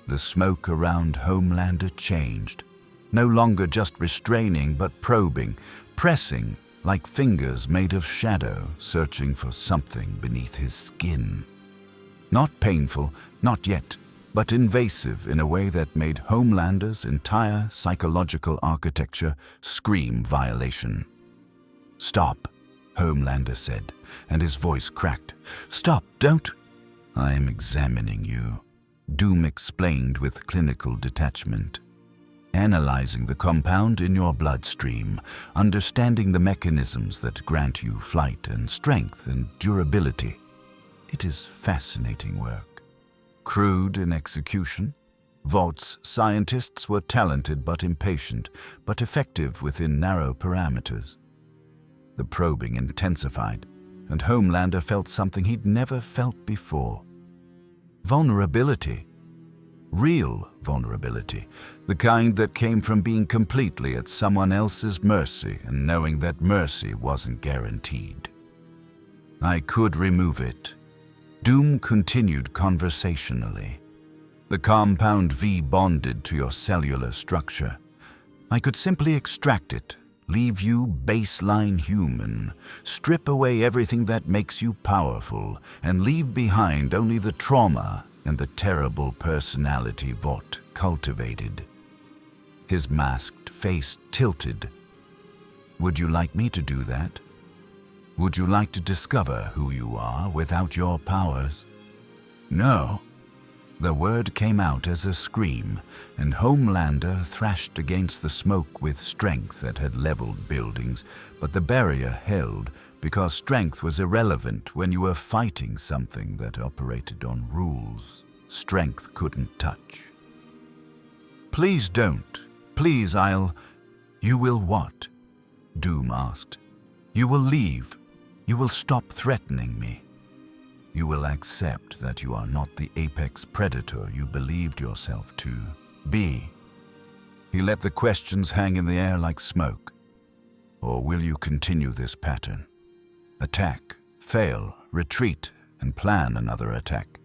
The smoke around Homelander changed, no longer just restraining but probing, pressing like fingers made of shadow searching for something beneath his skin. Not painful, not yet, but invasive in a way that made Homelander's entire psychological architecture scream violation. "Stop," Homelander said, and his voice cracked. "Stop, don't." "I am examining you," Doom explained with clinical detachment. "Analyzing the compound in your bloodstream, understanding the mechanisms that grant you flight and strength and durability. It is fascinating work. Crude in execution. Vaught's scientists were talented but impatient, but effective within narrow parameters." The probing intensified, and Homelander felt something he'd never felt before. Vulnerability. Real vulnerability, the kind that came from being completely at someone else's mercy and knowing that mercy wasn't guaranteed. "I could remove it," Doom continued conversationally. "The compound V bonded to your cellular structure. I could simply extract it, leave you baseline human, strip away everything that makes you powerful, and leave behind only the trauma and the terrible personality Vought cultivated." His masked face tilted. "Would you like me to do that? Would you like to discover who you are without your powers?" "No." The word came out as a scream, and Homelander thrashed against the smoke with strength that had leveled buildings, but the barrier held because strength was irrelevant when you were fighting something that operated on rules strength couldn't touch. Please don't. Please, You will what? Doom asked. You will leave. You will stop threatening me. You will accept that you are not the apex predator you believed yourself to be. He let the questions hang in the air like smoke. Or will you continue this pattern? Attack, fail, retreat, and plan another attack,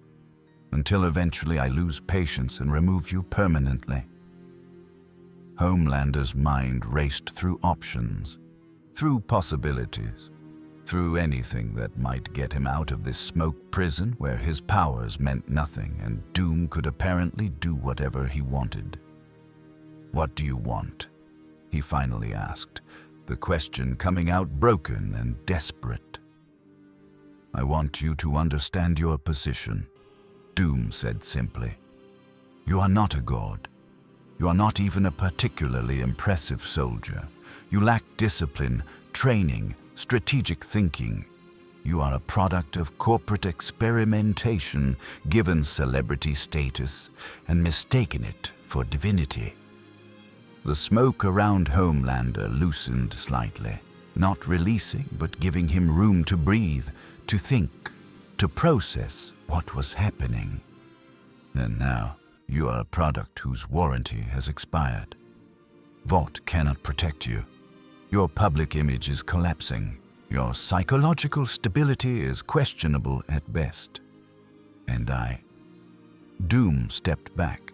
until eventually I lose patience and remove you permanently. Homelander's mind raced through options, through possibilities, through anything that might get him out of this smoke prison where his powers meant nothing and Doom could apparently do whatever he wanted. What do you want? He finally asked, the question coming out broken and desperate. I want you to understand your position, Doom said simply. You are not a god. You are not even a particularly impressive soldier. You lack discipline, training, strategic thinking. You are a product of corporate experimentation, given celebrity status, and mistaken it for divinity. The smoke around Homelander loosened slightly, not releasing but giving him room to breathe, to think, to process what was happening. And now, you are a product whose warranty has expired. Vought cannot protect you. Your public image is collapsing. Your psychological stability is questionable at best. And Doom stepped back,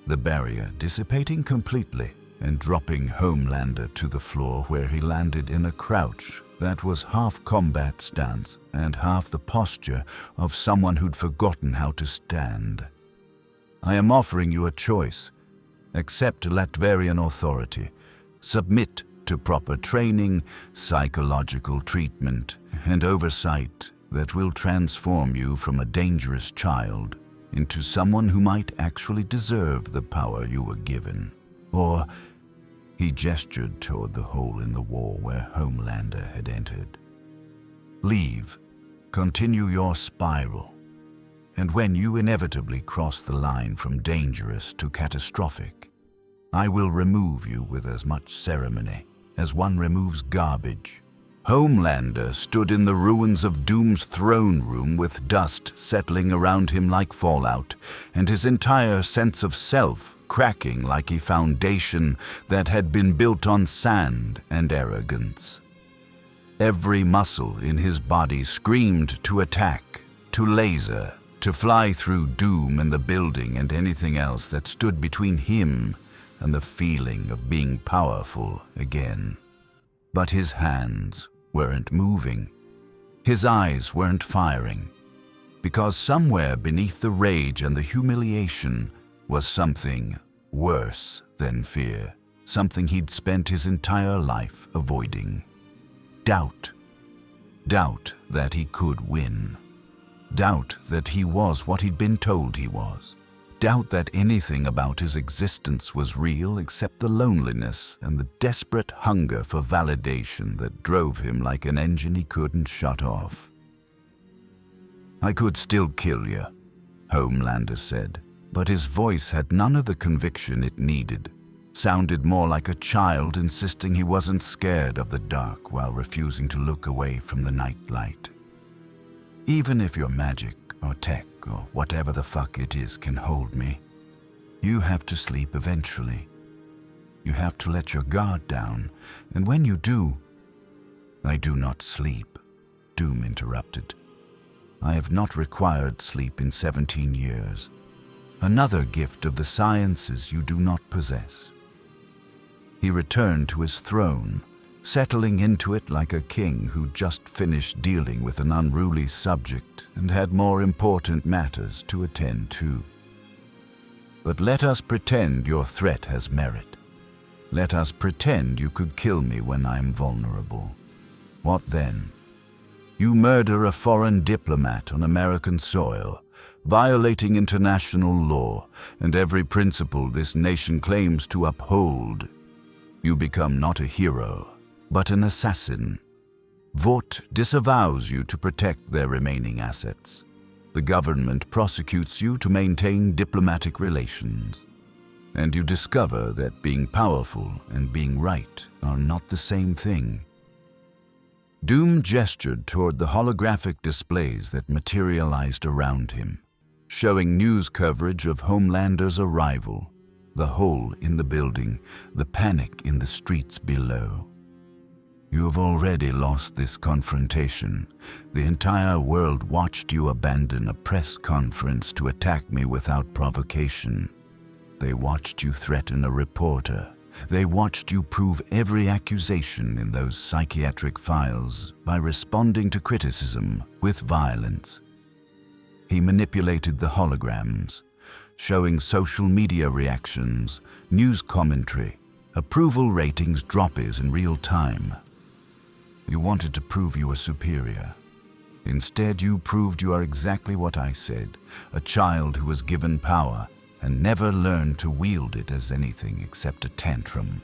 the barrier dissipating completely and dropping Homelander to the floor where he landed in a crouch that was half combat stance and half the posture of someone who'd forgotten how to stand. I am offering you a choice. Accept Latverian authority. Submit to proper training, psychological treatment, and oversight that will transform you from a dangerous child into someone who might actually deserve the power you were given. Or, he gestured toward the hole in the wall where Homelander had entered. Leave. Continue your spiral. And when you inevitably cross the line from dangerous to catastrophic, I will remove you with as much ceremony as one removes garbage. Homelander stood in the ruins of Doom's throne room with dust settling around him like fallout, and his entire sense of self cracking like a foundation that had been built on sand and arrogance. Every muscle in his body screamed to attack, to laser, to fly through Doom and the building and anything else that stood between him and the feeling of being powerful again. But his hands weren't moving. His eyes weren't firing. Because somewhere beneath the rage and the humiliation was something worse than fear, something he'd spent his entire life avoiding. Doubt. Doubt that he could win. Doubt that he was what he'd been told he was. Doubt that anything about his existence was real except the loneliness and the desperate hunger for validation that drove him like an engine he couldn't shut off. I could still kill you, Homelander said, but his voice had none of the conviction it needed. Sounded more like a child insisting he wasn't scared of the dark while refusing to look away from the night light. Even if your magic or tech or whatever the fuck it is can hold me, you have to sleep eventually. You have to let your guard down, and when you do... I do not sleep, Doom interrupted. I have not required sleep in 17 years. Another gift of the sciences you do not possess. He returned to his throne, settling into it like a king who just finished dealing with an unruly subject and had more important matters to attend to. But let us pretend your threat has merit. Let us pretend you could kill me when I'm vulnerable. What then? You murder a foreign diplomat on American soil, violating international law and every principle this nation claims to uphold. You become not a hero, but an assassin. Vought disavows you to protect their remaining assets. The government prosecutes you to maintain diplomatic relations. And you discover that being powerful and being right are not the same thing. Doom gestured toward the holographic displays that materialized around him, showing news coverage of Homelander's arrival, the hole in the building, the panic in the streets below. You have already lost this confrontation. The entire world watched you abandon a press conference to attack me without provocation. They watched you threaten a reporter. They watched you prove every accusation in those psychiatric files by responding to criticism with violence. He manipulated the holograms, showing social media reactions, news commentary, approval ratings droppies in real time. You wanted to prove you were superior. Instead, you proved you are exactly what I said, a child who was given power and never learned to wield it as anything except a tantrum.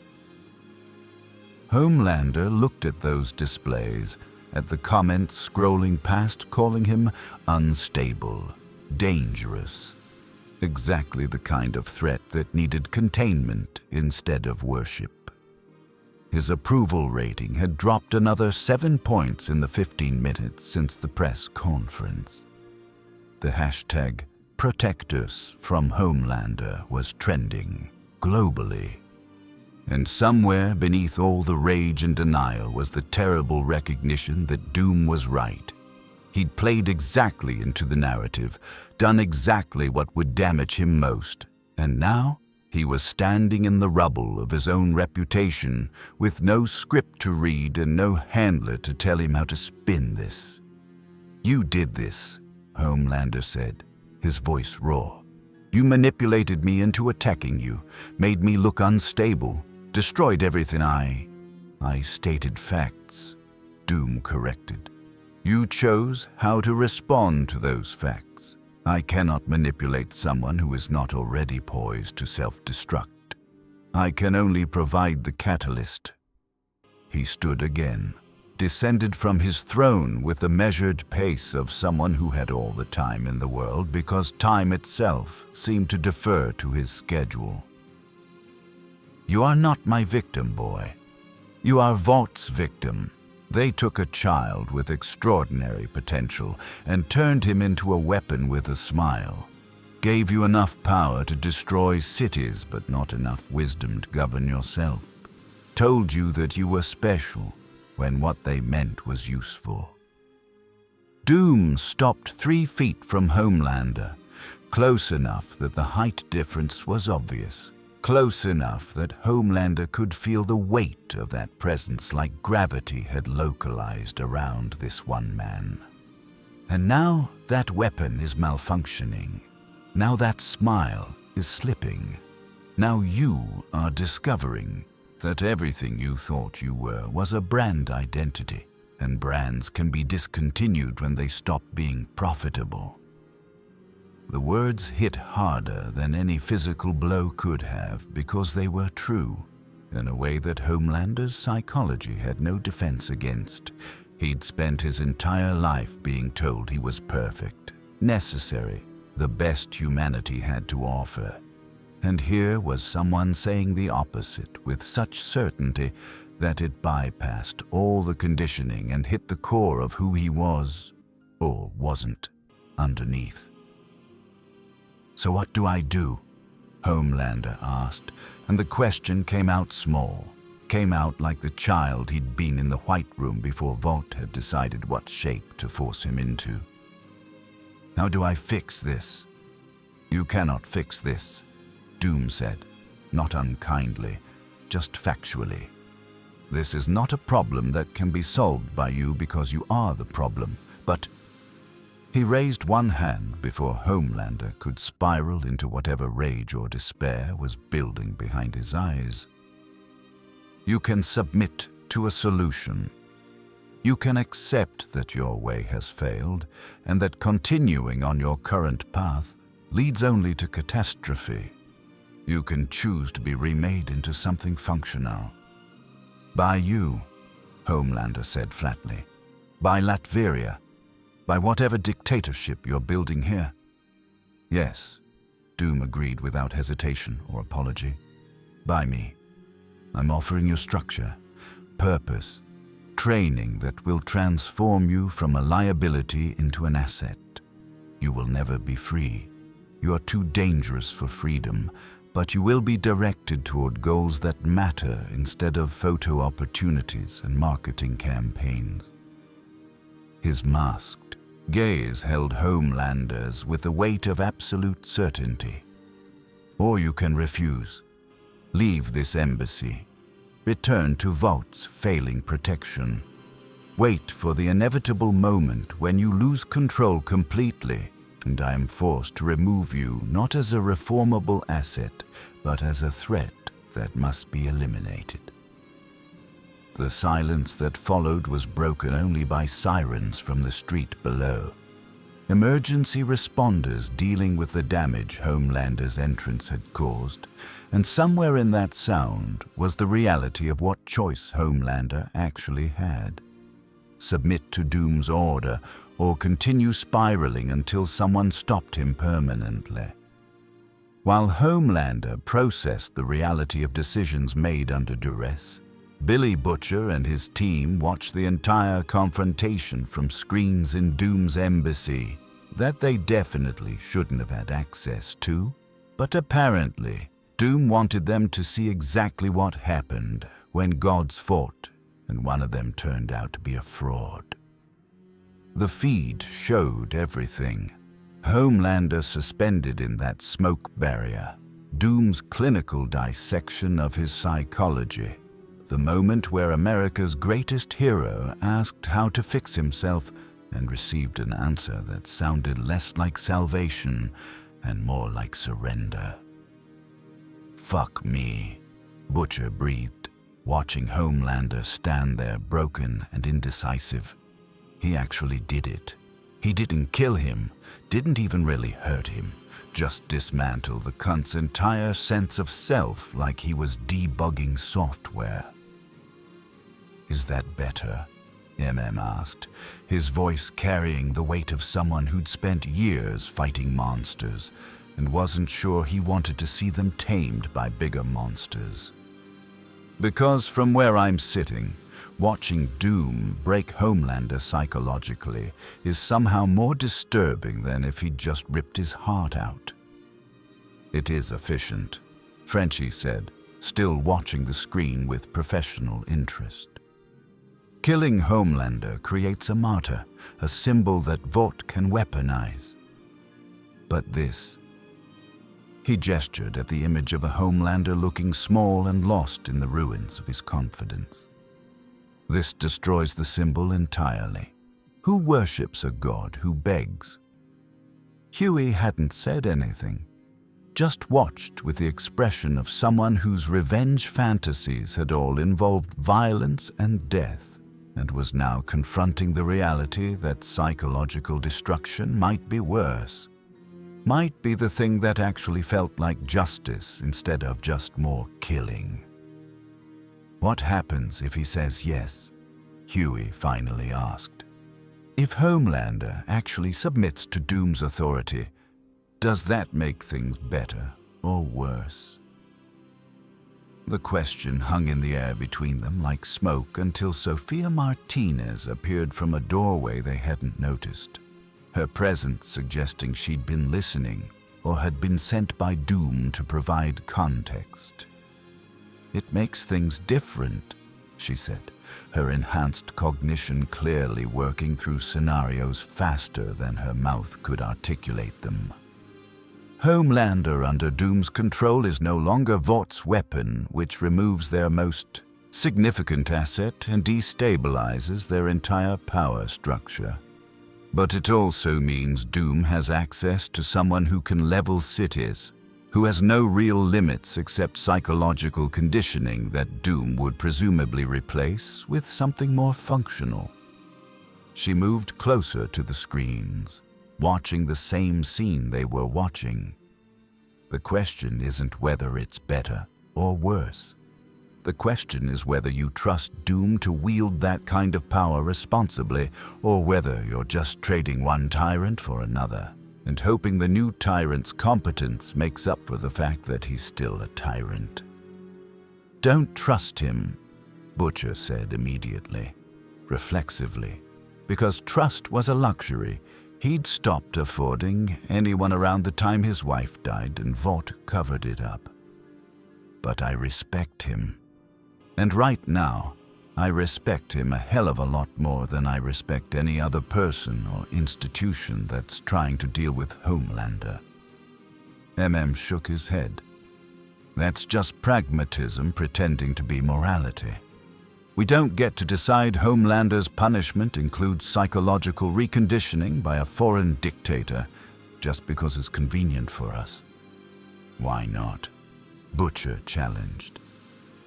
Homelander looked at those displays, at the comments scrolling past calling him unstable, dangerous, exactly the kind of threat that needed containment instead of worship. His approval rating had dropped another 7 points in the 15 minutes since the press conference. The hashtag #ProtectUs from Homelander was trending globally. And somewhere beneath all the rage and denial was the terrible recognition that Doom was right. He'd played exactly into the narrative, done exactly what would damage him most, and now he was standing in the rubble of his own reputation with no script to read and no handler to tell him how to spin this. "You did this," Homelander said, his voice raw. "You manipulated me into attacking you, made me look unstable, destroyed everything I stated facts," Doom corrected. "You chose how to respond to those facts. I cannot manipulate someone who is not already poised to self-destruct. I can only provide the catalyst." He stood again, descended from his throne with the measured pace of someone who had all the time in the world because time itself seemed to defer to his schedule. "You are not my victim, boy. You are Vought's victim. They took a child with extraordinary potential and turned him into a weapon with a smile. Gave you enough power to destroy cities, but not enough wisdom to govern yourself. Told you that you were special, when what they meant was useful." Doom stopped 3 feet from Homelander, close enough that the height difference was obvious. Close enough that Homelander could feel the weight of that presence like gravity had localized around this one man. And now that weapon is malfunctioning. Now that smile is slipping. Now you are discovering that everything you thought you were was a brand identity, and brands can be discontinued when they stop being profitable. The words hit harder than any physical blow could have because they were true, in a way that Homelander's psychology had no defense against. He'd spent his entire life being told he was perfect, necessary, the best humanity had to offer. And here was someone saying the opposite with such certainty that it bypassed all the conditioning and hit the core of who he was, or wasn't, underneath. "So what do I do?" Homelander asked, and the question came out small, came out like the child he'd been in the White Room before Vought had decided what shape to force him into. "How do I fix this?" "You cannot fix this," Doom said, not unkindly, just factually. "This is not a problem that can be solved by you because you are the problem, but—" He raised one hand before Homelander could spiral into whatever rage or despair was building behind his eyes. "You can submit to a solution. You can accept that your way has failed and that continuing on your current path leads only to catastrophe. You can choose to be remade into something functional. By you," Homelander said flatly. "By Latveria. By whatever dictatorship you're building here." "Yes," Doom agreed without hesitation or apology. "By me. I'm offering you structure, purpose, training that will transform you from a liability into an asset. You will never be free. You are too dangerous for freedom, but you will be directed toward goals that matter instead of photo opportunities and marketing campaigns." His masked gaze held Homelander's with the weight of absolute certainty. "Or you can refuse. Leave this embassy. Return to Vought's failing protection. Wait for the inevitable moment when you lose control completely, and I am forced to remove you not as a reformable asset, but as a threat that must be eliminated." The silence that followed was broken only by sirens from the street below. Emergency responders dealing with the damage Homelander's entrance had caused, and somewhere in that sound was the reality of what choice Homelander actually had. Submit to Doom's order, or continue spiraling until someone stopped him permanently. While Homelander processed the reality of decisions made under duress, Billy Butcher and his team watched the entire confrontation from screens in Doom's embassy that they definitely shouldn't have had access to, but apparently Doom wanted them to see exactly what happened when gods fought and one of them turned out to be a fraud. The feed showed everything. Homelander suspended in that smoke barrier, Doom's clinical dissection of his psychology, the moment where America's greatest hero asked how to fix himself and received an answer that sounded less like salvation and more like surrender. "Fuck me," Butcher breathed, watching Homelander stand there broken and indecisive. He actually did it. He didn't kill him, didn't even really hurt him, just dismantle the cunt's entire sense of self like he was debugging software. "Is that better?" MM asked, his voice carrying the weight of someone who'd spent years fighting monsters and wasn't sure he wanted to see them tamed by bigger monsters. "Because from where I'm sitting, watching Doom break Homelander psychologically is somehow more disturbing than if he'd just ripped his heart out." "It is efficient," Frenchie said, still watching the screen with professional interest. "Killing Homelander creates a martyr, a symbol that Vought can weaponize. But this..." He gestured at the image of a Homelander looking small and lost in the ruins of his confidence. "This destroys the symbol entirely. Who worships a god who begs?" Huey hadn't said anything, just watched with the expression of someone whose revenge fantasies had all involved violence and death, and was now confronting the reality that psychological destruction might be worse, might be the thing that actually felt like justice instead of just more killing. "What happens if he says yes?" Huey finally asked. "If Homelander actually submits to Doom's authority, does that make things better or worse?" The question hung in the air between them like smoke until Sophia Martinez appeared from a doorway they hadn't noticed, her presence suggesting she'd been listening or had been sent by Doom to provide context. "It makes things different," she said, her enhanced cognition clearly working through scenarios faster than her mouth could articulate them. "Homelander under Doom's control is no longer Vought's weapon, which removes their most significant asset and destabilizes their entire power structure. But it also means Doom has access to someone who can level cities, who has no real limits except psychological conditioning that Doom would presumably replace with something more functional." She moved closer to the screens, watching the same scene they were watching. "The question isn't whether it's better or worse. The question is whether you trust Doom to wield that kind of power responsibly, or whether you're just trading one tyrant for another. and hoping the new tyrant's competence makes up for the fact that he's still a tyrant. "Don't trust him," Butcher said immediately, reflexively. Because trust was a luxury he'd stopped affording anyone around the time his wife died, and Vought covered it up. "But I respect him. And right now, I respect him a hell of a lot more than I respect any other person or institution that's trying to deal with Homelander." Shook his head. "That's just pragmatism pretending to be morality. We don't get to decide Homelander's punishment includes psychological reconditioning by a foreign dictator just because it's convenient for us." "Why not?" Butcher challenged.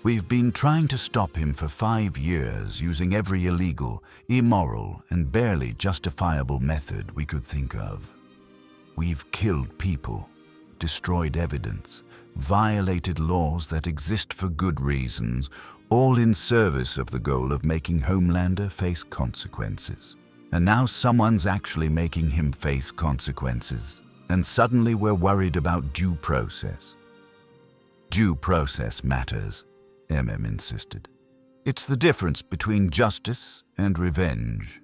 "We've been trying to stop him for 5 years using every illegal, immoral, and barely justifiable method we could think of. We've killed people, destroyed evidence, violated laws that exist for good reasons, all in service of the goal of making Homelander face consequences. And now someone's actually making him face consequences, and suddenly we're worried about due process." "Due process matters," insisted. "It's the difference between justice and revenge.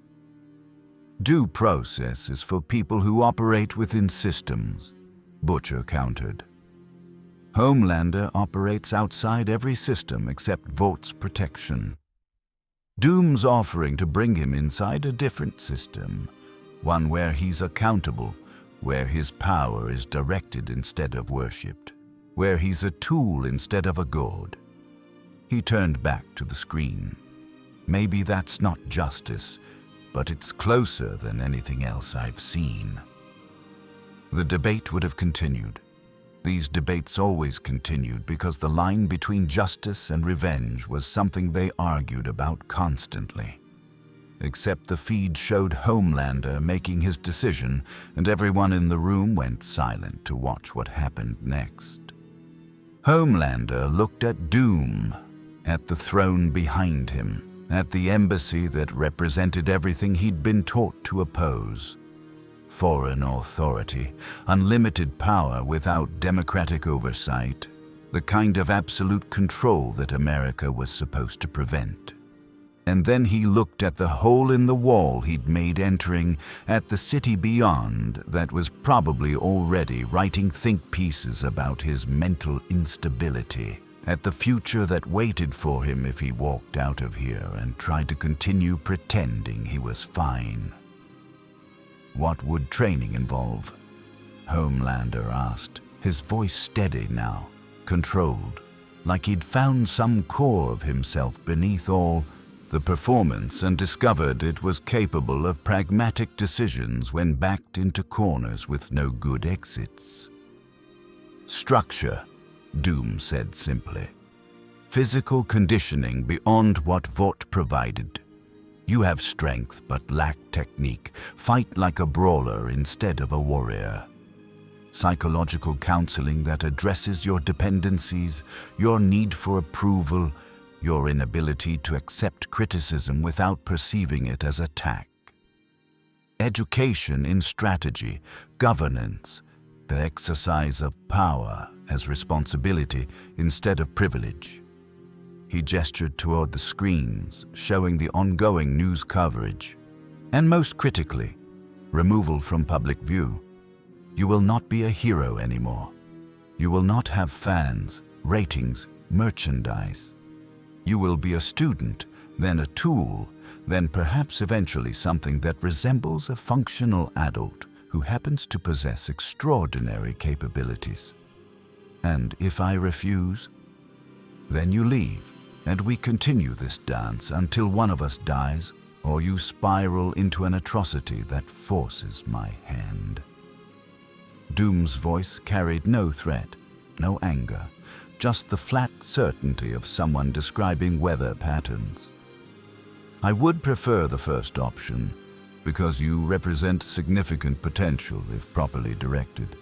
Due process is for people who operate within systems," Butcher countered. "Homelander operates outside every system except Vought's protection. Doom's offering to bring him inside a different system, one where he's accountable, where his power is directed instead of worshipped, where he's a tool instead of a god." He turned back to the screen. "Maybe that's not justice, but it's closer than anything else I've seen." The debate would have continued. These debates always continued because the line between justice and revenge was something they argued about constantly. Except the feed showed Homelander making his decision, and everyone in the room went silent to watch what happened next. Homelander looked at Doom, at the throne behind him, at the embassy that represented everything he'd been taught to oppose. Foreign authority, unlimited power without democratic oversight, the kind of absolute control that America was supposed to prevent. And then he looked at the hole in the wall he'd made entering at the city beyond that was probably already writing think pieces about his mental instability, at the future that waited for him if he walked out of here and tried to continue pretending he was fine. "What would training involve?" Homelander asked, his voice steady now, controlled, like he'd found some core of himself beneath all the performance and discovered it was capable of pragmatic decisions when backed into corners with no good exits. "Structure," Doom said simply. "Physical conditioning beyond what Vought provided. You have strength but lack technique. Fight like a brawler instead of a warrior. Psychological counseling that addresses your dependencies, your need for approval, your inability to accept criticism without perceiving it as attack. Education in strategy, governance, the exercise of power as responsibility instead of privilege." He gestured toward the screens, showing the ongoing news coverage. "And most critically, removal from public view. You will not be a hero anymore. You will not have fans, ratings, merchandise. You will be a student, then a tool, then perhaps eventually something that resembles a functional adult who happens to possess extraordinary capabilities. And if I refuse, then you leave. And we continue this dance until one of us dies, or you spiral into an atrocity that forces my hand." Doom's voice carried no threat, no anger, just the flat certainty of someone describing weather patterns. "I would prefer the first option, because you represent significant potential if properly directed.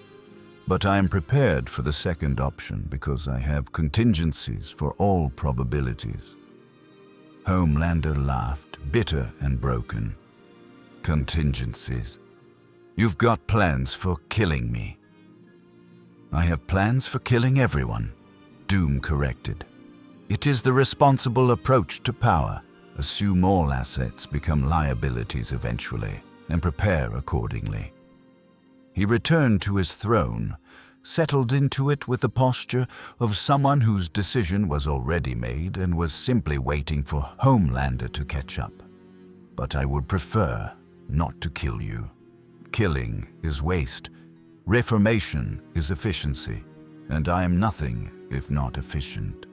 But I am prepared for the second option because I have contingencies for all probabilities." Homelander laughed, bitter and broken. "Contingencies. You've got plans for killing me." "I have plans for killing everyone," Doom corrected. "It is the responsible approach to power. Assume all assets become liabilities eventually, and prepare accordingly." He returned to his throne, settled into it with the posture of someone whose decision was already made and was simply waiting for Homelander to catch up. "But I would prefer not to kill you. Killing is waste. Reformation is efficiency, and I am nothing if not efficient."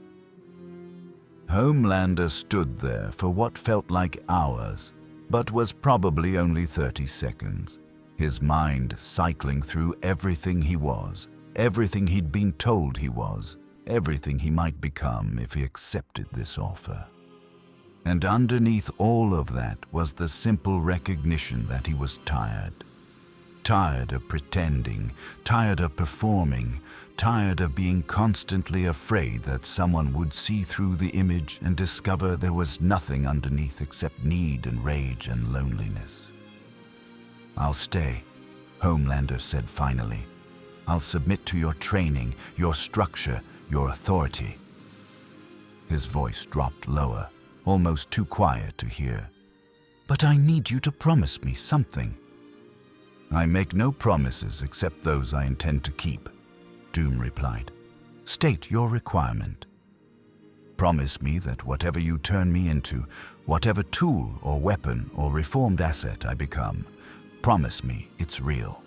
Homelander stood there for what felt like hours, but was probably only 30 seconds, his mind cycling through everything he was, everything he'd been told he was, everything he might become if he accepted this offer. And underneath all of that was the simple recognition that he was tired. Tired of pretending, tired of performing, tired of being constantly afraid that someone would see through the image and discover there was nothing underneath except need and rage and loneliness. "I'll stay," Homelander said finally. "I'll submit to your training, your structure, your authority." His voice dropped lower, almost too quiet to hear. "But I need you to promise me something." "I make no promises except those I intend to keep," Doom replied. "State your requirement." "Promise me that whatever you turn me into, whatever tool or weapon or reformed asset I become, promise me it's real."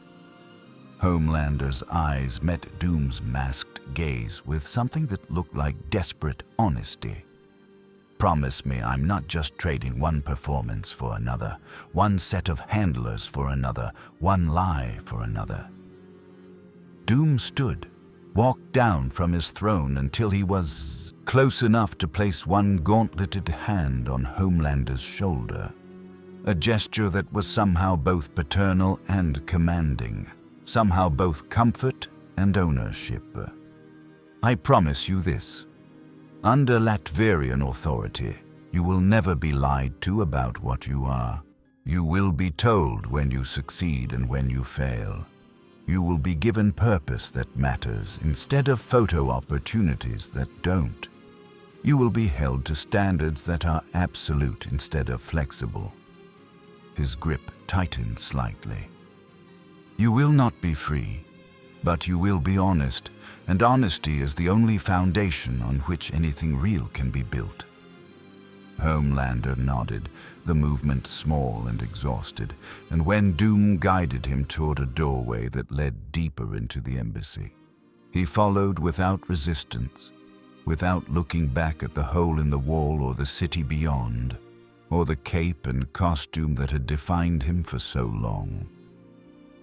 Homelander's eyes met Doom's masked gaze with something that looked like desperate honesty. "Promise me I'm not just trading one performance for another, one set of handlers for another, one lie for another." Doom stood, walked down from his throne until he was close enough to place one gauntleted hand on Homelander's shoulder, a gesture that was somehow both paternal and commanding, somehow both comfort and ownership. "I promise you this. Under Latverian authority, you will never be lied to about what you are. You will be told when you succeed and when you fail. You will be given purpose that matters instead of photo opportunities that don't. You will be held to standards that are absolute instead of flexible." His grip tightened slightly. "You will not be free, but you will be honest, and honesty is the only foundation on which anything real can be built." Homelander nodded, the movement small and exhausted, and when Doom guided him toward a doorway that led deeper into the embassy, he followed without resistance, without looking back at the hole in the wall or the city beyond, or the cape and costume that had defined him for so long.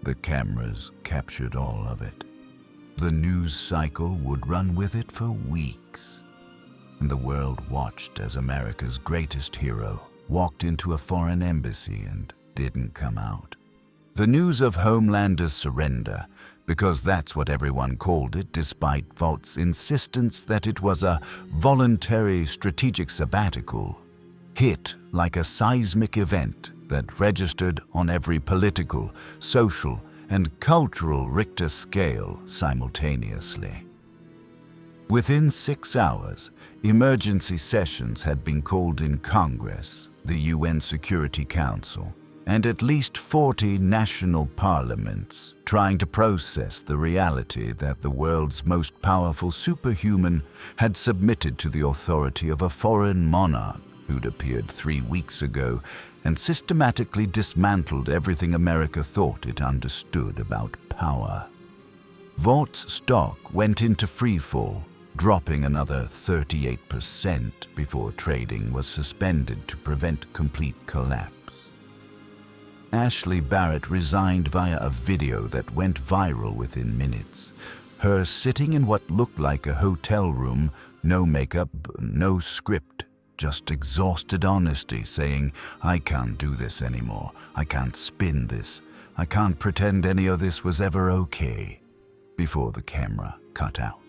The cameras captured all of it. The news cycle would run with it for weeks, and the world watched as America's greatest hero walked into a foreign embassy and didn't come out. The news of Homelander's surrender, because that's what everyone called it despite Vought's insistence that it was a voluntary strategic sabbatical, hit like a seismic event that registered on every political, social, and cultural Richter scale simultaneously. Within 6 hours, emergency sessions had been called in Congress, the UN Security Council, and at least 40 national parliaments trying to process the reality that the world's most powerful superhuman had submitted to the authority of a foreign monarch who'd appeared 3 weeks ago and systematically dismantled everything America thought it understood about power. Vought's stock went into freefall, dropping another 38% before trading was suspended to prevent complete collapse. Ashley Barrett resigned via a video that went viral within minutes, her sitting in what looked like a hotel room, no makeup, no script, just exhausted honesty, saying, "I can't do this anymore. I can't spin this. I can't pretend any of this was ever okay," before the camera cut out.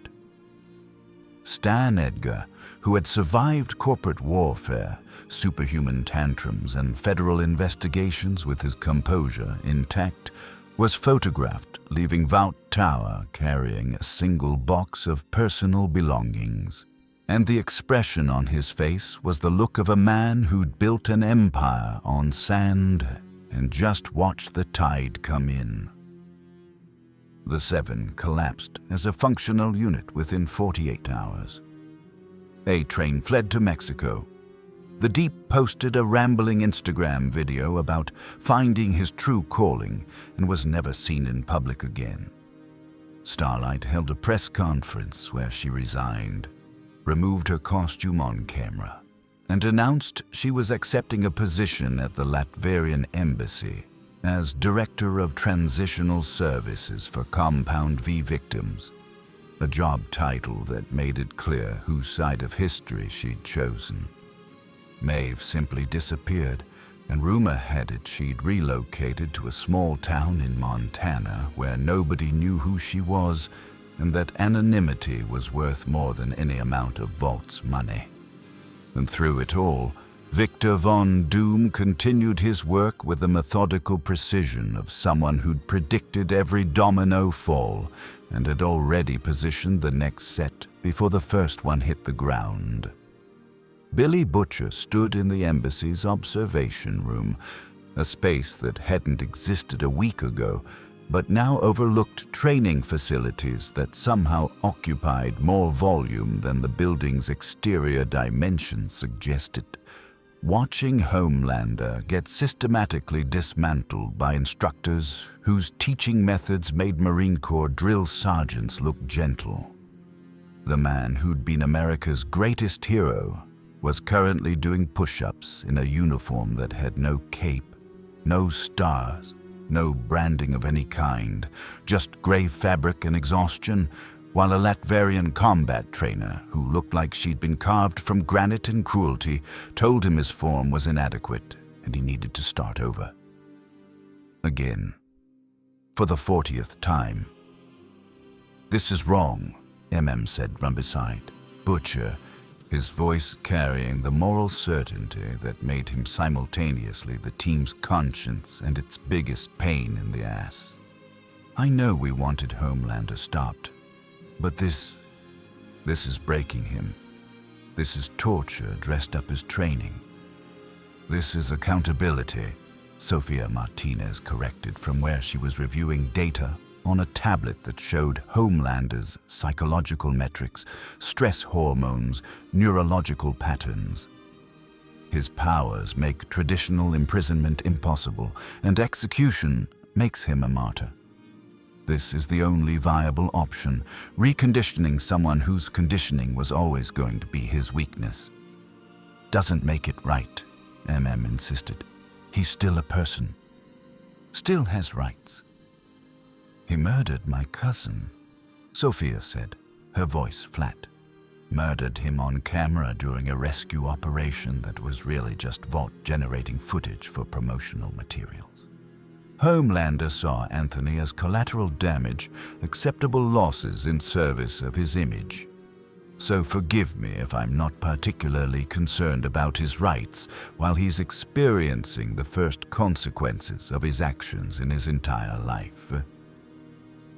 Stan Edgar, who had survived corporate warfare, superhuman tantrums, and federal investigations with his composure intact, was photographed leaving Vought Tower carrying a single box of personal belongings, and the expression on his face was the look of a man who'd built an empire on sand and just watched the tide come in. The Seven collapsed as a functional unit within 48 hours. A train fled to Mexico. The Deep posted a rambling Instagram video about finding his true calling and was never seen in public again. Starlight held a press conference where she resigned, removed her costume on camera, and announced she was accepting a position at the Latvian embassy as Director of Transitional Services for Compound V victims, a job title that made it clear whose side of history she'd chosen. Maeve simply disappeared, and rumor had it she'd relocated to a small town in Montana where nobody knew who she was and that anonymity was worth more than any amount of Vaught's money. And through it all, Victor Von Doom continued his work with the methodical precision of someone who'd predicted every domino fall and had already positioned the next set before the first one hit the ground. Billy Butcher stood in the embassy's observation room, a space that hadn't existed a week ago, but now overlooked training facilities that somehow occupied more volume than the building's exterior dimensions suggested. Watching Homelander get systematically dismantled by instructors whose teaching methods made Marine Corps drill sergeants look gentle. The man who'd been America's greatest hero was currently doing push-ups in a uniform that had no cape, no stars, no branding of any kind, just gray fabric and exhaustion, while a Latvian combat trainer, who looked like she'd been carved from granite and cruelty, told him his form was inadequate and he needed to start over. Again. For the 40th time. "This is wrong," said from beside Butcher, his voice carrying the moral certainty that made him simultaneously the team's conscience and its biggest pain in the ass. "I know we wanted Homelander stopped, but this is breaking him. This is torture dressed up as training. This is accountability," Sofia Martinez corrected from where she was reviewing data on a tablet that showed Homelander's psychological metrics, stress hormones, neurological patterns. His powers make traditional imprisonment impossible, and execution makes him a martyr. This is the only viable option, reconditioning someone whose conditioning was always going to be his weakness. "Doesn't make it right," insisted. "He's still a person. Still has rights." "He murdered my cousin," Sophia said, her voice flat. "Murdered him on camera during a rescue operation that was really just Vought generating footage for promotional materials. Homelander saw Anthony as collateral damage, acceptable losses in service of his image. So forgive me if I'm not particularly concerned about his rights while he's experiencing the first consequences of his actions in his entire life."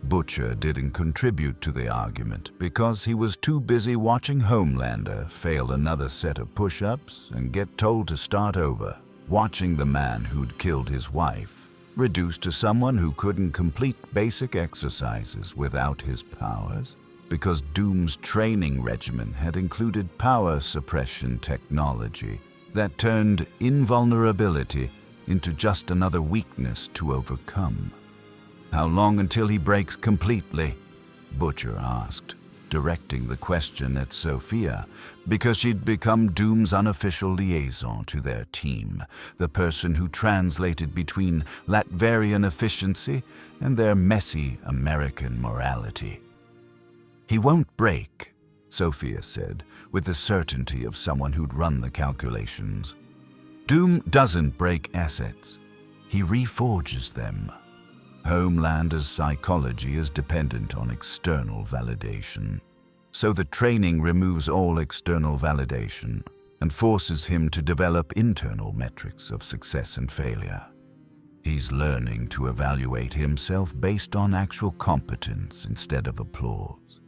Butcher didn't contribute to the argument because he was too busy watching Homelander fail another set of push-ups and get told to start over, watching the man who'd killed his wife, reduced to someone who couldn't complete basic exercises without his powers, because Doom's training regimen had included power suppression technology that turned invulnerability into just another weakness to overcome. "How long until he breaks completely?" Butcher asked, directing the question at Sophia, because she'd become Doom's unofficial liaison to their team, the person who translated between Latvian efficiency and their messy American morality. "He won't break," Sophia said, with the certainty of someone who'd run the calculations. "Doom doesn't break assets. He reforges them. Homelander's psychology is dependent on external validation, so the training removes all external validation and forces him to develop internal metrics of success and failure. He's learning to evaluate himself based on actual competence instead of applause.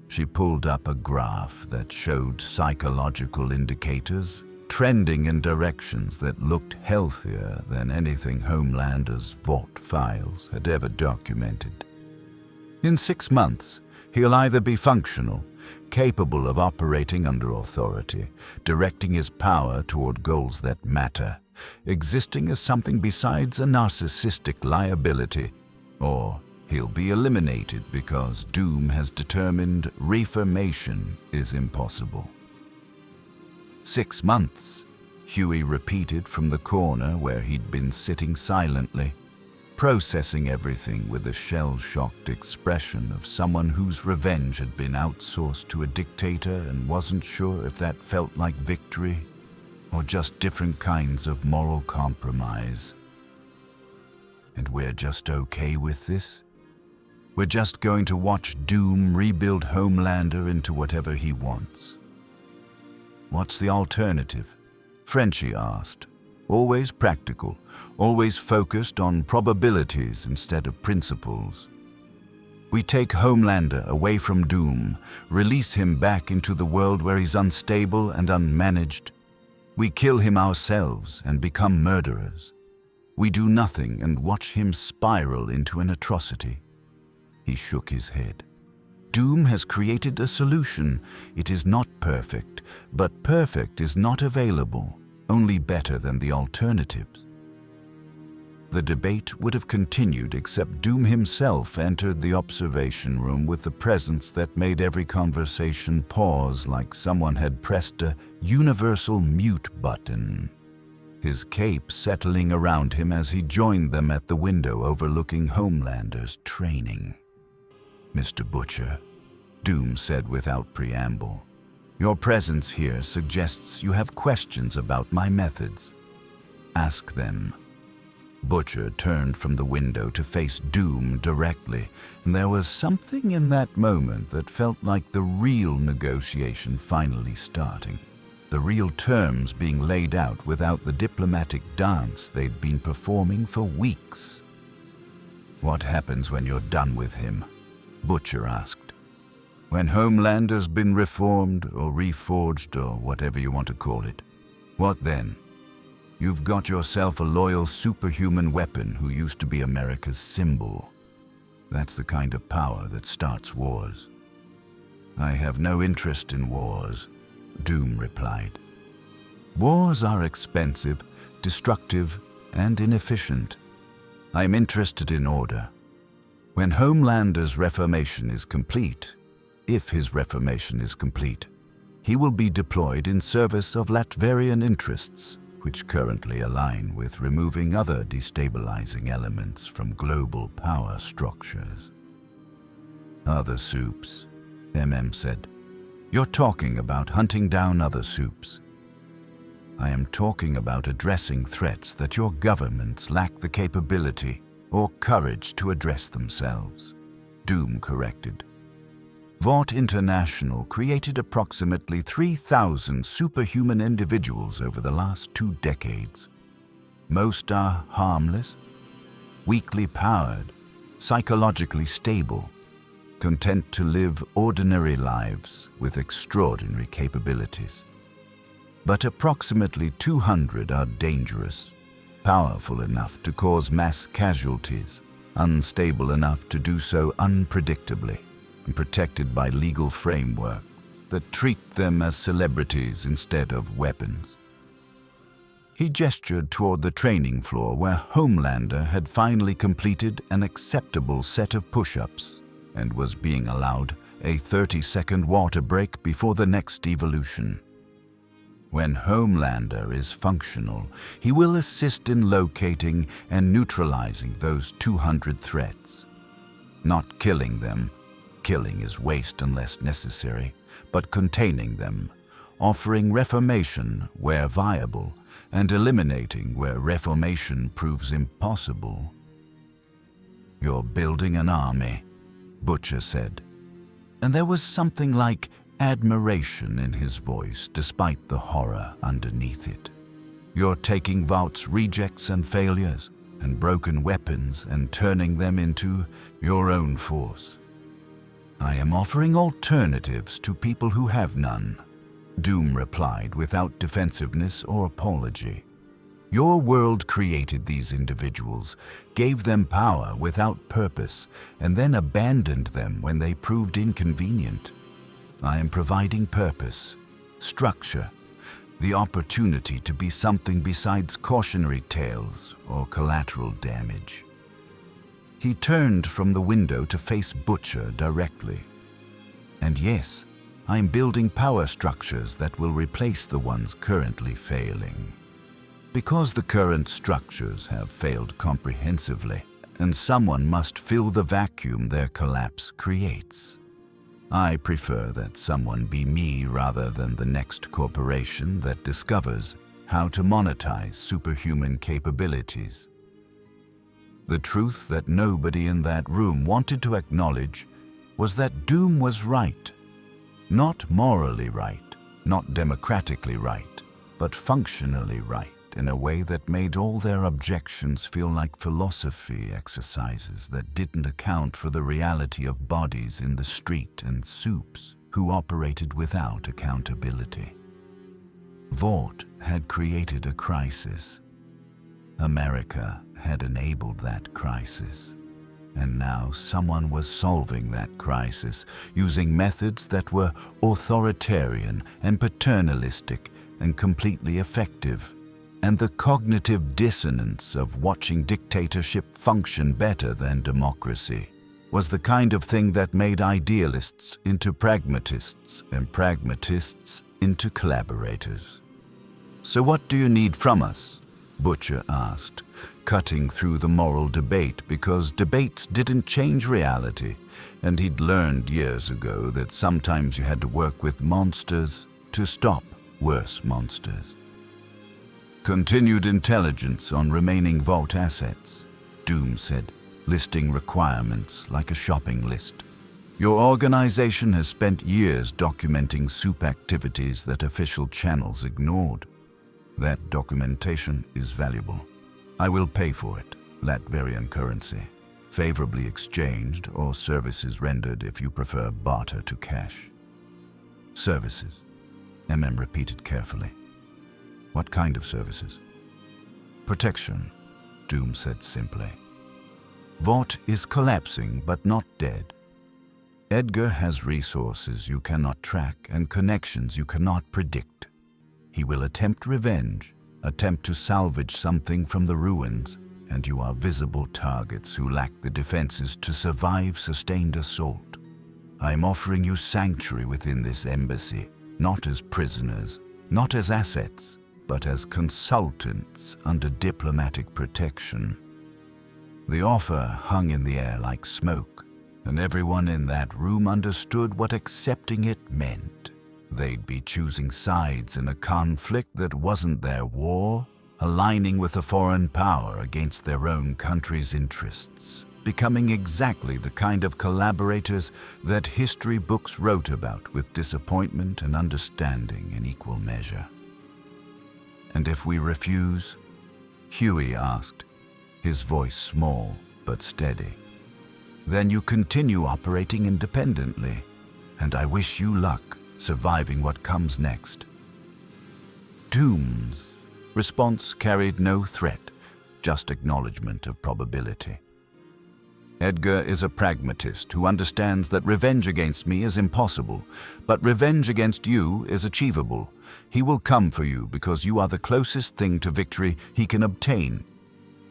She pulled up a graph that showed psychological indicators trending in directions that looked healthier than anything Homelander's Vought files had ever documented. In 6 months, he'll either be functional, capable of operating under authority, directing his power toward goals that matter, existing as something besides a narcissistic liability, or he'll be eliminated because Doom has determined reformation is impossible. 6 months, Huey repeated from the corner where he'd been sitting silently, processing everything with a shell-shocked expression of someone whose revenge had been outsourced to a dictator and wasn't sure if that felt like victory or just different kinds of moral compromise. And we're just okay with this? We're just going to watch Doom rebuild Homelander into whatever he wants. What's the alternative? Frenchie asked. Always practical, always focused on probabilities instead of principles. We take Homelander away from Doom, release him back into the world where he's unstable and unmanaged. We kill him ourselves and become murderers. We do nothing and watch him spiral into an atrocity. He shook his head. Doom has created a solution. It is not perfect, but perfect is not available, only better than the alternatives. The debate would have continued except Doom himself entered the observation room with the presence that made every conversation pause like someone had pressed a universal mute button. His cape settling around him as he joined them at the window overlooking Homelander's training. Mr. Butcher, Doom said without preamble, your presence here suggests you have questions about my methods. Ask them. Butcher turned from the window to face Doom directly, and there was something in that moment that felt like the real negotiation finally starting. The real terms being laid out without the diplomatic dance they'd been performing for weeks. What happens when you're done with him? Butcher asked. When Homelander's been reformed or reforged or whatever you want to call it, what then? You've got yourself a loyal superhuman weapon who used to be America's symbol. That's the kind of power that starts wars. I have no interest in wars, Doom replied. Wars are expensive, destructive, and inefficient. I'm interested in order. When Homelander's reformation is complete, if his reformation is complete, he will be deployed in service of Latverian interests, which currently align with removing other destabilizing elements from global power structures. Other Supes, said. You're talking about hunting down other Supes. I am talking about addressing threats that your governments lack the capability or courage to address themselves, Doom corrected. Vought International created approximately 3,000 superhuman individuals over the last 2 decades. Most are harmless, weakly powered, psychologically stable, content to live ordinary lives with extraordinary capabilities. But approximately 200 are dangerous, powerful enough to cause mass casualties, unstable enough to do so unpredictably, and protected by legal frameworks that treat them as celebrities instead of weapons. He gestured toward the training floor where Homelander had finally completed an acceptable set of push-ups and was being allowed a 30-second water break before the next evolution. When Homelander is functional, he will assist in locating and neutralizing those 200 threats. Not killing them, killing is waste unless necessary, but containing them, offering reformation where viable, and eliminating where reformation proves impossible. You're building an army, Butcher said, and there was something like admiration in his voice despite the horror underneath it. You're taking Vought's rejects and failures and broken weapons and turning them into your own force. I am offering alternatives to people who have none, Doom replied without defensiveness or apology. Your world created these individuals, gave them power without purpose, and then abandoned them when they proved inconvenient. I am providing purpose, structure, the opportunity to be something besides cautionary tales or collateral damage. He turned from the window to face Butcher directly. And yes, I'm building power structures that will replace the ones currently failing. Because the current structures have failed comprehensively, and someone must fill the vacuum their collapse creates. I prefer that someone be me rather than the next corporation that discovers how to monetize superhuman capabilities. The truth that nobody in that room wanted to acknowledge was that Doom was right. Not morally right, not democratically right, but functionally right in a way that made all their objections feel like philosophy exercises that didn't account for the reality of bodies in the street and Supes who operated without accountability. Vought had created a crisis. America had enabled that crisis. And now someone was solving that crisis using methods that were authoritarian and paternalistic and completely effective. And the cognitive dissonance of watching dictatorship function better than democracy was the kind of thing that made idealists into pragmatists and pragmatists into collaborators. "So what do you need from us?" Butcher asked, cutting through the moral debate because debates didn't change reality, and he'd learned years ago that sometimes you had to work with monsters to stop worse monsters. "Continued intelligence on remaining Vought assets," Doom said, listing requirements like a shopping list. "Your organization has spent years documenting Supe activities that official channels ignored. That documentation is valuable. I will pay for it, Latvian currency, favorably exchanged or services rendered if you prefer barter to cash." "Services," repeated carefully. "What kind of services?" "Protection," Doom said simply. "Vought is collapsing but not dead. Edgar has resources you cannot track and connections you cannot predict. He will attempt revenge, attempt to salvage something from the ruins, and you are visible targets who lack the defenses to survive sustained assault. I am offering you sanctuary within this embassy, not as prisoners, not as assets, but as consultants under diplomatic protection." The offer hung in the air like smoke, and everyone in that room understood what accepting it meant. They'd be choosing sides in a conflict that wasn't their war, aligning with a foreign power against their own country's interests, becoming exactly the kind of collaborators that history books wrote about with disappointment and understanding in equal measure. "And if we refuse?" Huey asked, his voice small but steady. "Then you continue operating independently, and I wish you luck surviving what comes next." Doom's response carried no threat, just acknowledgement of probability. "Edgar is a pragmatist who understands that revenge against me is impossible, but revenge against you is achievable. He will come for you because you are the closest thing to victory he can obtain.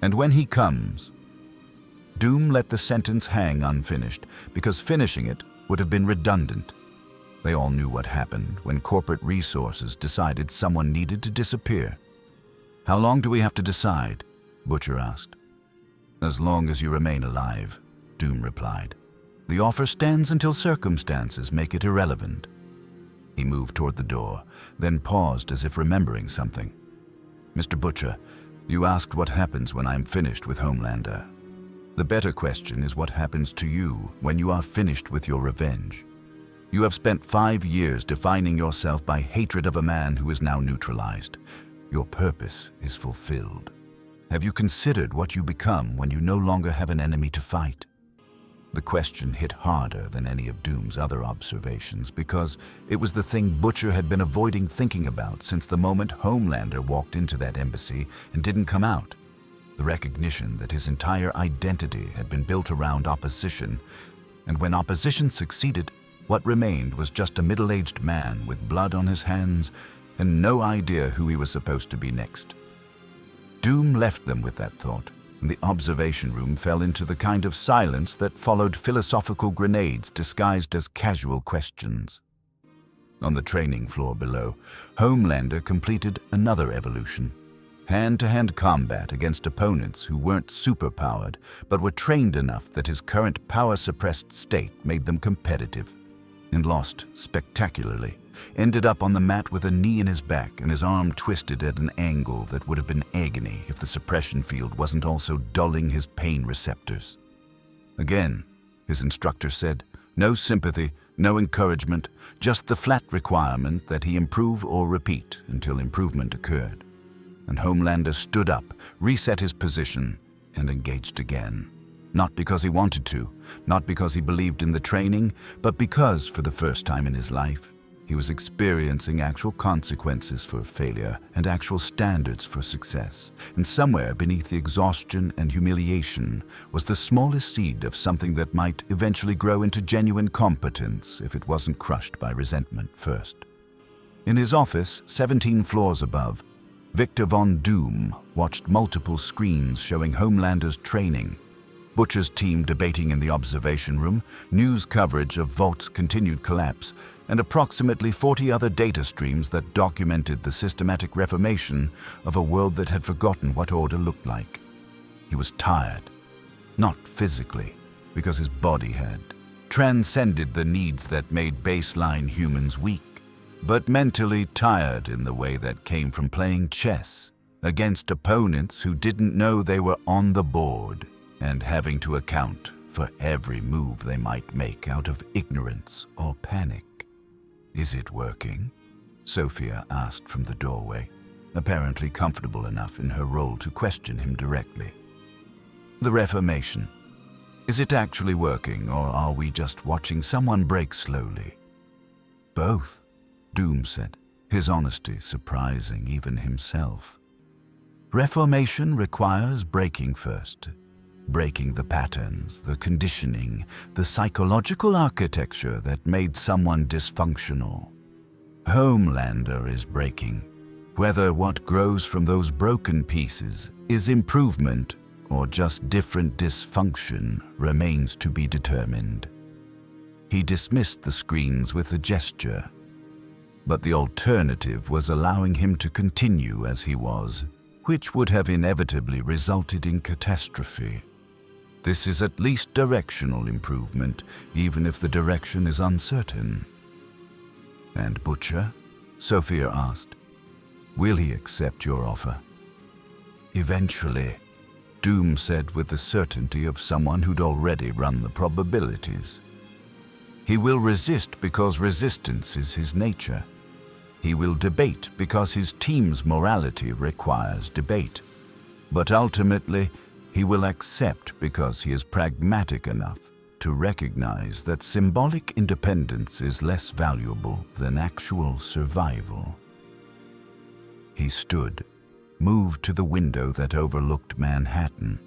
And when he comes..." Doom let the sentence hang unfinished because finishing it would have been redundant. They all knew what happened when corporate resources decided someone needed to disappear. "How long do we have to decide?" Butcher asked. "As long as you remain alive," Doom replied. "The offer stands until circumstances make it irrelevant." He moved toward the door, then paused as if remembering something. "Mr. Butcher, you asked what happens when I'm finished with Homelander. The better question is what happens to you when you are finished with your revenge. You have spent 5 years defining yourself by hatred of a man who is now neutralized. Your purpose is fulfilled. Have you considered what you become when you no longer have an enemy to fight? The question hit harder than any of Doom's other observations because it was the thing Butcher had been avoiding thinking about since the moment Homelander walked into that embassy and didn't come out. The recognition that his entire identity had been built around opposition, and when opposition succeeded, what remained was just a middle-aged man with blood on his hands and no idea who he was supposed to be next. Doom left them with that thought, and the observation room fell into the kind of silence that followed philosophical grenades disguised as casual questions. On the training floor below, Homelander completed another evolution. Hand-to-hand combat against opponents who weren't superpowered, but were trained enough that his current power-suppressed state made them competitive, and lost spectacularly. Ended up on the mat with a knee in his back and his arm twisted at an angle that would have been agony if the suppression field wasn't also dulling his pain receptors. Again, his instructor said, no sympathy, no encouragement, just the flat requirement that he improve or repeat until improvement occurred. And Homelander stood up, reset his position, and engaged again. Not because he wanted to, not because he believed in the training, but because, for the first time in his life, he was experiencing actual consequences for failure and actual standards for success. And somewhere beneath the exhaustion and humiliation was the smallest seed of something that might eventually grow into genuine competence if it wasn't crushed by resentment first. In his office, 17 floors above, Victor Von Doom watched multiple screens showing Homelander's training, Butcher's team debating in the observation room, news coverage of Vaught's continued collapse, and approximately 40 other data streams that documented the systematic reformation of a world that had forgotten what order looked like. He was tired, not physically, because his body had transcended the needs that made baseline humans weak, but mentally tired in the way that came from playing chess against opponents who didn't know they were on the board and having to account for every move they might make out of ignorance or panic. "Is it working?" Sophia asked from the doorway, apparently comfortable enough in her role to question him directly. "The reformation. Is it actually working, or are we just watching someone break slowly?" "Both," Doom said, his honesty surprising even himself. "Reformation requires breaking first. Breaking the patterns, the conditioning, the psychological architecture that made someone dysfunctional. Homelander is breaking. Whether what grows from those broken pieces is improvement or just different dysfunction remains to be determined." He dismissed the screens with a gesture, but the alternative was allowing him to continue as he was, which would have inevitably resulted in catastrophe. This is at least directional improvement, even if the direction is uncertain. "And Butcher?" Sophia asked. "Will he accept your offer?" "Eventually," Doom said with the certainty of someone who'd already run the probabilities. "He will resist because resistance is his nature. He will debate because his team's morality requires debate. But ultimately, he will accept because he is pragmatic enough to recognize that symbolic independence is less valuable than actual survival." He stood, moved to the window that overlooked Manhattan,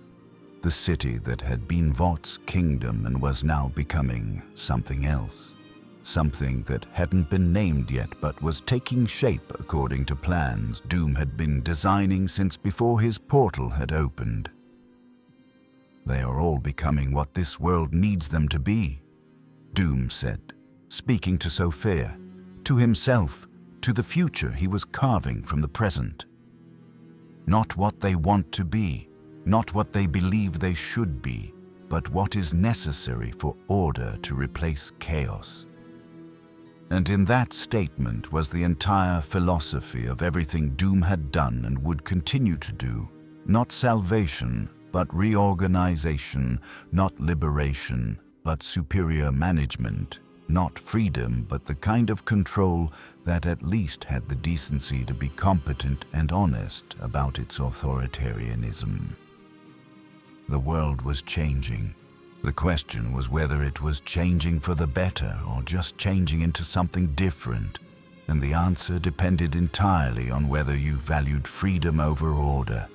the city that had been Vaught's kingdom and was now becoming something else. Something that hadn't been named yet but was taking shape according to plans Doom had been designing since before his portal had opened. "They are all becoming what this world needs them to be," Doom said, speaking to Sophia, to himself, to the future he was carving from the present. Not what they want to be, not what they believe they should be, but what is necessary for order to replace chaos. And in that statement was the entire philosophy of everything Doom had done and would continue to do. Not salvation, but reorganization, not liberation, but superior management, not freedom, but the kind of control that at least had the decency to be competent and honest about its authoritarianism. The world was changing. The question was whether it was changing for the better or just changing into something different, and the answer depended entirely on whether you valued freedom over order,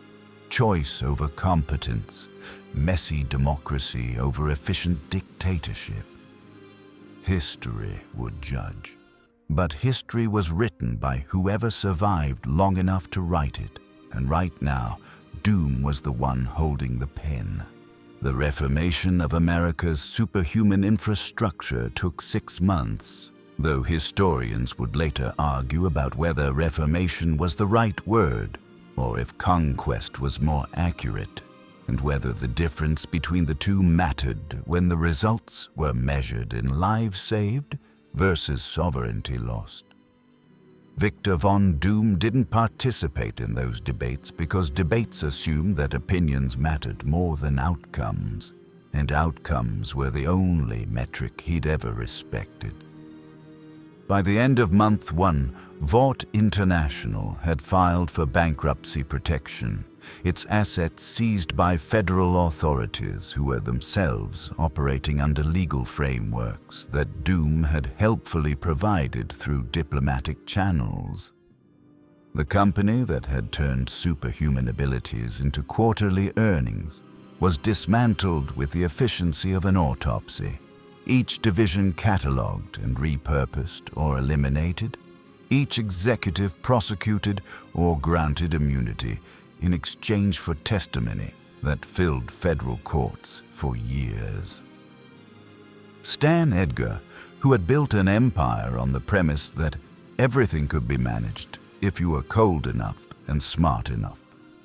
choice over competence, messy democracy over efficient dictatorship. History would judge. But history was written by whoever survived long enough to write it, and right now, doom was the one holding the pen. The reformation of America's superhuman infrastructure took 6 months, though historians would later argue about whether reformation was the right word, or if conquest was more accurate, and whether the difference between the two mattered when the results were measured in lives saved versus sovereignty lost. Victor von Doom didn't participate in those debates because debates assumed that opinions mattered more than outcomes, and outcomes were the only metric he'd ever respected. By the end of month 1, Vought International had filed for bankruptcy protection, its assets seized by federal authorities who were themselves operating under legal frameworks that Doom had helpfully provided through diplomatic channels. The company that had turned superhuman abilities into quarterly earnings was dismantled with the efficiency of an autopsy, each division catalogued and repurposed or eliminated, each executive prosecuted or granted immunity in exchange for testimony that filled federal courts for years. Stan Edgar, who had built an empire on the premise that everything could be managed if you were cold enough and smart enough,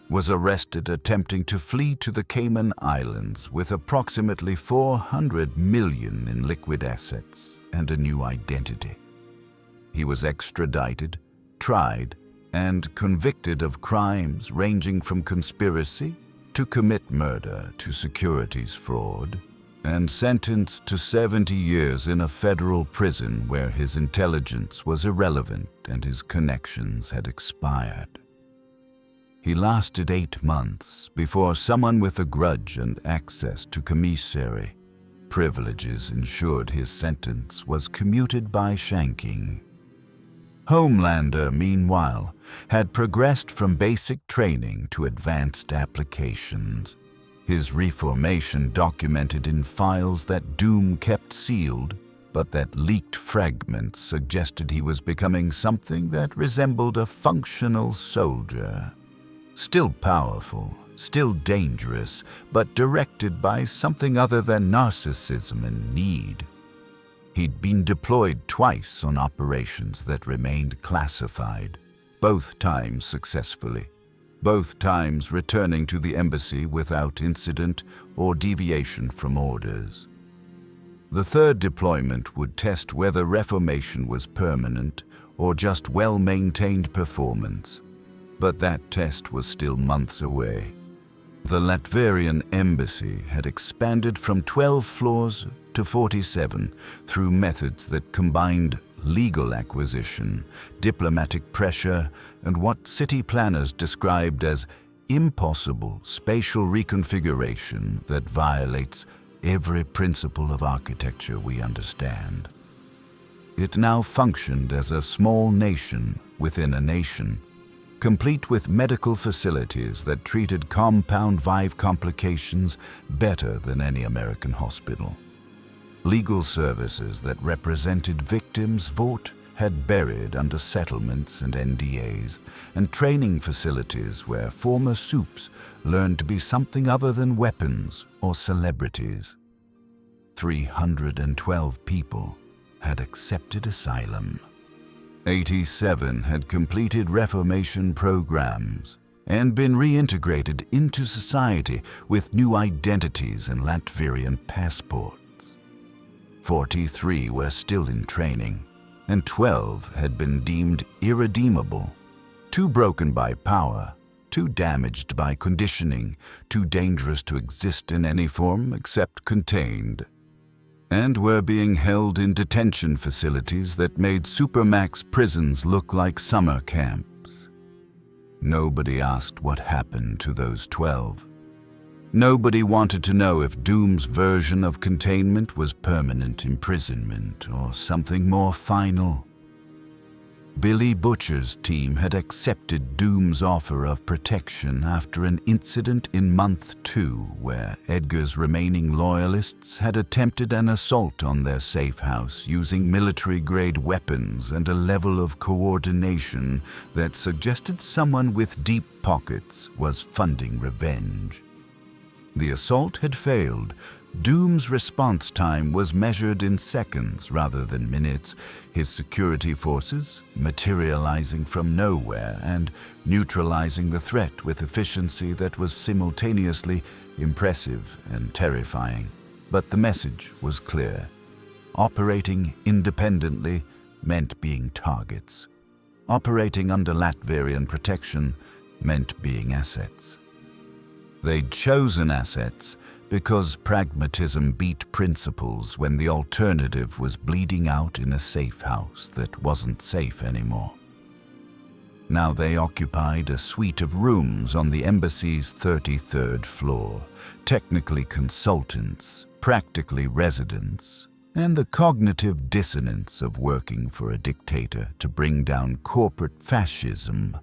was arrested attempting to flee to the Cayman Islands with approximately $400 million in liquid assets and a new identity. He was extradited, tried, and convicted of crimes ranging from conspiracy to commit murder to securities fraud, and sentenced to 70 years in a federal prison where his intelligence was irrelevant and his connections had expired. He lasted 8 months before someone with a grudge and access to commissary privileges ensured his sentence was commuted by shanking. Homelander, meanwhile, had progressed from basic training to advanced applications, his reformation documented in files that Doom kept sealed, but that leaked fragments suggested he was becoming something that resembled a functional soldier. Still powerful, still dangerous, but directed by something other than narcissism and need. He'd been deployed twice on operations that remained classified, both times successfully, both times returning to the embassy without incident or deviation from orders. The third deployment would test whether reformation was permanent or just well-maintained performance, but that test was still months away. The Latvian embassy had expanded from 12 floors to 47 through methods that combined legal acquisition, diplomatic pressure, and what city planners described as impossible spatial reconfiguration that violates every principle of architecture we understand. It now functioned as a small nation within a nation, complete with medical facilities that treated compound vive complications better than any American hospital. Legal services that represented victims Vought had buried under settlements and NDAs, and training facilities where former Supes learned to be something other than weapons or celebrities. 312 people had accepted asylum. 87 had completed reformation programs and been reintegrated into society with new identities and Latvian passports. 43 were still in training, and 12 had been deemed irredeemable, too broken by power, too damaged by conditioning, too dangerous to exist in any form except contained. and were being held in detention facilities that made supermax prisons look like summer camps. Nobody asked what happened to those 12. Nobody wanted to know if Doom's version of containment was permanent imprisonment or something more final. Billy Butcher's team had accepted Doom's offer of protection after an incident in month 2 where Edgar's remaining loyalists had attempted an assault on their safe house using military-grade weapons and a level of coordination that suggested someone with deep pockets was funding revenge. The assault had failed. Doom's response time was measured in seconds rather than minutes, his security forces materializing from nowhere and neutralizing the threat with efficiency that was simultaneously impressive and terrifying. But the message was clear. Operating independently meant being targets. Operating under Latverian protection meant being assets. They'd chosen assets because pragmatism beat principles when the alternative was bleeding out in a safe house that wasn't safe anymore. Now they occupied a suite of rooms on the embassy's 33rd floor, technically consultants, practically residents, and the cognitive dissonance of working for a dictator to bring down corporate fascism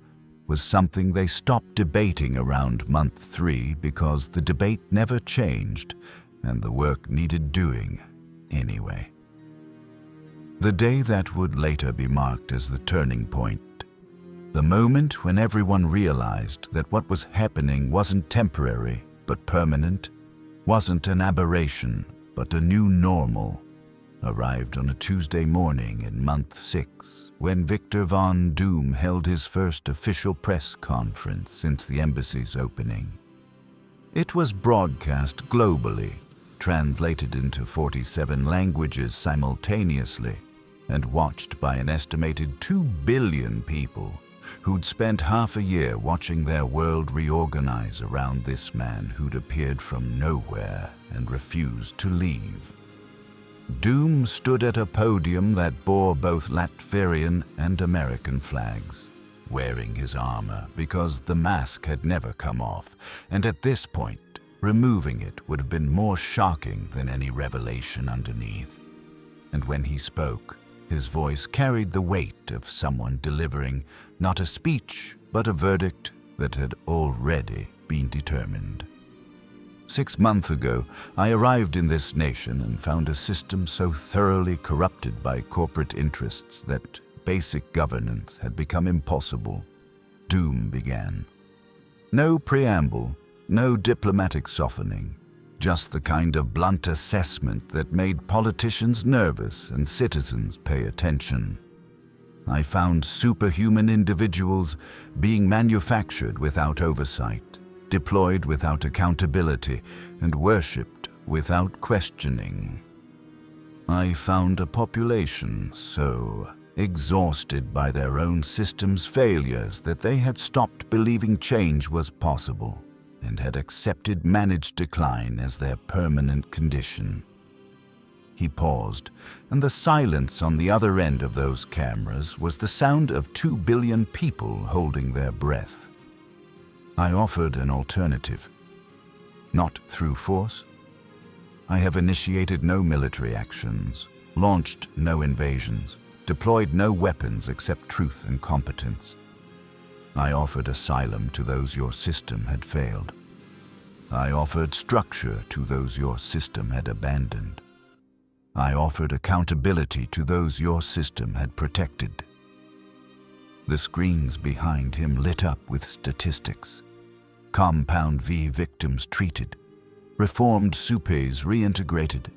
was something they stopped debating around month 3 because the debate never changed and the work needed doing anyway. The day that would later be marked as the turning point, the moment when everyone realized that what was happening wasn't temporary but permanent, wasn't an aberration but a new normal, arrived on a Tuesday morning in month 6 when Victor von Doom held his first official press conference since the embassy's opening. It was broadcast globally, translated into 47 languages simultaneously, and watched by an estimated 2 billion people who'd spent half a year watching their world reorganize around this man who'd appeared from nowhere and refused to leave. Doom stood at a podium that bore both Latvian and American flags, wearing his armor because the mask had never come off, and at this point, removing it would have been more shocking than any revelation underneath. And when he spoke, his voice carried the weight of someone delivering not a speech, but a verdict that had already been determined. 6 months ago, I arrived in this nation and found a system so thoroughly corrupted by corporate interests that basic governance had become impossible. Doom began. No preamble, no diplomatic softening, just the kind of blunt assessment that made politicians nervous and citizens pay attention. I found superhuman individuals being manufactured without oversight, deployed without accountability, and worshipped without questioning. I found a population so exhausted by their own system's failures that they had stopped believing change was possible and had accepted managed decline as their permanent condition. He paused, and the silence on the other end of those cameras was the sound of 2 billion people holding their breath. I offered an alternative. Not through force. I have initiated no military actions, launched no invasions, deployed no weapons except truth and competence. I offered asylum to those your system had failed. I offered structure to those your system had abandoned. I offered accountability to those your system had protected. The screens behind him lit up with statistics. Compound V victims treated, reformed Supes reintegrated,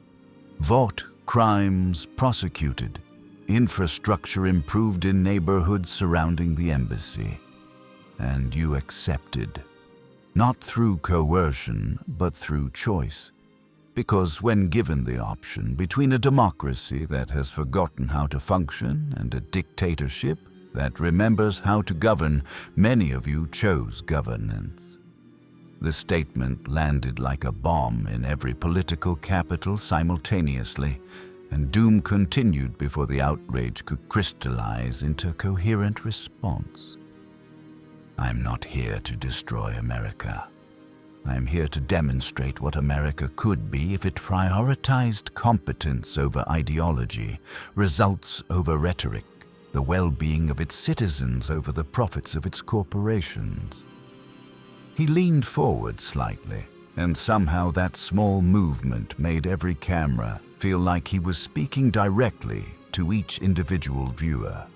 Vought crimes prosecuted, infrastructure improved in neighborhoods surrounding the embassy. And you accepted, not through coercion, but through choice. Because when given the option between a democracy that has forgotten how to function and a dictatorship that remembers how to govern, many of you chose governance. The statement landed like a bomb in every political capital simultaneously, and doom continued before the outrage could crystallize into a coherent response. I'm not here to destroy America. I'm here to demonstrate what America could be if it prioritized competence over ideology, results over rhetoric, the well-being of its citizens over the profits of its corporations. He leaned forward slightly, and somehow that small movement made every camera feel like he was speaking directly to each individual viewer.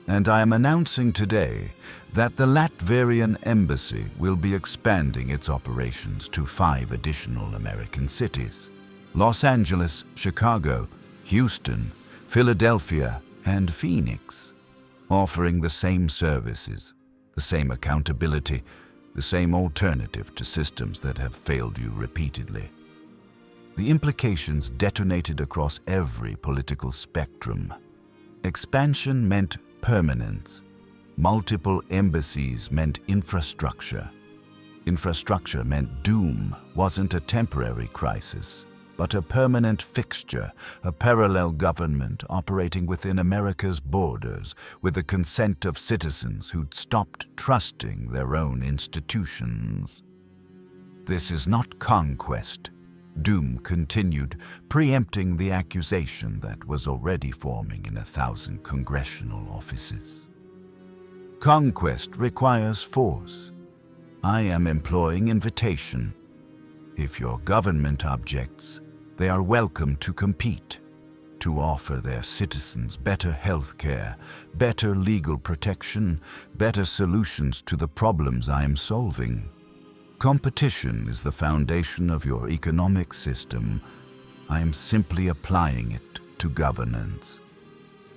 And I am announcing today that the Latvian embassy will be expanding its operations to 5 additional American cities: Los Angeles, Chicago, Houston, Philadelphia, and Phoenix, offering the same services, the same accountability, the same alternative to systems that have failed you repeatedly. The implications detonated across every political spectrum. Expansion meant permanence. Multiple embassies meant infrastructure. Infrastructure meant doom wasn't a temporary crisis, but a permanent fixture, a parallel government operating within America's borders with the consent of citizens who'd stopped trusting their own institutions. This is not conquest. Doom continued, preempting the accusation that was already forming in 1,000 congressional offices. Conquest requires force. I am employing invitation. If your government objects, they are welcome to compete, to offer their citizens better health care, better legal protection, better solutions to the problems I am solving. Competition is the foundation of your economic system. I am simply applying it to governance.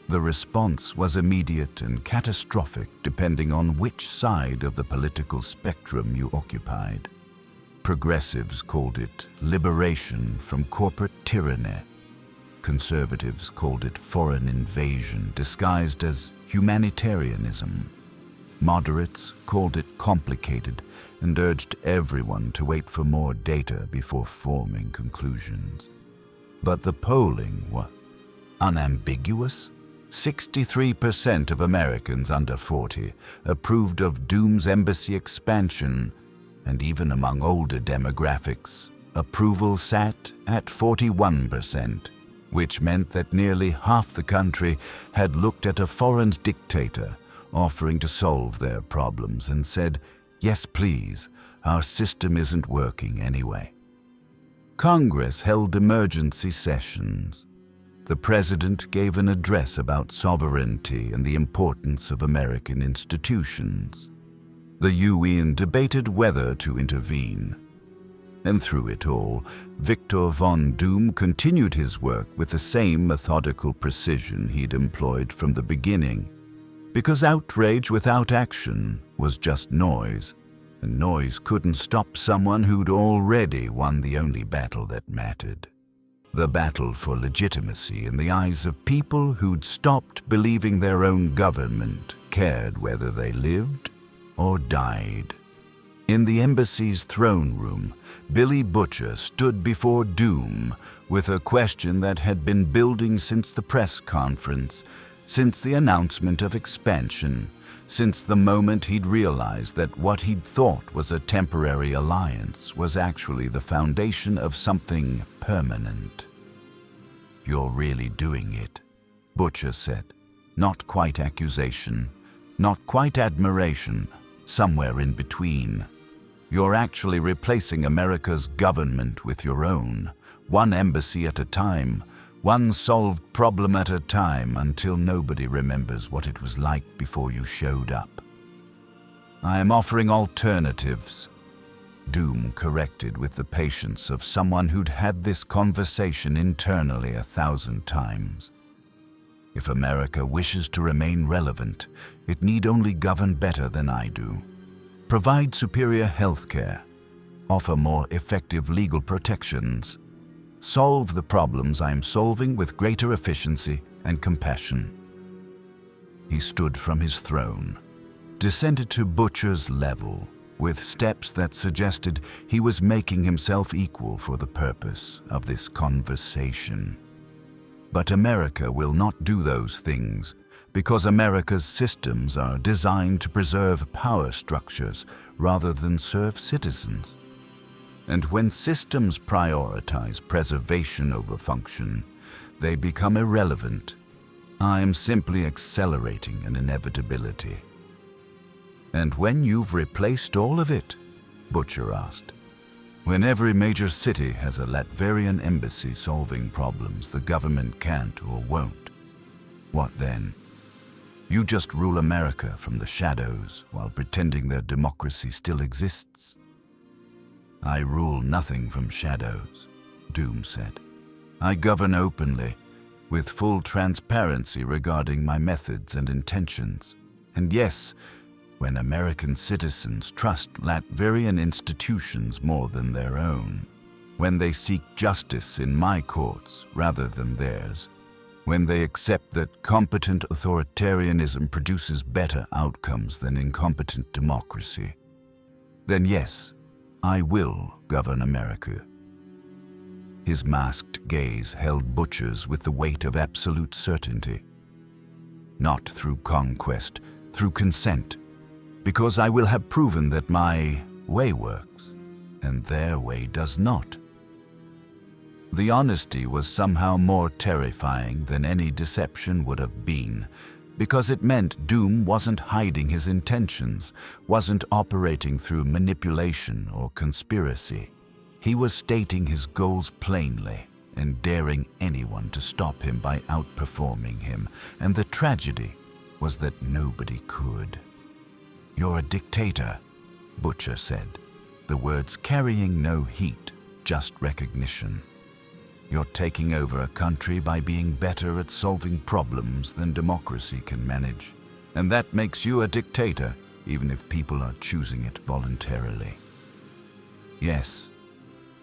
The response was immediate and catastrophic depending on which side of the political spectrum you occupied. Progressives called it liberation from corporate tyranny. Conservatives called it foreign invasion disguised as humanitarianism. Moderates called it complicated and urged everyone to wait for more data before forming conclusions. But the polling was unambiguous. 63% of Americans under 40 approved of Doom's embassy expansion, and even among older demographics, approval sat at 41%, which meant that nearly half the country had looked at a foreign dictator offering to solve their problems and said, "Yes, please, our system isn't working anyway." Congress held emergency sessions. The president gave an address about sovereignty and the importance of American institutions. The UN debated whether to intervene. And through it all, Victor von Doom continued his work with the same methodical precision he'd employed from the beginning. Because outrage without action was just noise, and noise couldn't stop someone who'd already won the only battle that mattered. The battle for legitimacy in the eyes of people who'd stopped believing their own government cared whether they lived or died. In the embassy's throne room, Billy Butcher stood before Doom with a question that had been building since the press conference, since the announcement of expansion, since the moment he'd realized that what he'd thought was a temporary alliance was actually the foundation of something permanent. "You're really doing it," Butcher said. Not quite accusation, not quite admiration, somewhere in between. "You're actually replacing America's government with your own, one embassy at a time, one solved problem at a time until nobody remembers what it was like before you showed up." "I am offering alternatives," Doom corrected with the patience of someone who'd had this conversation internally 1,000 times. "If America wishes to remain relevant, it need only govern better than I do. Provide superior health care, offer more effective legal protections, solve the problems I'm solving with greater efficiency and compassion." He stood from his throne, descended to Butcher's level, with steps that suggested he was making himself equal for the purpose of this conversation. But America will not do those things because America's systems are designed to preserve power structures rather than serve citizens. And when systems prioritize preservation over function, they become irrelevant. I'm simply accelerating an inevitability. And when you've replaced all of it? Butcher asked. When every major city has a Latverian embassy solving problems the government can't or won't, what then? You just rule America from the shadows while pretending their democracy still exists. I rule nothing from shadows, Doom said. I govern openly, with full transparency regarding my methods and intentions. And yes, when American citizens trust Latverian institutions more than their own, when they seek justice in my courts rather than theirs, when they accept that competent authoritarianism produces better outcomes than incompetent democracy, then yes, I will govern America. His masked gaze held Butcher's with the weight of absolute certainty. Not through conquest, through consent, because I will have proven that my way works, and their way does not. The honesty was somehow more terrifying than any deception would have been, because it meant Doom wasn't hiding his intentions, wasn't operating through manipulation or conspiracy. He was stating his goals plainly and daring anyone to stop him by outperforming him, and the tragedy was that nobody could. "You're a dictator," Butcher said, the words carrying no heat, just recognition. "You're taking over a country by being better at solving problems than democracy can manage. And that makes you a dictator, even if people are choosing it voluntarily." "Yes,"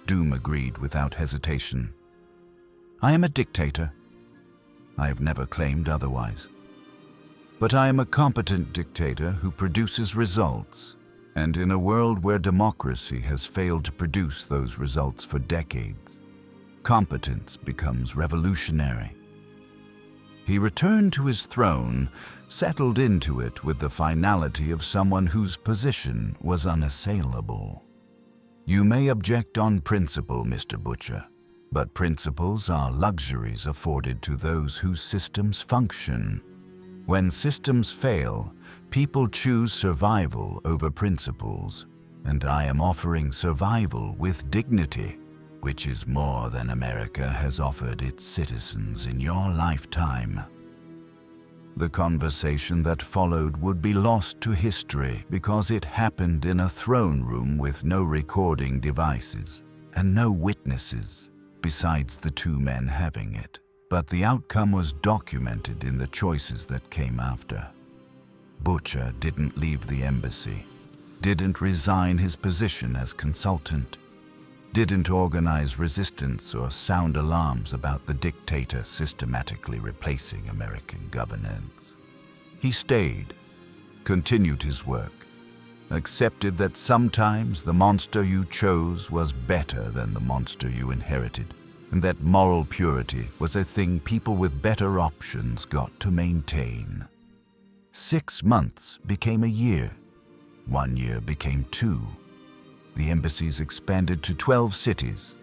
Doom agreed without hesitation. "I am a dictator. I have never claimed otherwise. But I am a competent dictator who produces results, and in a world where democracy has failed to produce those results for decades, competence becomes revolutionary." He returned to his throne, settled into it with the finality of someone whose position was unassailable. "You may object on principle, Mr. Butcher, but principles are luxuries afforded to those whose systems function. When systems fail, people choose survival over principles, and I am offering survival with dignity, which is more than America has offered its citizens in your lifetime." The conversation that followed would be lost to history because it happened in a throne room with no recording devices and no witnesses besides the two men having it. But the outcome was documented in the choices that came after. Butcher didn't leave the embassy, didn't resign his position as consultant, didn't organize resistance or sound alarms about the dictator systematically replacing American governance. He stayed, continued his work, accepted that sometimes the monster you chose was better than the monster you inherited, and that moral purity was a thing people with better options got to maintain. 6 months became a year. 1 year became 2. The embassies expanded to 12 cities,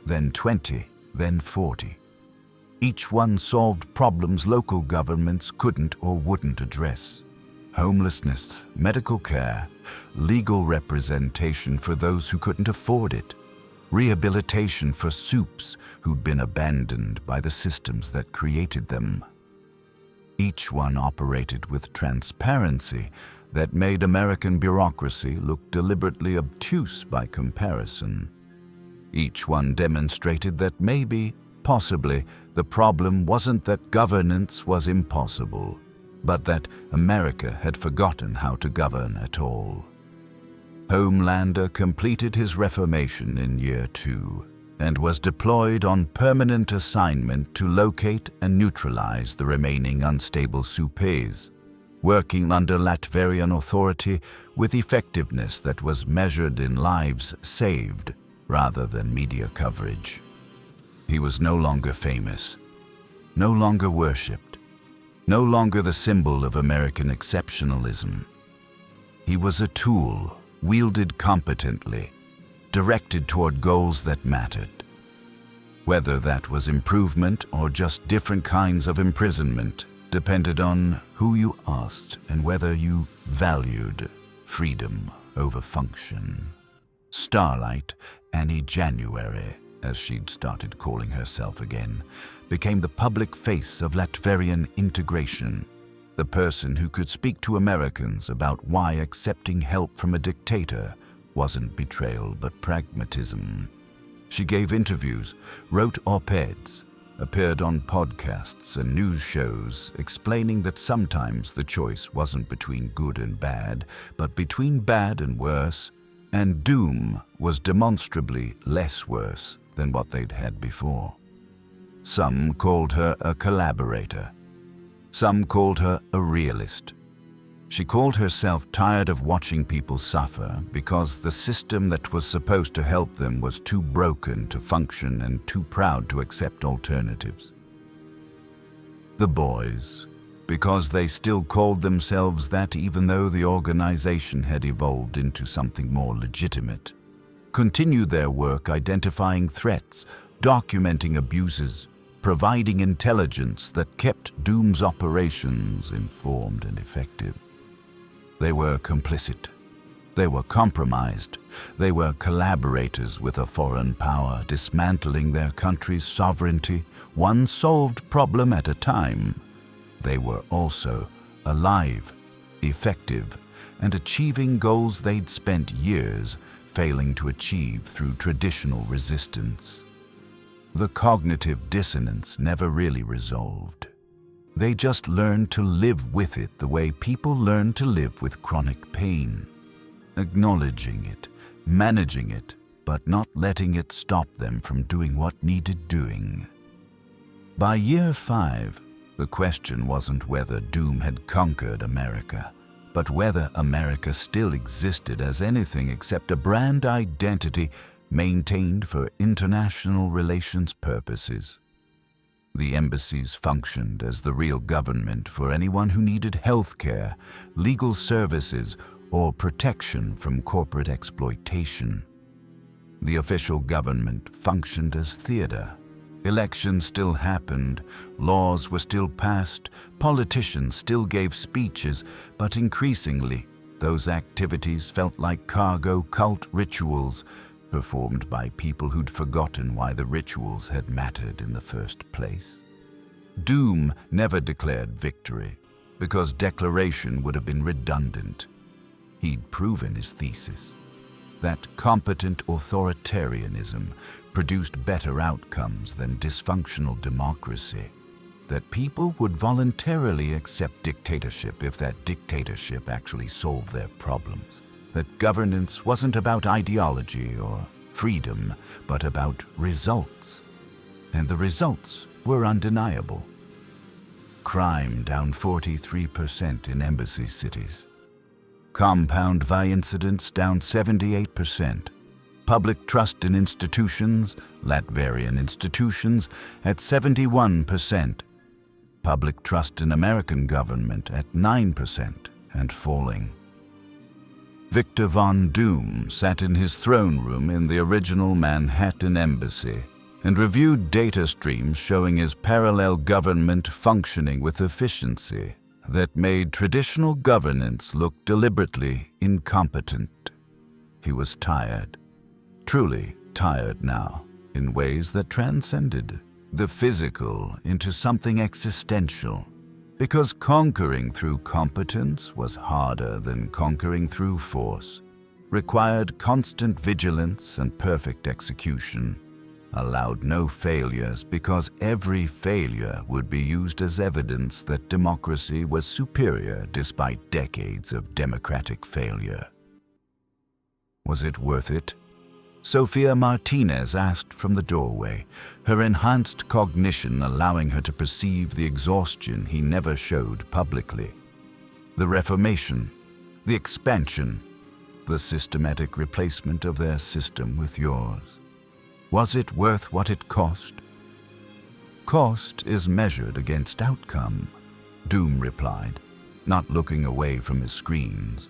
then 20, then 40. Each one solved problems local governments couldn't or wouldn't address. Homelessness, medical care, legal representation for those who couldn't afford it, rehabilitation for Supes who'd been abandoned by the systems that created them. Each one operated with transparency that made American bureaucracy look deliberately obtuse by comparison. Each one demonstrated that maybe, possibly, the problem wasn't that governance was impossible, but that America had forgotten how to govern at all. Homelander completed his reformation in year 2 and was deployed on permanent assignment to locate and neutralize the remaining unstable Supes. working under Latvian authority with effectiveness that was measured in lives saved rather than media coverage. He was no longer famous, no longer worshipped, no longer the symbol of American exceptionalism. He was a tool, wielded competently, directed toward goals that mattered. Whether that was improvement or just different kinds of imprisonment depended on who you asked and whether you valued freedom over function. Starlight, Annie January, as she'd started calling herself again, became the public face of Latvian integration, the person who could speak to Americans about why accepting help from a dictator wasn't betrayal but pragmatism. She gave interviews, wrote op-eds, appeared on podcasts and news shows explaining that sometimes the choice wasn't between good and bad, but between bad and worse, and doom was demonstrably less worse than what they'd had before. Some called her a collaborator. Some called her a realist. She called herself tired of watching people suffer because the system that was supposed to help them was too broken to function and too proud to accept alternatives. The boys, because they still called themselves that even though the organization had evolved into something more legitimate, continued their work identifying threats, documenting abuses, providing intelligence that kept Doom's operations informed and effective. They were complicit. They were compromised. They were collaborators with a foreign power, dismantling their country's sovereignty, one solved problem at a time. They were also alive, effective, and achieving goals they'd spent years failing to achieve through traditional resistance. The cognitive dissonance never really resolved. They just learned to live with it the way people learn to live with chronic pain, acknowledging it, managing it, but not letting it stop them from doing what needed doing. By year 5, the question wasn't whether Doom had conquered America, but whether America still existed as anything except a brand identity maintained for international relations purposes. The embassies functioned as the real government for anyone who needed health care, legal services, or protection from corporate exploitation. The official government functioned as theater. Elections still happened, laws were still passed, politicians still gave speeches, but increasingly, those activities felt like cargo cult rituals performed by people who'd forgotten why the rituals had mattered in the first place. Doom never declared victory, because declaration would have been redundant. He'd proven his thesis, that competent authoritarianism produced better outcomes than dysfunctional democracy, that people would voluntarily accept dictatorship if that dictatorship actually solved their problems, that governance wasn't about ideology or freedom, but about results. And the results were undeniable. Crime down 43% in embassy cities. Compound V incidents down 78%. Public trust in institutions, Latvian institutions, at 71%. Public trust in American government at 9% and falling. Victor von Doom sat in his throne room in the original Manhattan Embassy and reviewed data streams showing his parallel government functioning with efficiency that made traditional governance look deliberately incompetent. He was tired, truly tired now, in ways that transcended the physical into something existential. Because conquering through competence was harder than conquering through force, required constant vigilance and perfect execution, allowed no failures because every failure would be used as evidence that democracy was superior despite decades of democratic failure. Was it worth it? Sofia Martinez asked from the doorway, her enhanced cognition allowing her to perceive the exhaustion he never showed publicly. The reformation, the expansion, the systematic replacement of their system with yours. Was it worth what it cost? Cost is measured against outcome, Doom replied, not looking away from his screens.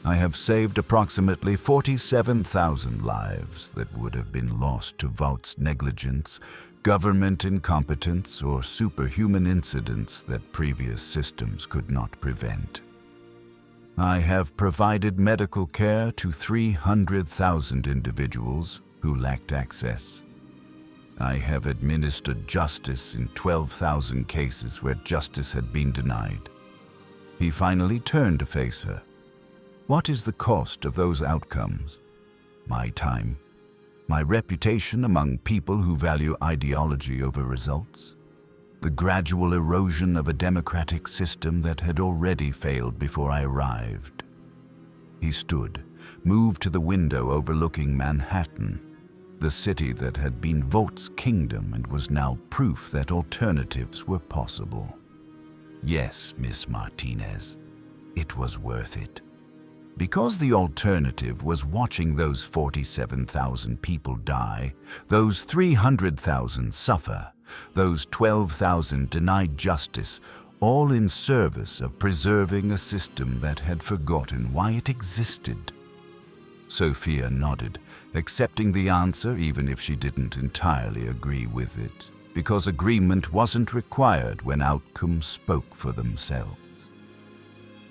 I have saved approximately 47,000 lives that would have been lost to Vought's negligence, government incompetence, or superhuman incidents that previous systems could not prevent. I have provided medical care to 300,000 individuals who lacked access. I have administered justice in 12,000 cases where justice had been denied. He finally turned to face her. What is the cost of those outcomes? My time, my reputation among people who value ideology over results, the gradual erosion of a democratic system that had already failed before I arrived. He stood, moved to the window overlooking Manhattan, the city that had been Vought's kingdom and was now proof that alternatives were possible. Yes, Miss Martinez, it was worth it. Because the alternative was watching those 47,000 people die, those 300,000 suffer, those 12,000 denied justice, all in service of preserving a system that had forgotten why it existed. Sophia nodded, accepting the answer even if she didn't entirely agree with it, because agreement wasn't required when outcomes spoke for themselves.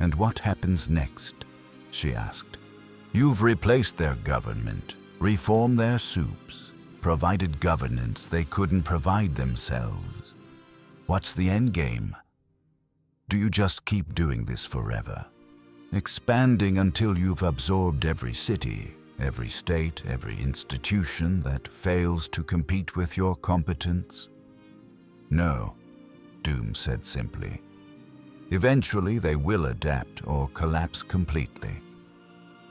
And what happens next? She asked. You've replaced their government, reformed their Supes, provided governance they couldn't provide themselves. What's the end game? Do you just keep doing this forever? Expanding until you've absorbed every city, every state, every institution that fails to compete with your competence? No, Doom said simply. Eventually they will adapt or collapse completely.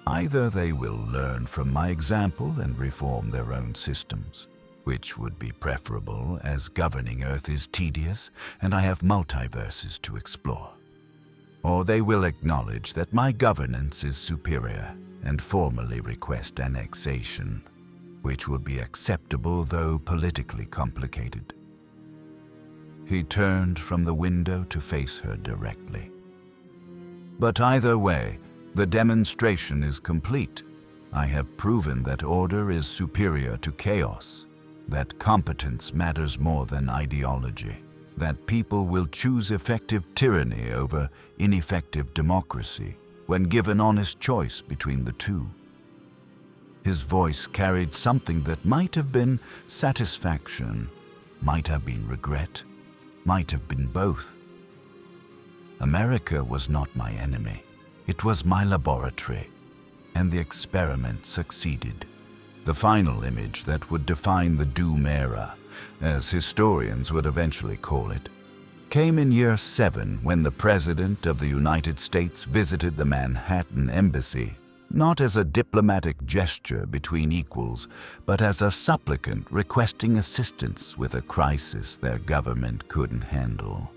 Either they will learn from my example and reform their own systems, which would be preferable as governing Earth is tedious and I have multiverses to explore. Or they will acknowledge that my governance is superior and formally request annexation, which would be acceptable though politically complicated. He turned from the window to face her directly. But either way, the demonstration is complete. I have proven that order is superior to chaos, that competence matters more than ideology, that people will choose effective tyranny over ineffective democracy when given honest choice between the two. His voice carried something that might have been satisfaction, might have been regret, might have been both. America was not my enemy. It was my laboratory, and the experiment succeeded. The final image that would define the Doom era, as historians would eventually call it, came in year 7 when the President of the United States visited the Manhattan Embassy, not as a diplomatic gesture between equals, but as a supplicant requesting assistance with a crisis their government couldn't handle.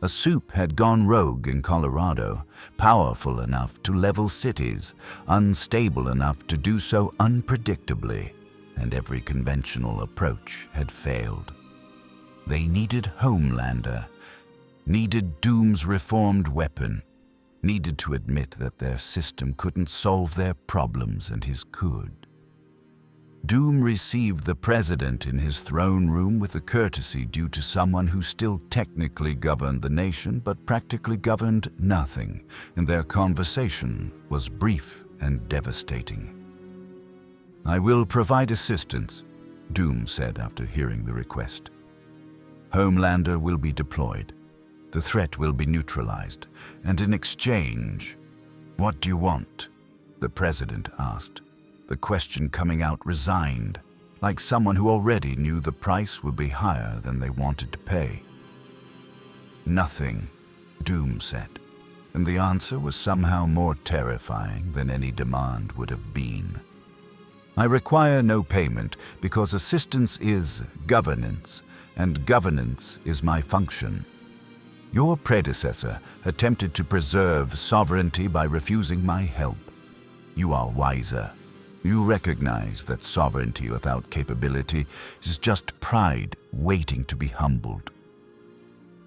A Supe had gone rogue in Colorado, powerful enough to level cities, unstable enough to do so unpredictably, and every conventional approach had failed. They needed Homelander, needed Doom's reformed weapon, needed to admit that their system couldn't solve their problems and his could. Doom received the president in his throne room with a courtesy due to someone who still technically governed the nation but practically governed nothing, and their conversation was brief and devastating. I will provide assistance, Doom said after hearing the request. Homelander will be deployed. The threat will be neutralized, and in exchange, what do you want? The president asked, the question coming out resigned, like someone who already knew the price would be higher than they wanted to pay. Nothing, Doom said, and the answer was somehow more terrifying than any demand would have been. I require no payment because assistance is governance, and governance is my function. Your predecessor attempted to preserve sovereignty by refusing my help. You are wiser. You recognize that sovereignty without capability is just pride waiting to be humbled.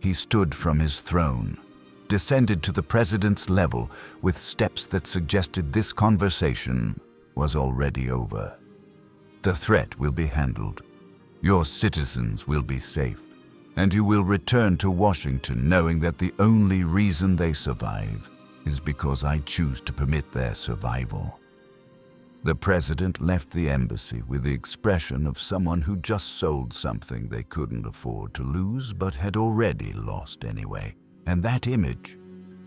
He stood from his throne, descended to the president's level with steps that suggested this conversation was already over. The threat will be handled. Your citizens will be safe, and you will return to Washington knowing that the only reason they survive is because I choose to permit their survival. The president left the embassy with the expression of someone who just sold something they couldn't afford to lose but had already lost anyway. And that image,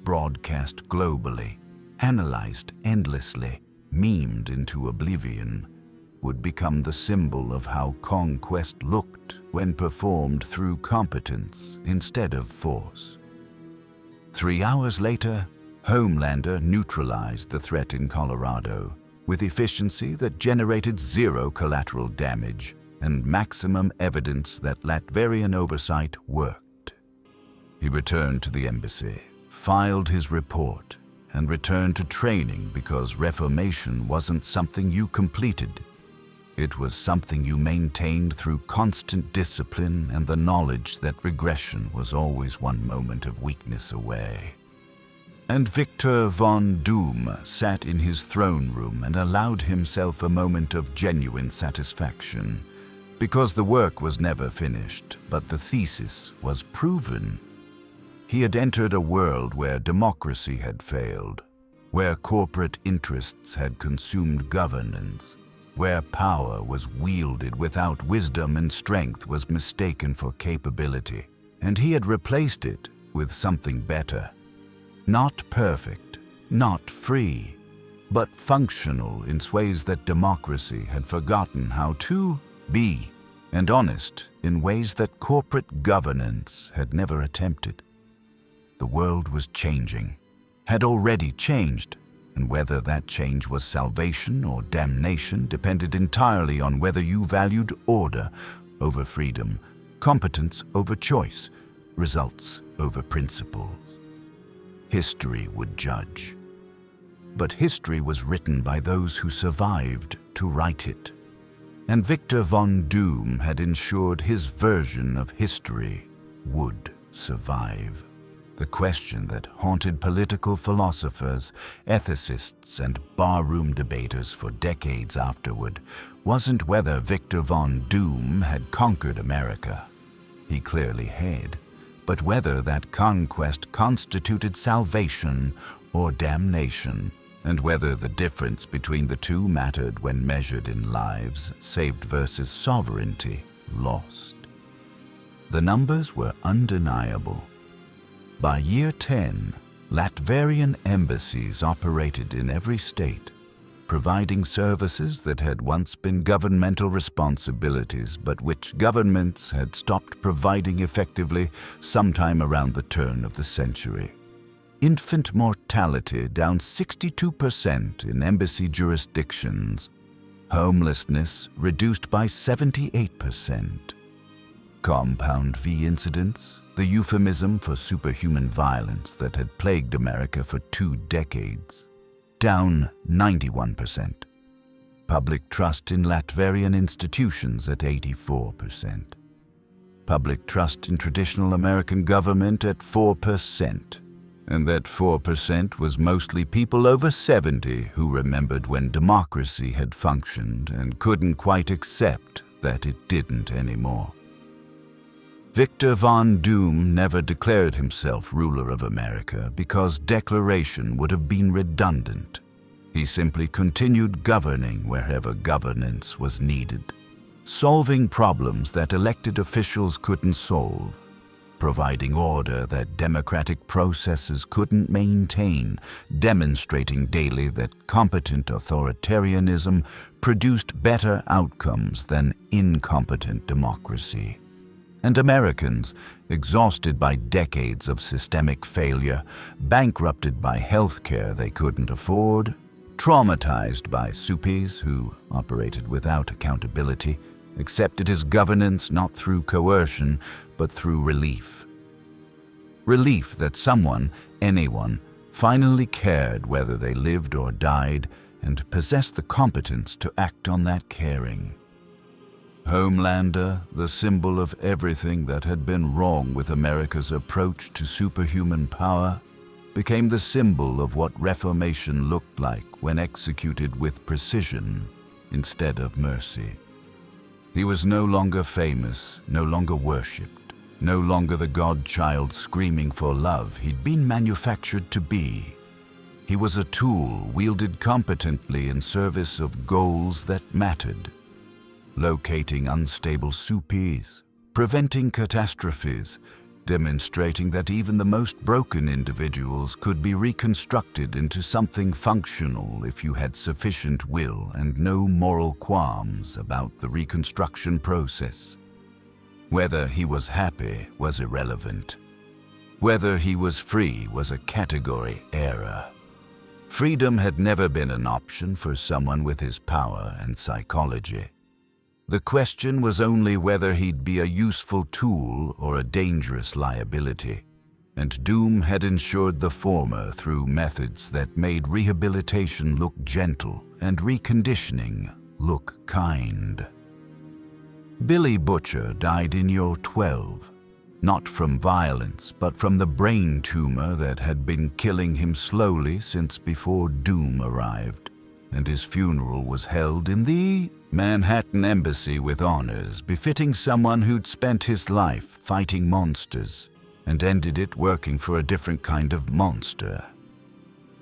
broadcast globally, analyzed endlessly, memed into oblivion, would become the symbol of how conquest looked when performed through competence instead of force. 3 hours later, Homelander neutralized the threat in Colorado with efficiency that generated zero collateral damage and maximum evidence that Latverian oversight worked. He returned to the embassy, filed his report, and returned to training because reformation wasn't something you completed. It was something you maintained through constant discipline and the knowledge that regression was always one moment of weakness away. And Victor von Doom sat in his throne room and allowed himself a moment of genuine satisfaction, because the work was never finished, but the thesis was proven. He had entered a world where democracy had failed, where corporate interests had consumed governance, where power was wielded without wisdom and strength was mistaken for capability, and he had replaced it with something better. Not perfect, not free, but functional in ways that democracy had forgotten how to be, and honest in ways that corporate governance had never attempted. The world was changing, had already changed, and whether that change was salvation or damnation depended entirely on whether you valued order over freedom, competence over choice, results over principles. History would judge. But history was written by those who survived to write it. And Victor von Doom had ensured his version of history would survive. The question that haunted political philosophers, ethicists, and barroom debaters for decades afterward wasn't whether Victor von Doom had conquered America. He clearly had. But whether that conquest constituted salvation or damnation, and whether the difference between the two mattered when measured in lives saved versus sovereignty lost. The numbers were undeniable. By year 10, Latverian embassies operated in every state, providing services that had once been governmental responsibilities, but which governments had stopped providing effectively sometime around the turn of the century. Infant mortality down 62% in embassy jurisdictions. Homelessness reduced by 78%. Compound V incidents, the euphemism for superhuman violence that had plagued America for 2 decades, down 91%. Public trust in Latverian institutions at 84%. Public trust in traditional American government at 4%. And that 4% was mostly people over 70 who remembered when democracy had functioned and couldn't quite accept that it didn't anymore. Victor von Doom never declared himself ruler of America because declaration would have been redundant. He simply continued governing wherever governance was needed, solving problems that elected officials couldn't solve, providing order that democratic processes couldn't maintain, demonstrating daily that competent authoritarianism produced better outcomes than incompetent democracy. And Americans, exhausted by decades of systemic failure, bankrupted by health care they couldn't afford, traumatized by Supes who operated without accountability, accepted his governance not through coercion, but through relief. Relief that someone, anyone, finally cared whether they lived or died and possessed the competence to act on that caring. Homelander, the symbol of everything that had been wrong with America's approach to superhuman power, became the symbol of what reformation looked like when executed with precision instead of mercy. He was no longer famous, no longer worshipped, no longer the godchild screaming for love he'd been manufactured to be. He was a tool wielded competently in service of goals that mattered. Locating unstable Supes, preventing catastrophes, demonstrating that even the most broken individuals could be reconstructed into something functional if you had sufficient will and no moral qualms about the reconstruction process. Whether he was happy was irrelevant. Whether he was free was a category error. Freedom had never been an option for someone with his power and psychology. The question was only whether he'd be a useful tool or a dangerous liability, and Doom had ensured the former through methods that made rehabilitation look gentle and reconditioning look kind. Billy Butcher died in year 12, not from violence, but from the brain tumor that had been killing him slowly since before Doom arrived, and his funeral was held in the Manhattan Embassy with honors befitting someone who'd spent his life fighting monsters and ended it working for a different kind of monster.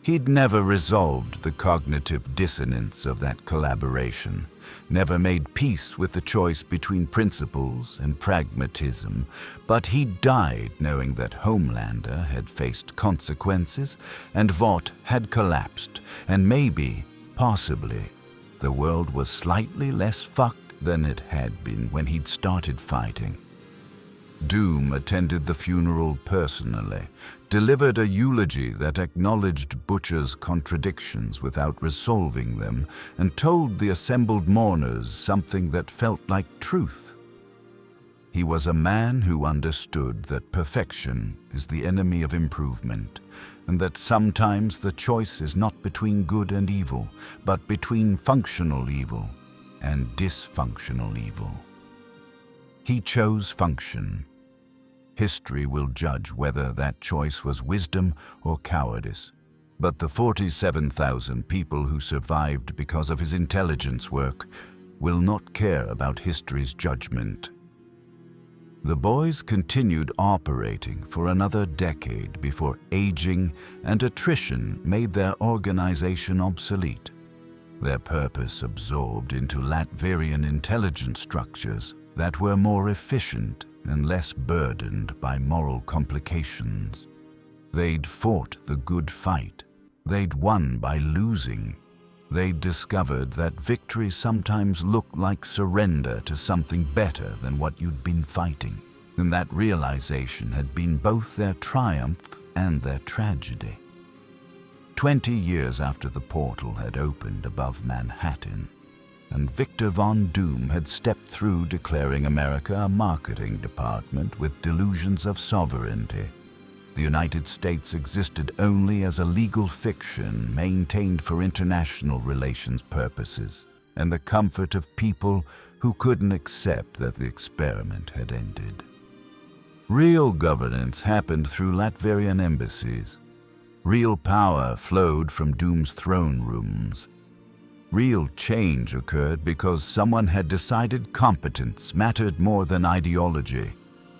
He'd never resolved the cognitive dissonance of that collaboration, never made peace with the choice between principles and pragmatism, but he died knowing that Homelander had faced consequences and Vought had collapsed, and maybe, possibly, the world was slightly less fucked than it had been when he'd started fighting. Doom attended the funeral personally, delivered a eulogy that acknowledged Butcher's contradictions without resolving them, and told the assembled mourners something that felt like truth. He was a man who understood that perfection is the enemy of improvement, and that sometimes the choice is not between good and evil, but between functional evil and dysfunctional evil. He chose function. History will judge whether that choice was wisdom or cowardice, but the 47,000 people who survived because of his intelligence work will not care about history's judgment. The boys continued operating for another decade before aging and attrition made their organization obsolete, their purpose absorbed into Latverian intelligence structures that were more efficient and less burdened by moral complications. They'd fought the good fight. They'd won by losing. They'd discovered that victory sometimes looked like surrender to something better than what you'd been fighting. And that realization had been both their triumph and their tragedy. 20 years after the portal had opened above Manhattan, and Victor Von Doom had stepped through declaring America a marketing department with delusions of sovereignty, the United States existed only as a legal fiction maintained for international relations purposes and the comfort of people who couldn't accept that the experiment had ended. Real governance happened through Latverian embassies. Real power flowed from Doom's throne rooms. Real change occurred because someone had decided competence mattered more than ideology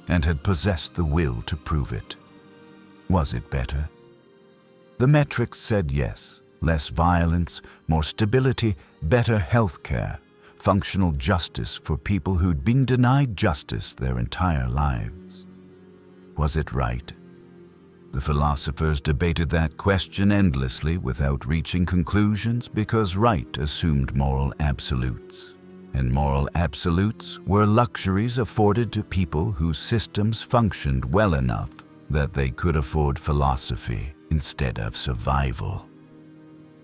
and had possessed the will to prove it. Was it better? The metrics said yes. Less violence, more stability, better health care, functional justice for people who'd been denied justice their entire lives. Was it right? The philosophers debated that question endlessly without reaching conclusions because right assumed moral absolutes, and moral absolutes were luxuries afforded to people whose systems functioned well enough that they could afford philosophy instead of survival.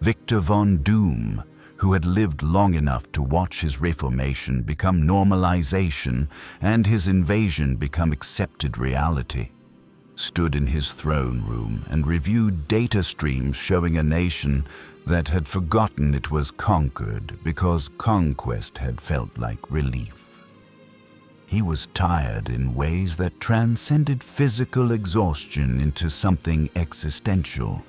Victor Von Doom, who had lived long enough to watch his reformation become normalization and his invasion become accepted reality, stood in his throne room and reviewed data streams showing a nation that had forgotten it was conquered because conquest had felt like relief. He was tired in ways that transcended physical exhaustion into something existential,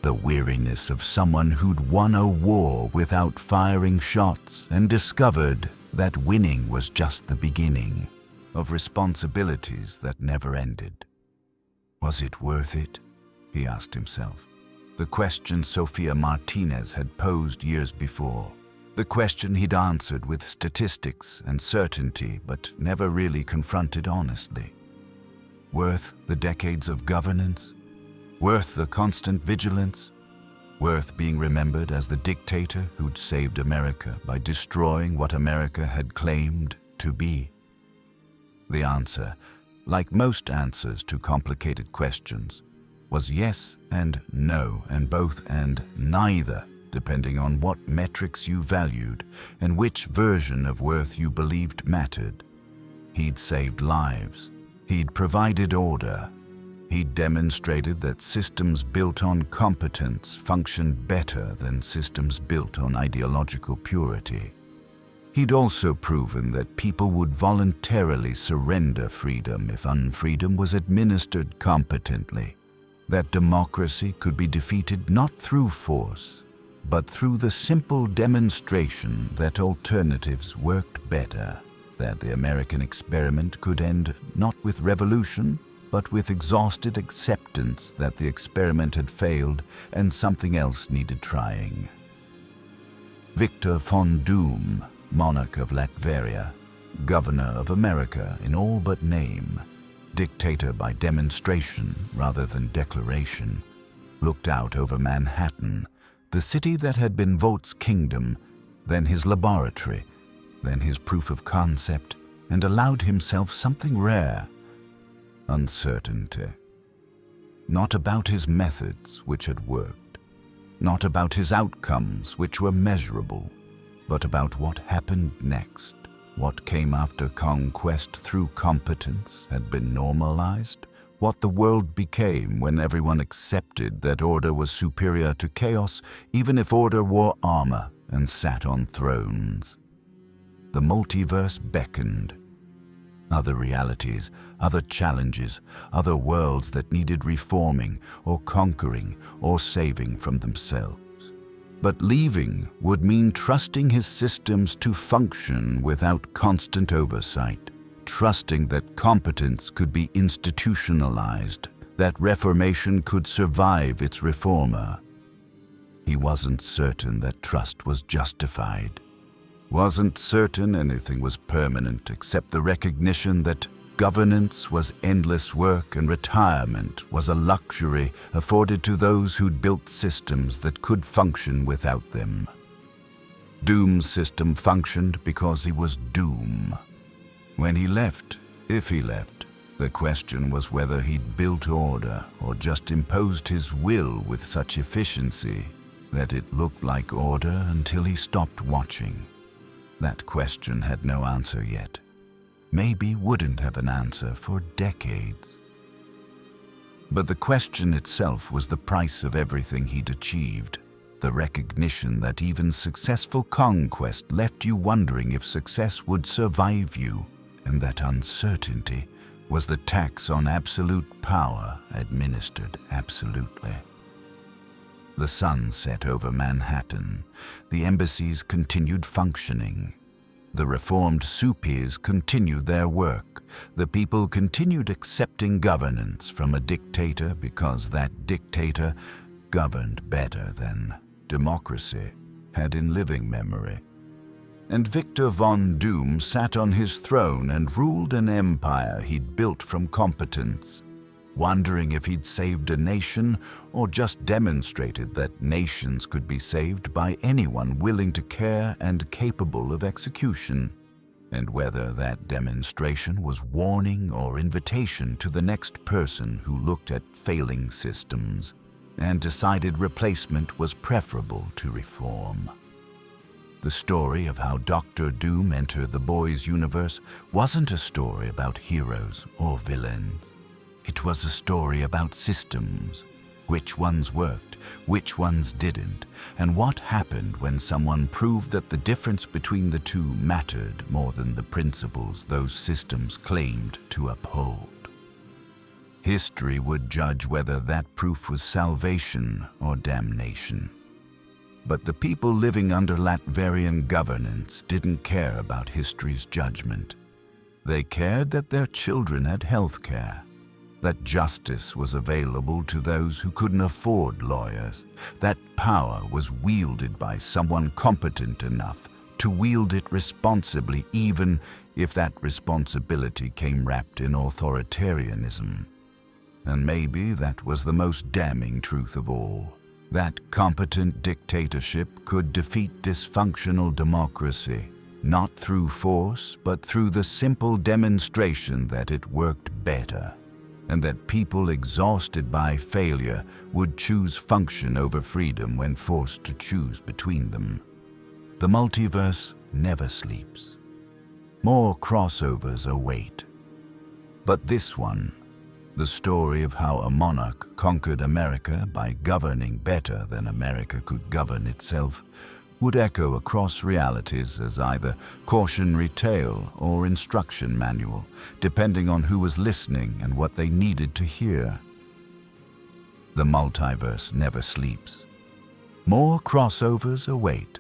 the weariness of someone who'd won a war without firing shots and discovered that winning was just the beginning of responsibilities that never ended. Was it worth it? He asked himself. The question Sofia Martinez had posed years before. The question he'd answered with statistics and certainty, but never really confronted honestly. Worth the decades of governance? Worth the constant vigilance? Worth being remembered as the dictator who'd saved America by destroying what America had claimed to be? The answer, like most answers to complicated questions, was yes and no, and both and neither, depending on what metrics you valued and which version of worth you believed mattered. He'd saved lives. He'd provided order. He'd demonstrated that systems built on competence functioned better than systems built on ideological purity. He'd also proven that people would voluntarily surrender freedom if unfreedom was administered competently, that democracy could be defeated not through force, but through the simple demonstration that alternatives worked better, that the American experiment could end not with revolution, but with exhausted acceptance that the experiment had failed and something else needed trying. Victor von Doom, monarch of Latveria, governor of America in all but name, dictator by demonstration rather than declaration, looked out over Manhattan, the city that had been Vought's kingdom, then his laboratory, then his proof of concept, and allowed himself something rare: uncertainty. Not about his methods, which had worked, not about his outcomes, which were measurable, but about what happened next. What came after conquest through competence had been normalized, what the world became when everyone accepted that order was superior to chaos, even if order wore armor and sat on thrones. The multiverse beckoned. Other realities, other challenges, other worlds that needed reforming or conquering or saving from themselves. But leaving would mean trusting his systems to function without constant oversight, trusting that competence could be institutionalized, that reformation could survive its reformer. He wasn't certain that trust was justified, wasn't certain anything was permanent except the recognition that governance was endless work and retirement was a luxury afforded to those who'd built systems that could function without them. Doom's system functioned because he was Doom. When he left, if he left, the question was whether he'd built order or just imposed his will with such efficiency that it looked like order until he stopped watching. That question had no answer yet. Maybe wouldn't have an answer for decades. But the question itself was the price of everything he'd achieved, the recognition that even successful conquest left you wondering if success would survive you, and that uncertainty was the tax on absolute power administered absolutely. The sun set over Manhattan. The embassies continued functioning. The reformed Supes continued their work. The people continued accepting governance from a dictator because that dictator governed better than democracy had in living memory. And Victor von Doom sat on his throne and ruled an empire he'd built from competence, wondering if he'd saved a nation or just demonstrated that nations could be saved by anyone willing to care and capable of execution, and whether that demonstration was warning or invitation to the next person who looked at failing systems and decided replacement was preferable to reform. The story of how Dr. Doom entered the boys' universe wasn't a story about heroes or villains. It was a story about systems, which ones worked, which ones didn't, and what happened when someone proved that the difference between the two mattered more than the principles those systems claimed to uphold. History would judge whether that proof was salvation or damnation. But the people living under Latvian governance didn't care about history's judgment. They cared that their children had health care, that justice was available to those who couldn't afford lawyers, that power was wielded by someone competent enough to wield it responsibly, even if that responsibility came wrapped in authoritarianism. And maybe that was the most damning truth of all. That competent dictatorship could defeat dysfunctional democracy, not through force, but through the simple demonstration that it worked better, and that people exhausted by failure would choose function over freedom when forced to choose between them. The multiverse never sleeps. More crossovers await. But this one, the story of how a monarch conquered America by governing better than America could govern itself, would echo across realities as either cautionary tale or instruction manual, depending on who was listening and what they needed to hear. The multiverse never sleeps. More crossovers await.